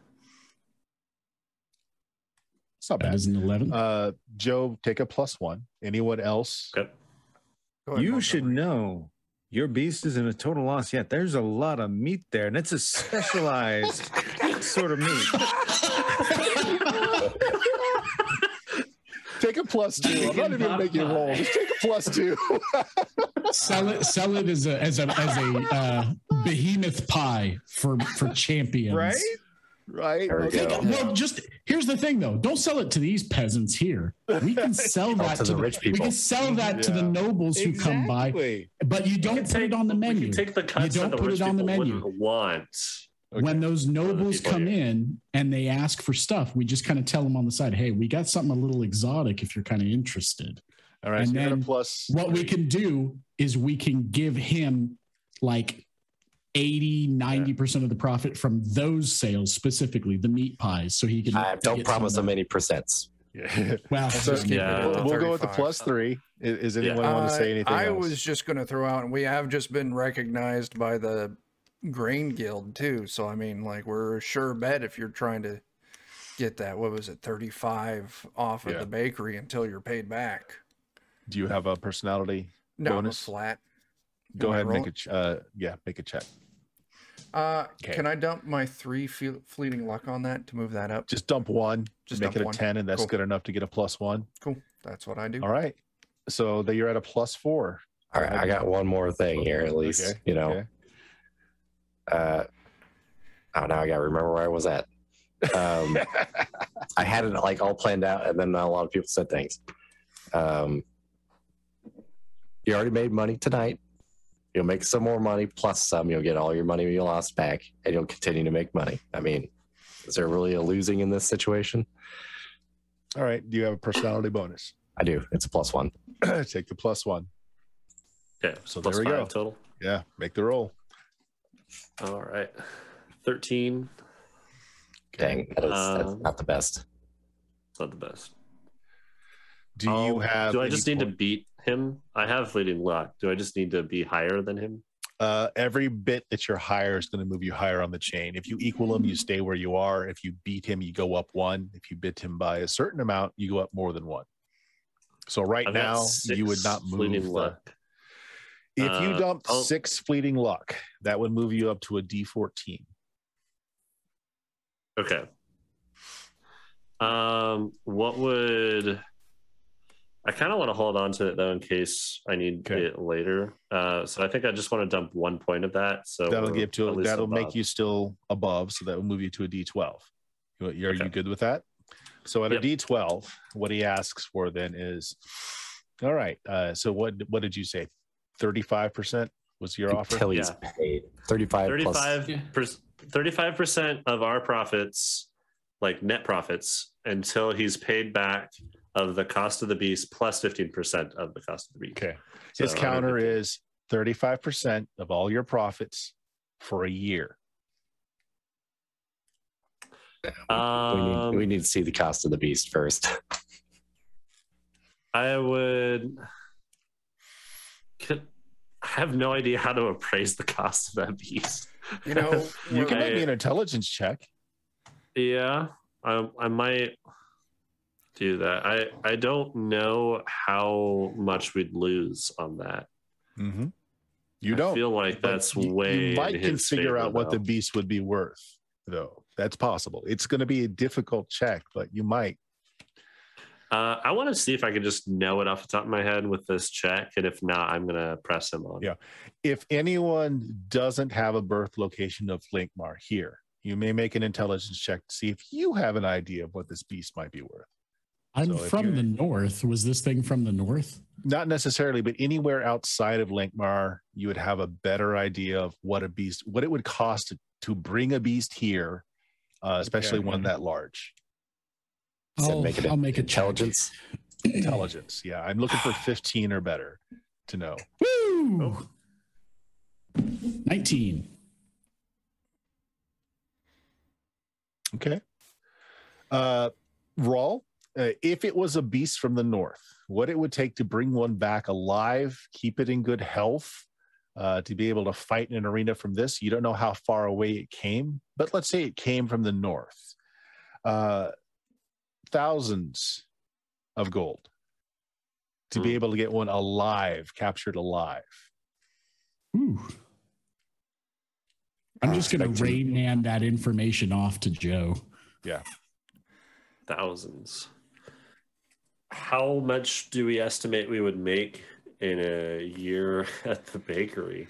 It's not bad. That is an 11. Joe, take a +1. Anyone else? Okay. You should know your beast isn't a total loss yet. There's a lot of meat there, and it's a specialized sort of meat. Take a +2. I'm not even making a roll. Just take a +2. Sell it as a behemoth pie for champions. Right. Okay. Well, just here's the thing, though. Don't sell it to these peasants here. We can sell that to the rich people. We can sell that to the nobles who come by, but you don't put it on the menu. You take the cuts you don't that the put rich it on the people menu. wouldn't want. Okay. When those nobles come in and they ask for stuff, we just kind of tell them on the side, "Hey, we got something a little exotic if you're kind of interested." All right. And So you're then at a +3. what we can do is we can give him like 80-90% of the profit from those sales, specifically the meat pies, so he can don't promise them any percents. Yeah. Well, So we'll go with the +3. Is anyone want to say anything I else? was just going to throw out, and we have just been recognized by the Grain Guild too. So I mean, like, we're a sure bet if you're trying to get that. What was it, 35 off of the bakery until you're paid back? Do you have a personality No, bonus? flat. Go ahead and roll make a check. Okay. Can I dump my 3 fleeting luck on that to move that up? Just dump 1. Just make dump it a 1. 10, and that's Cool. good enough to get a +1. Cool. That's what I do. All right. So that you're at a +4. All right, I got one more thing here, at least. Okay, You know. okay. Oh, now I got to remember where I was at. I had it like all planned out, and then a lot of people said things. You already made money tonight. You'll make some more money plus some. You'll get all your money you lost back, and you'll continue to make money. I mean, is there really a losing in this situation? All right. Do you have a personality bonus? I do. It's a +1. Take the +1. Okay, So plus there we 5 go. total. Yeah. Make the roll. All right, 13. Dang, that's not the best. It's not the best. Do you have? Do I any just need to point- beat him? I have fleeting luck. Do I just need to be higher than him? Every bit that you're higher is going to move you higher on the chain. If you equal him, you stay where you are. If you beat him, you go up 1. If you beat him by a certain amount, you go up more than 1. So right I've got now, 6 you would not move. fleeting the- luck. If you dumped I'll- 6 fleeting luck, that would move you up to a D14. Okay. What would I kind of want to hold on to it though in case I need Okay. it later. So I think I just want to dump 1 point of that. So That'll we're give at to least that'll make above. you still above, so that will move you to a D12. Are you Okay. good with that? So at Yep. a D12, what he asks for then is, all right. So what did you say? 35% was your offer? Until he's Yeah. paid 35 plus. 35% of our profits, like net profits, until he's paid back of the cost of the beast plus 15% of the cost of the beast. Okay. So His counter 150. is 35% of all your profits for a year. We need to see the cost of the beast first. I would. I have no idea how to appraise the cost of that beast. You know, You can make me I- an intelligence check. Yeah, I might do that. I don't know how much we'd lose on that. Mm-hmm. You don't. I feel like but that's you- way. You might in can his figure favor, out what the though. beast would be worth, though. That's possible. It's going to be a difficult check, but you might. I want to see if I can just know it off the top of my head with this check, and if not, I'm gonna press him on. Yeah. If anyone doesn't have a birth location of Lankhmar here, you may make an intelligence check to see if you have an idea of what this beast might be worth. I'm So if from you- the north. Was this thing from the north? Not necessarily, but anywhere outside of Lankhmar, you would have a better idea of what a beast, what it would cost to bring a beast here, especially one that large. Said I'll make a intelligence. Intelligence. Yeah. I'm looking for 15 or better to know. Woo! 19. Okay. Rawl, if it was a beast from the north, what it would take to bring one back alive, keep it in good health, to be able to fight in an arena from this. You don't know how far away it came, but let's say it came from the north. Thousands of gold to be able to get one alive, captured alive. Ooh. I'm just going to Rayman that information off to Joe. Yeah. Thousands. How much do we estimate we would make in a year at the bakery?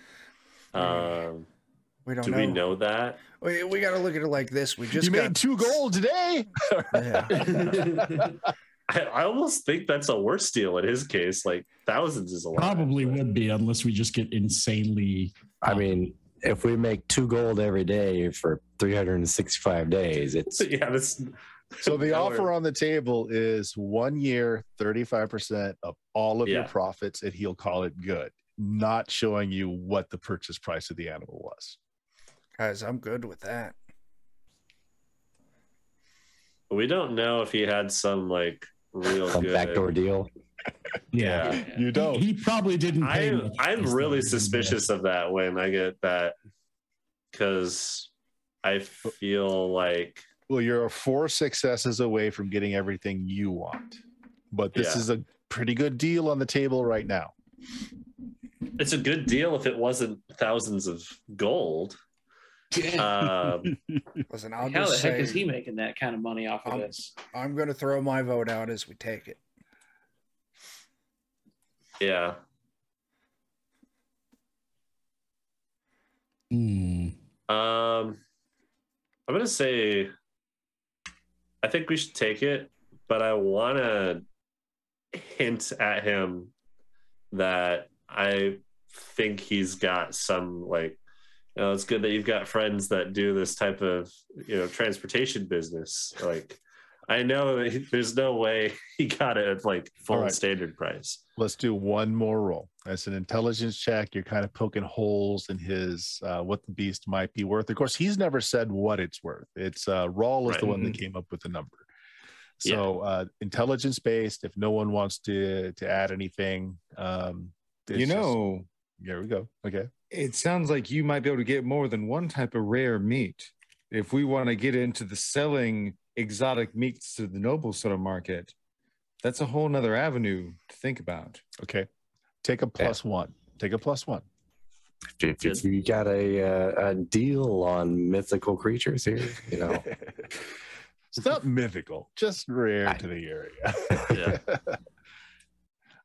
We don't Do know. we know that? We got to look at it like this. We just You got made 2 gold today. Yeah. I almost think that's a worse deal in his case. Like thousands is a lot. Probably would be, unless we just get insanely. I mean, if we make 2 gold every day for 365 days, it's Yeah, that's So the Now offer we're- on the table is 1 year, 35% of all of your Yeah. profits, and he'll call it good, not showing you what the purchase price of the animal was. Guys, I'm good with that. we don't know if he had some like real some good backdoor deal. Yeah. You don't. He probably didn't pay much I'm for really this, suspicious of that when I get that because I feel like Well, you're 4 successes away from getting everything you want, but this Yeah. is a pretty good deal on the table right now. it's a good deal if it wasn't thousands of gold. Listen, I'll How the just heck say is he making that kind of money off of this? I'm going to throw my vote out as we take it. Yeah. I'm gonna say I think we should take it, but I want to hint at him that I think he's got some it's good that you've got friends that do this type of transportation business. I know that there's no way he got it at full standard price. Let's do one more roll. That's an intelligence check. You're kind of poking holes in his what the beast might be worth. Of course, he's never said what it's worth. It's Rawl is the one that came up with the number. So intelligence based. If no one wants to add anything, there we go. Okay. It sounds like you might be able to get more than one type of rare meat. If we want to get into the selling exotic meats to the noble sort of market, that's a whole nother avenue to think about. Okay. Take a +1. Take a +1. If you got a deal on mythical creatures here, It's not mythical, just rare to the area. Yeah.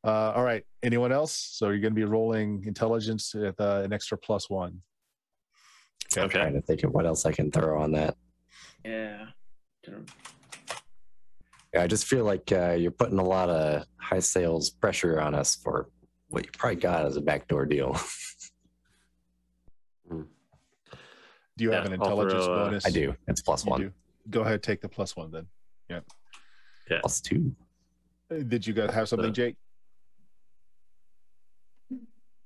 All right. Anyone else? So you're going to be rolling intelligence at an extra +1. Okay. I'm trying to think of what else I can throw on that. Yeah. I just feel like you're putting a lot of high sales pressure on us for what you probably got as a backdoor deal. Do you have an intelligence bonus? I do. It's +1. Go ahead, take the +1 then. Yeah. +2. Did you guys have something, Jake?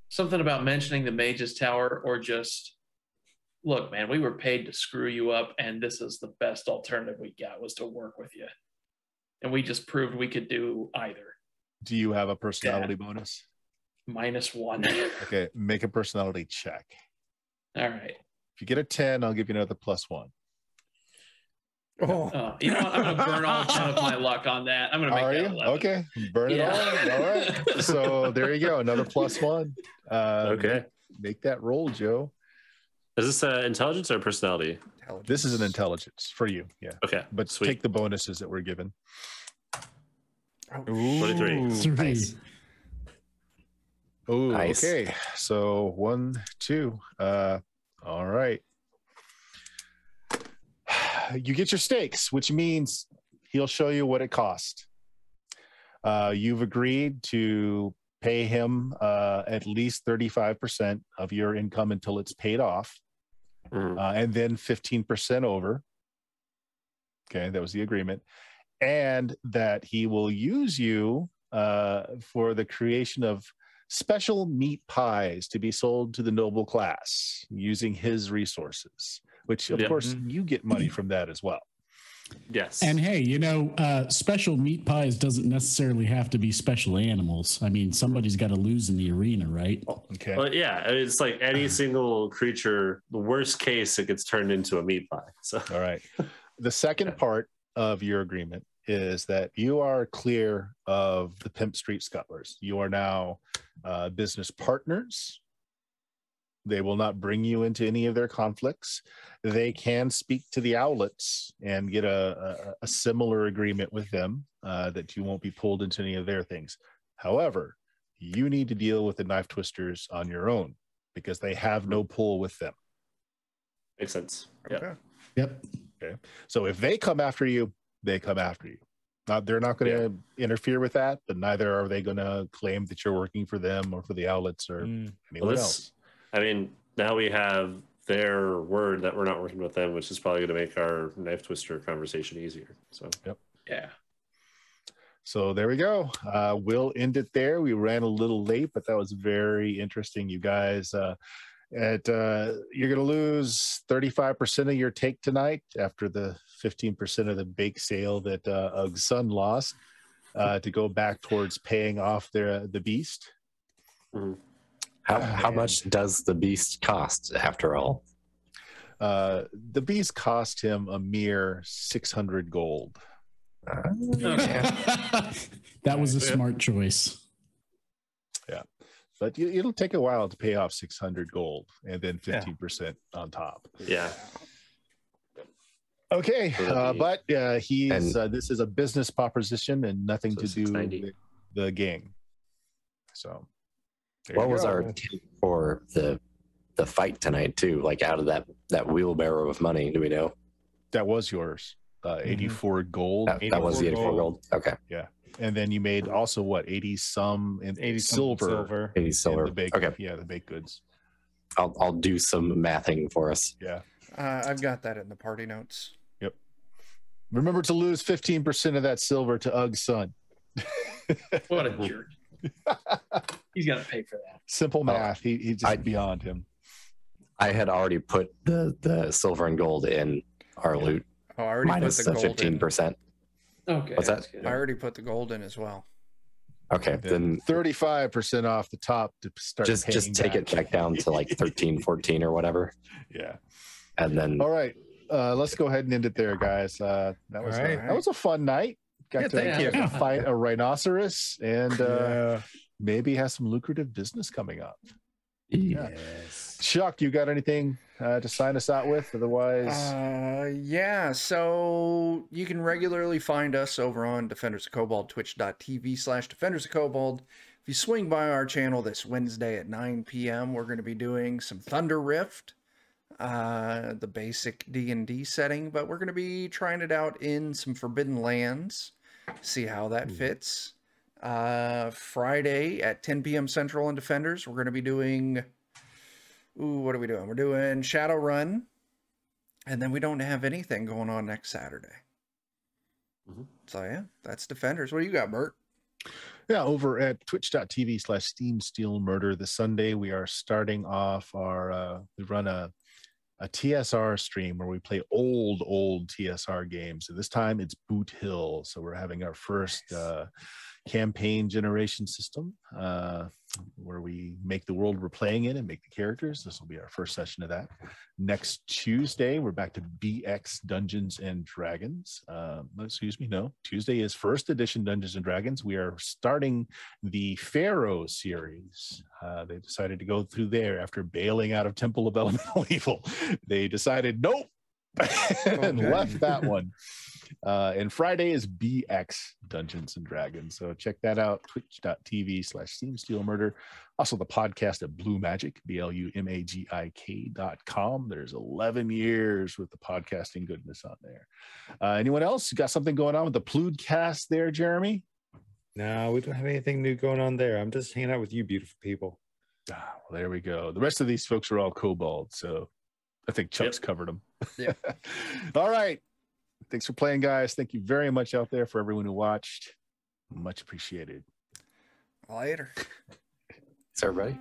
Something about mentioning the Mage's Tower, or just, look, man, we were paid to screw you up, and this is the best alternative we got was to work with you. And we just proved we could do either. Do you have a personality bonus? -1. Okay, make a personality check. All right. If you get a 10, I'll give you another +1. Oh, you know what? I'm going to burn all 10 of my luck on that. I'm going to make that 11. Okay, burn it all. All right. So there you go, another +1. Okay. Make that roll, Joe. Is this intelligence or personality? This is an intelligence for you. Yeah. Okay. But sweet. Take the bonuses that we're given. 23. Nice. Oh, Nice. Okay. So 1, 2. All right. You get your stakes, which means he'll show you what it cost. You've agreed to pay him at least 35% of your income until it's paid off, and then 15% over. Okay, that was the agreement. And that he will use you for the creation of special meat pies to be sold to the noble class using his resources, which of course you get money from that as well. Yes. And hey, special meat pies doesn't necessarily have to be special animals. I mean, somebody's got to lose in the arena, right? Okay. Well, yeah, it's like any single creature, the worst case, it gets turned into a meat pie. So All right. The second part of your agreement is that you are clear of the Pimp Street Scuttlers. You are now business partners. They will not bring you into any of their conflicts. They can speak to the Owlets and get a similar agreement with them that you won't be pulled into any of their things. However, you need to deal with the Knife Twisters on your own because they have no pull with them. makes sense. Yeah. okay. Yep. Okay. So if they come after you, they come after you. They're not going to interfere with that, but neither are they going to claim that you're working for them or for the Owlets or anyone else. I mean, now we have their word that we're not working with them, which is probably going to make our Knife Twister conversation easier. So, Yeah. So there we go. We'll end it there. We ran a little late, but that was very interesting, you guys. You're going to lose 35% of your take tonight after the 15% of the bake sale that Ug's son lost to go back towards paying off the beast. How much does the beast cost after all? The beast cost him a mere 600 gold. That was a smart choice. Yeah. but it'll take a while to pay off 600 gold and then 15% on top. Yeah. Okay, but he's And- this is a business proposition and nothing So to do 690. with the gang. So, there What you was go. our tip for the fight tonight too? Like out of that wheelbarrow of money, do we know? That was yours. 84 gold. That was the 84 gold. Okay, And then you made also what 80 some and 80 silver. 80 silver. The baked, Okay, yeah, the baked goods. I'll do some mathing for us. Yeah. I've got that in the party notes. Yep. Remember to lose 15% of that silver to Ug's son. What a jerk. He's got to pay for that. Simple math. He's just beyond him. I had already put the silver and gold in our loot Oh, I already minus put the the gold in. 15%. Okay. What's that's that? good. I already put the gold in as well. Okay, Then then 35% off the top to start. just take it back down to like 13, 14 or whatever, Yeah. and then All right. Let's go ahead and end it there, guys. That was All right. that was a fun night. Got Yeah, to thank you. fight a rhinoceros and Yeah. maybe have some lucrative business coming up. Yeah. Yes. Chuck, you got anything to sign us out with? Otherwise, Yeah, so you can regularly find us over on Defenders of Kobold, twitch.tv/Defenders of Kobold. If you swing by our channel this Wednesday at 9 p.m., we're going to be doing some Thunder Rift, the basic D&D setting, but we're going to be trying it out in some Forbidden Lands, see how that fits. Friday at 10 p.m. Central on Defenders, we're going to be doing... what are we doing? We're doing Shadowrun, and then we don't have anything going on next Saturday. Mhm. So yeah, that's Defenders. What do you got, Bert? yeah, over at twitch.tv/Steam Steel Murder this Sunday, we are starting off our we run a TSR stream where we play old TSR games. And this time it's Boot Hill. So we're having our first campaign generation system where we make the world we're playing in and make the characters. This will be our first session of that. Next Tuesday, we're back to BX Dungeons and Dragons. Tuesday is first edition Dungeons and Dragons. We are starting the Pharaoh series. They decided to go through there after bailing out of Temple of Elemental Evil. They decided nope and left that one. And Friday is BX Dungeons and Dragons. So check that out, twitch.tv/SteamSteelMurder. Also the podcast at Blue Magic, BLUMAGIK.com. There's 11 years with the podcasting goodness on there. Anyone else? You got something going on with the Pludcast there, Jeremy? No, we don't have anything new going on there. I'm just hanging out with you beautiful people. Well, there we go. The rest of these folks are all Kobold, so I think Chuck's covered them. Yeah. All right. Thanks for playing, guys. Thank you very much out there for everyone who watched. Much appreciated. Later. is everybody.